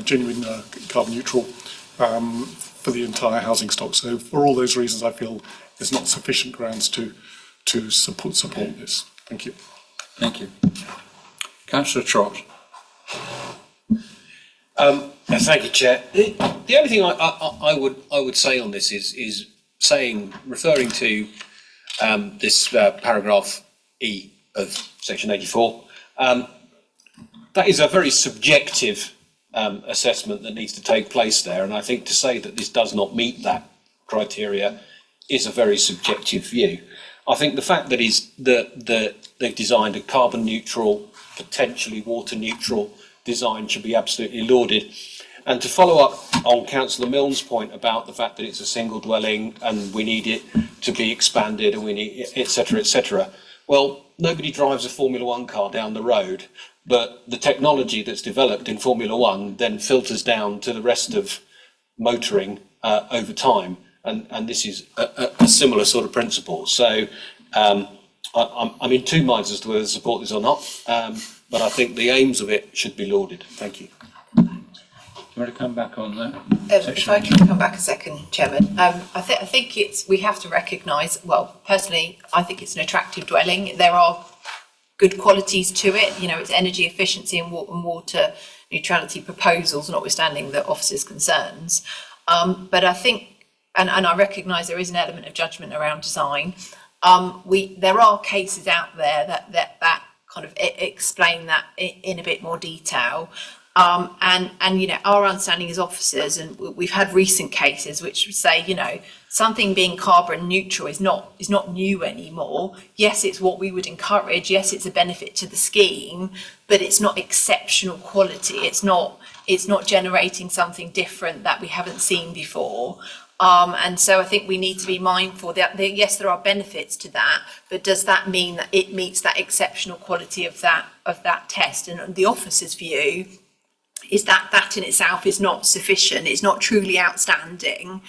genuine carbon neutral for the entire housing stock. So for all those reasons, I feel there's not sufficient grounds to support this. Thank you. Thank you. Councillor Trott. Thank you, Chair. The only thing I would say on this is referring to this paragraph E of section 84. That is a very subjective assessment that needs to take place there, and I think to say that this does not meet that criteria is a very subjective view. I think the fact that they've designed a carbon neutral, potentially water neutral design should be absolutely lauded. And to follow up on Councillor Milne's point about the fact that it's a single dwelling and we need it to be expanded and we need etc. etc. Well, nobody drives a Formula One car down the road, but the technology that's developed in Formula One then filters down to the rest of motoring over time. And this is a similar sort of principle. So I'm in two minds as to whether to support this or not, but I think the aims of it should be lauded. Thank you. Do you want to come back on that? If I can come back a second, Chairman. I think we have to recognise, well, personally, I think it's an attractive dwelling. There are good qualities to it. You know, it's energy efficiency and water neutrality proposals, notwithstanding the officer's concerns. But I think, and I recognise there is an element of judgment around design. There are cases out there that kind of explain that in a bit more detail. And you know, our understanding as officers, and we've had recent cases which say, you know, something being carbon neutral is not new anymore. Yes, it's what we would encourage. Yes, it's a benefit to the scheme, but it's not exceptional quality. It's not generating something different that we haven't seen before. And so I think we need to be mindful that yes, there are benefits to that, but does that mean that it meets that exceptional quality of that test? And the officer's view is that in itself is not sufficient. It's not truly outstanding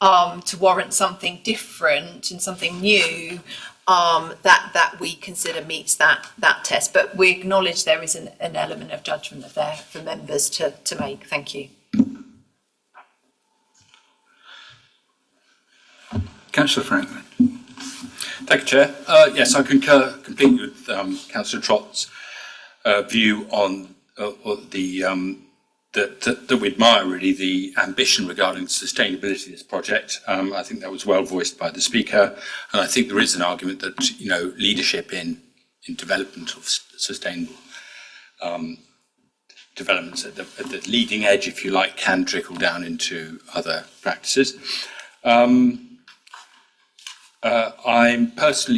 to warrant something different and something new that we consider meets that test. But we acknowledge there is an element of judgment there for members to make. Thank you. Councillor Franklin. Thank you, Chair. Yes, I concur completely with Councillor Trott's view on that we admire really the ambition regarding sustainability of this project. I think that was well voiced by the speaker, and I think there is an argument that, you know, leadership in development of sustainable developments at the leading edge, if you like, can trickle down into other practices.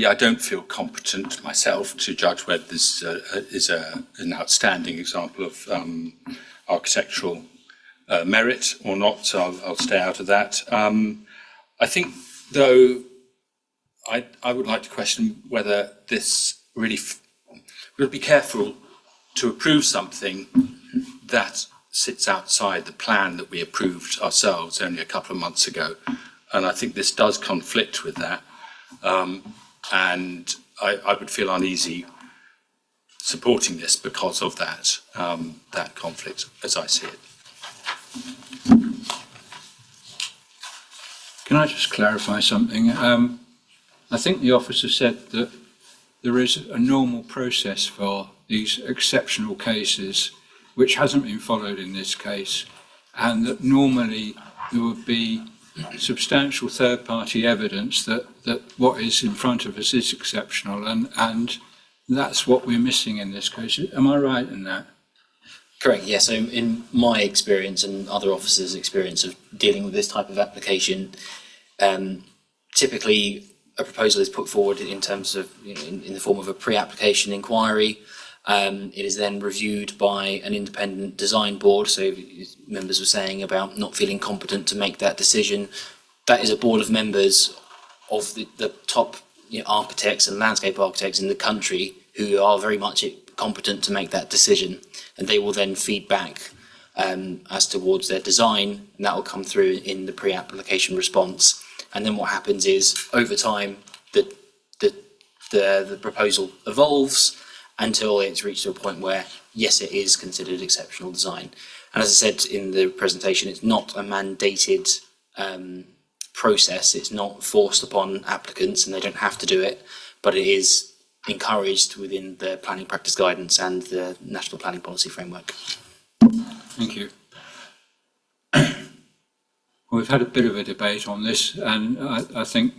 I don't feel competent myself to judge whether this is an outstanding example of architectural merit or not, so I'll stay out of that. I think, though, I would like to question whether this really, we'll be careful to approve something that sits outside the plan that we approved ourselves only a couple of months ago. And I think this does conflict with that. And I would feel uneasy supporting this because of that, that conflict as I see it. Can I just clarify something? I think the officer said that there is a normal process for these exceptional cases which hasn't been followed in this case, and that normally there would be substantial third-party evidence that what is in front of us is exceptional, and that's what we're missing in this case. Am I right in that? Correct, yes. So in my experience and other officers' experience of dealing with this type of application, typically a proposal is put forward in terms of, in the form of a pre-application inquiry. It is then reviewed by an independent design board. So members were saying about not feeling competent to make that decision. That is a board of members of the top architects and landscape architects in the country who are very much competent to make that decision. And they will then feed back as towards their design, and that will come through in the pre-application response. And then what happens is, over time, the proposal evolves until it's reached to a point where, yes, it is considered exceptional design. And as I said in the presentation, it's not a mandated process. It's not forced upon applicants, and they don't have to do it, but it is encouraged within the planning practice guidance and the National Planning Policy Framework. Thank you. We've had a bit of a debate on this, and I think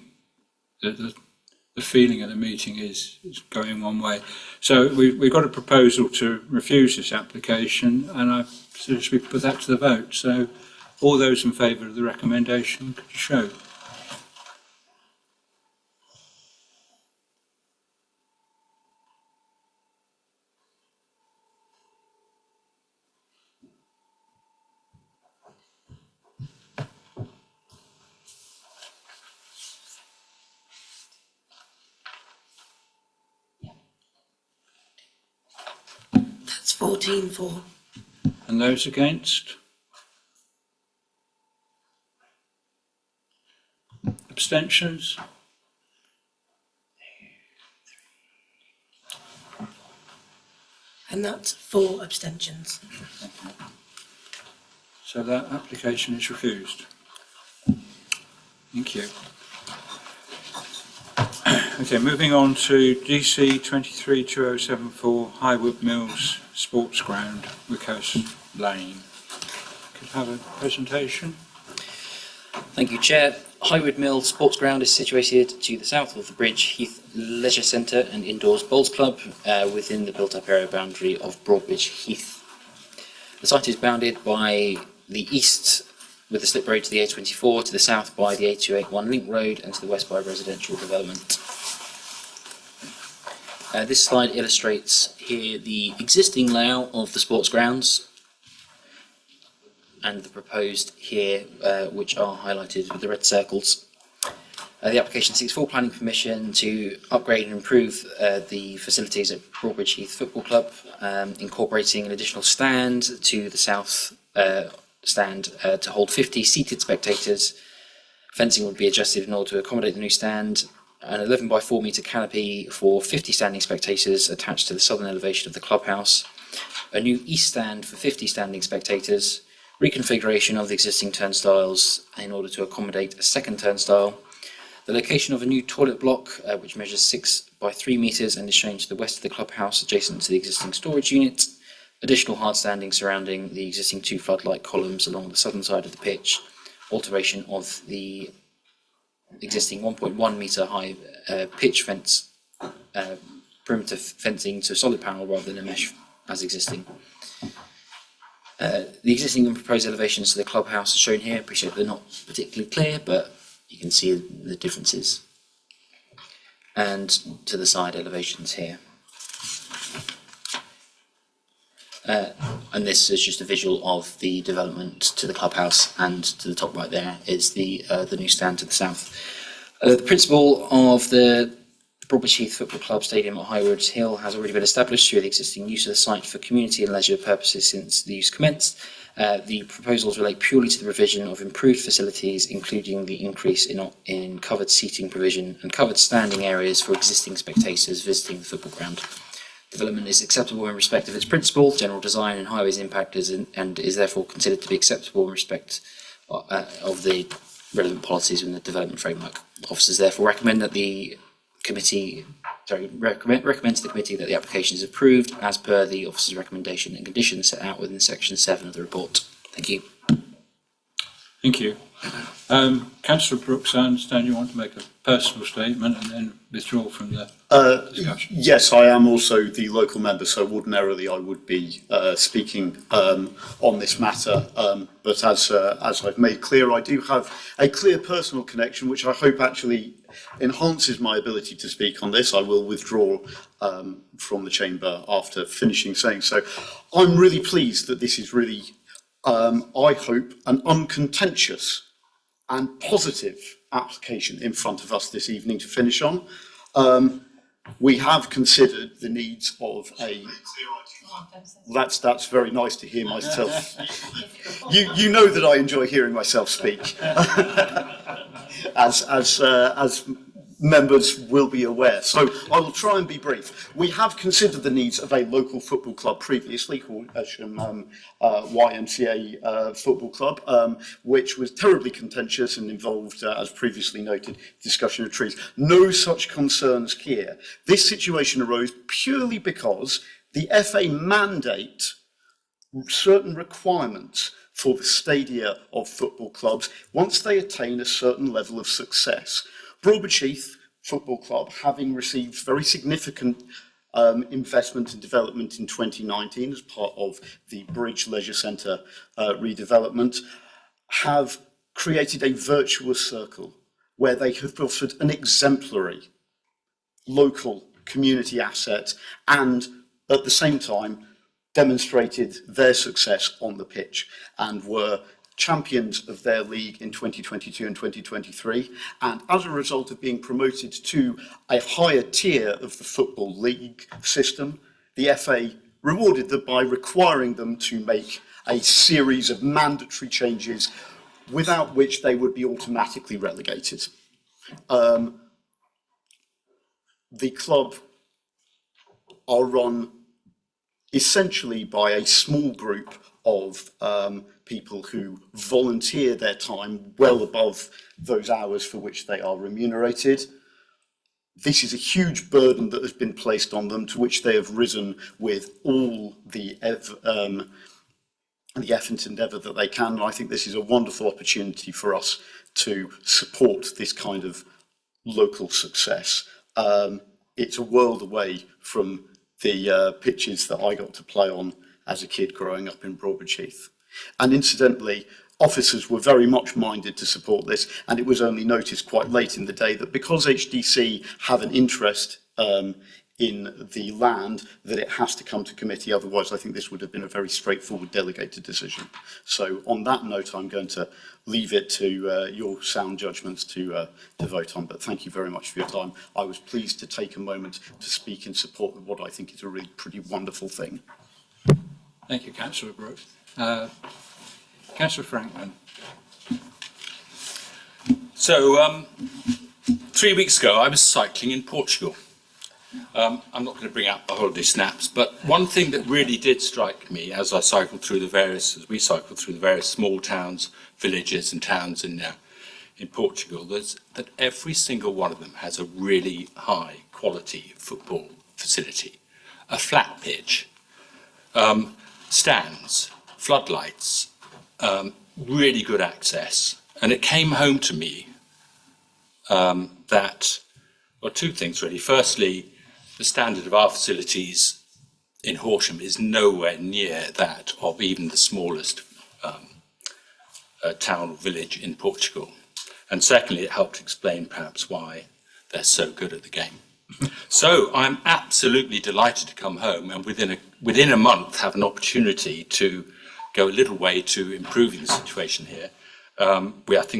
that the feeling of the meeting is going one way. So we've got a proposal to refuse this application, and I suggest we put that to the vote. So all those in favour of the recommendation, could you show? That's 14 for. And those against? Abstentions? And that's 4 abstentions. So that application is refused. Thank you. Okay, moving on to DC 232074 Highwood Mills Sports Ground, Wickhouse Lane. Could I have a presentation? Thank you, Chair. Highwood Mill Sports Ground is situated to the south of the Bridge Heath Leisure Centre and Indoors Bowls Club within the built-up area boundary of Broadbridge Heath. The site is bounded by the east with the slip road to the A24, to the south by the A281 link road, and to the west by residential development. This slide illustrates here the existing layout of the sports grounds and the proposed here, which are highlighted with the red circles. The application seeks full planning permission to upgrade and improve the facilities at Broadbridge Heath Football Club, incorporating an additional stand to the south stand to hold 50 seated spectators. Fencing would be adjusted in order to accommodate the new stand. An 11 by 4 metre canopy for 50 standing spectators attached to the southern elevation of the clubhouse. A new east stand for 50 standing spectators. Reconfiguration of the existing turnstiles in order to accommodate a second turnstile. The location of a new toilet block, which measures 6 by 3 metres and is shown to the west of the clubhouse, adjacent to the existing storage unit. Additional hard standing surrounding the existing 2 floodlight columns along the southern side of the pitch. Alteration of the existing 1.1 metre high pitch fence, perimeter fencing to solid panel rather than a mesh as existing. The existing and proposed elevations to the clubhouse are shown here. I appreciate they're not particularly clear, but you can see the differences. And to the side elevations here. And this is just a visual of the development to the clubhouse, and to the top right there is the new stand to the south. The principle of the Broadbridge Heath Football Club Stadium at Highwood Hill has already been established through the existing use of the site for community and leisure purposes since the use commenced. The proposals relate purely to the revision of improved facilities, including the increase in covered seating provision and covered standing areas for existing spectators visiting the football ground. Development is acceptable in respect of its principle, general design and highways impact and is therefore considered to be acceptable in respect of the relevant policies in the development framework. Officers therefore recommend to the committee that the application is approved as per the officer's recommendation and conditions set out within section 7 of the report. Thank you. Thank you. Councillor Brooks, I understand you want to make a personal statement and then withdraw from the discussion. Yes, I am also the local member, so ordinarily I would be speaking on this matter. But as I've made clear, I do have a clear personal connection, which I hope actually enhances my ability to speak on this. I will withdraw from the chamber after finishing saying so. I'm really pleased that this is really, I hope, an uncontentious and positive application in front of us this evening to finish on. We have considered the needs of a... That's very nice to hear myself. You know that I enjoy hearing myself speak, as members will be aware. So I will try and be brief. We have considered the needs of a local football club previously, called Horsham YMCA Football Club, which was terribly contentious and involved, as previously noted, discussion of trees. No such concerns here. This situation arose purely because the FA mandate certain requirements for the stadia of football clubs once they attain a certain level of success. Broadbridge Heath Football Club, having received very significant investment and development in 2019 as part of the Bridge Leisure Centre redevelopment, have created a virtuous circle where they have offered an exemplary local community asset and at the same time demonstrated their success on the pitch and were champions of their league in 2022 and 2023, and as a result of being promoted to a higher tier of the Football League system, the FA rewarded them by requiring them to make a series of mandatory changes without which they would be automatically relegated. The club are run essentially by a small group of people who volunteer their time well above those hours for which they are remunerated. This is a huge burden that has been placed on them, to which they have risen with all the effort and endeavour that they can. And I think this is a wonderful opportunity for us to support this kind of local success. It's a world away from the pitches that I got to play on as a kid growing up in Broadbridge Heath. And incidentally, officers were very much minded to support this, and it was only noticed quite late in the day that because HDC have an interest in the land, that it has to come to committee. Otherwise, I think this would have been a very straightforward delegated decision. So on that note, I'm going to leave it to your sound judgments to vote on. But thank you very much for your time. I was pleased to take a moment to speak in support of what I think is a really pretty wonderful thing. Thank you, Councillor Brooks. Councillor Franklin. So, 3 weeks ago, I was cycling in Portugal. I'm not going to bring out the holiday snaps, but one thing that really did strike me as we cycled through the various small towns, villages and towns in Portugal, was that every single one of them has a really high quality football facility. A flat pitch, stands, floodlights, really good access. And it came home to me that, well, two things really. Firstly, the standard of our facilities in Horsham is nowhere near that of even the smallest town or village in Portugal. And secondly, it helped explain perhaps why they're so good at the game. So I'm absolutely delighted to come home and within a month have an opportunity to go a little way to improving the situation here. I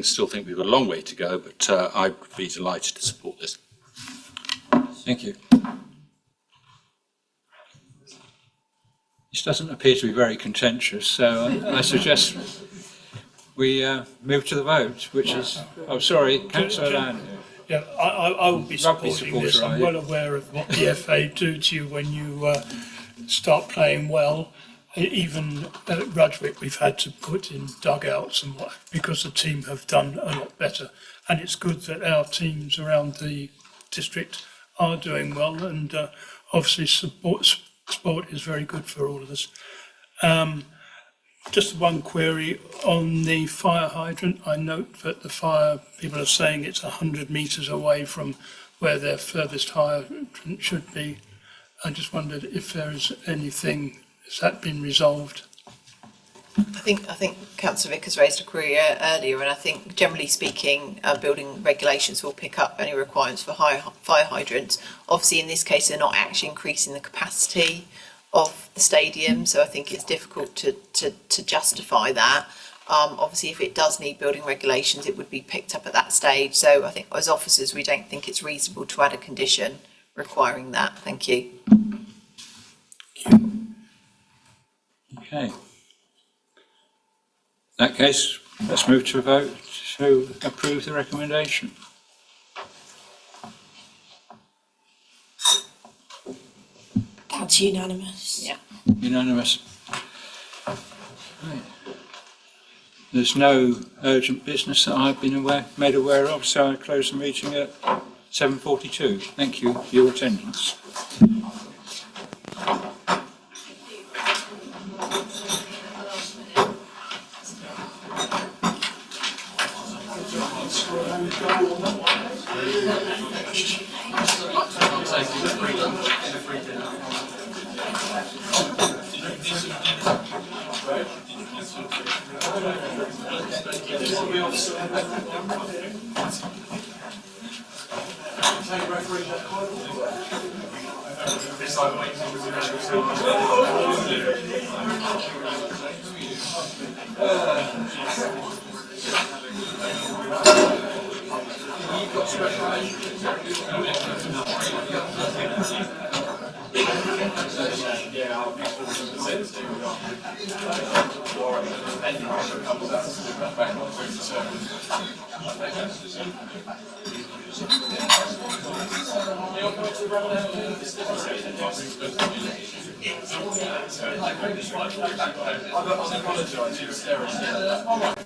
still think we've got a long way to go, but I'd be delighted to support this. Thank you. This doesn't appear to be very contentious, so I suggest we move to the vote, which is, Councillor Land. Yeah, I will be Rugby supporting this. supporter, I'm are you? well aware of what the FA do to you when you start playing well. Even at Rudgwick, we've had to put in dugouts and what, because the team have done a lot better. And it's good that our teams around the district are doing well, and obviously sport is very good for all of us. Just one query on the fire hydrant. I note that the fire people are saying it's 100 metres away from where their furthest hydrant should be. I just wondered if there is anything, has that been resolved? I think Councillor Vickers raised a query earlier, and I think generally speaking, building regulations will pick up any requirements for fire hydrants. Obviously, in this case, they're not actually increasing the capacity of the stadium, so I think it's difficult to justify that. Obviously, if it does need building regulations, it would be picked up at that stage. So I think as officers, we don't think it's reasonable to add a condition requiring that. Thank you. Okay. In that case, let's move to a vote to approve the recommendation. That's unanimous. Yeah. Unanimous. Right. There's no urgent business that I've been made aware of, so I close the meeting at 7:42. Thank you for your attendance. I apologise, you were staring.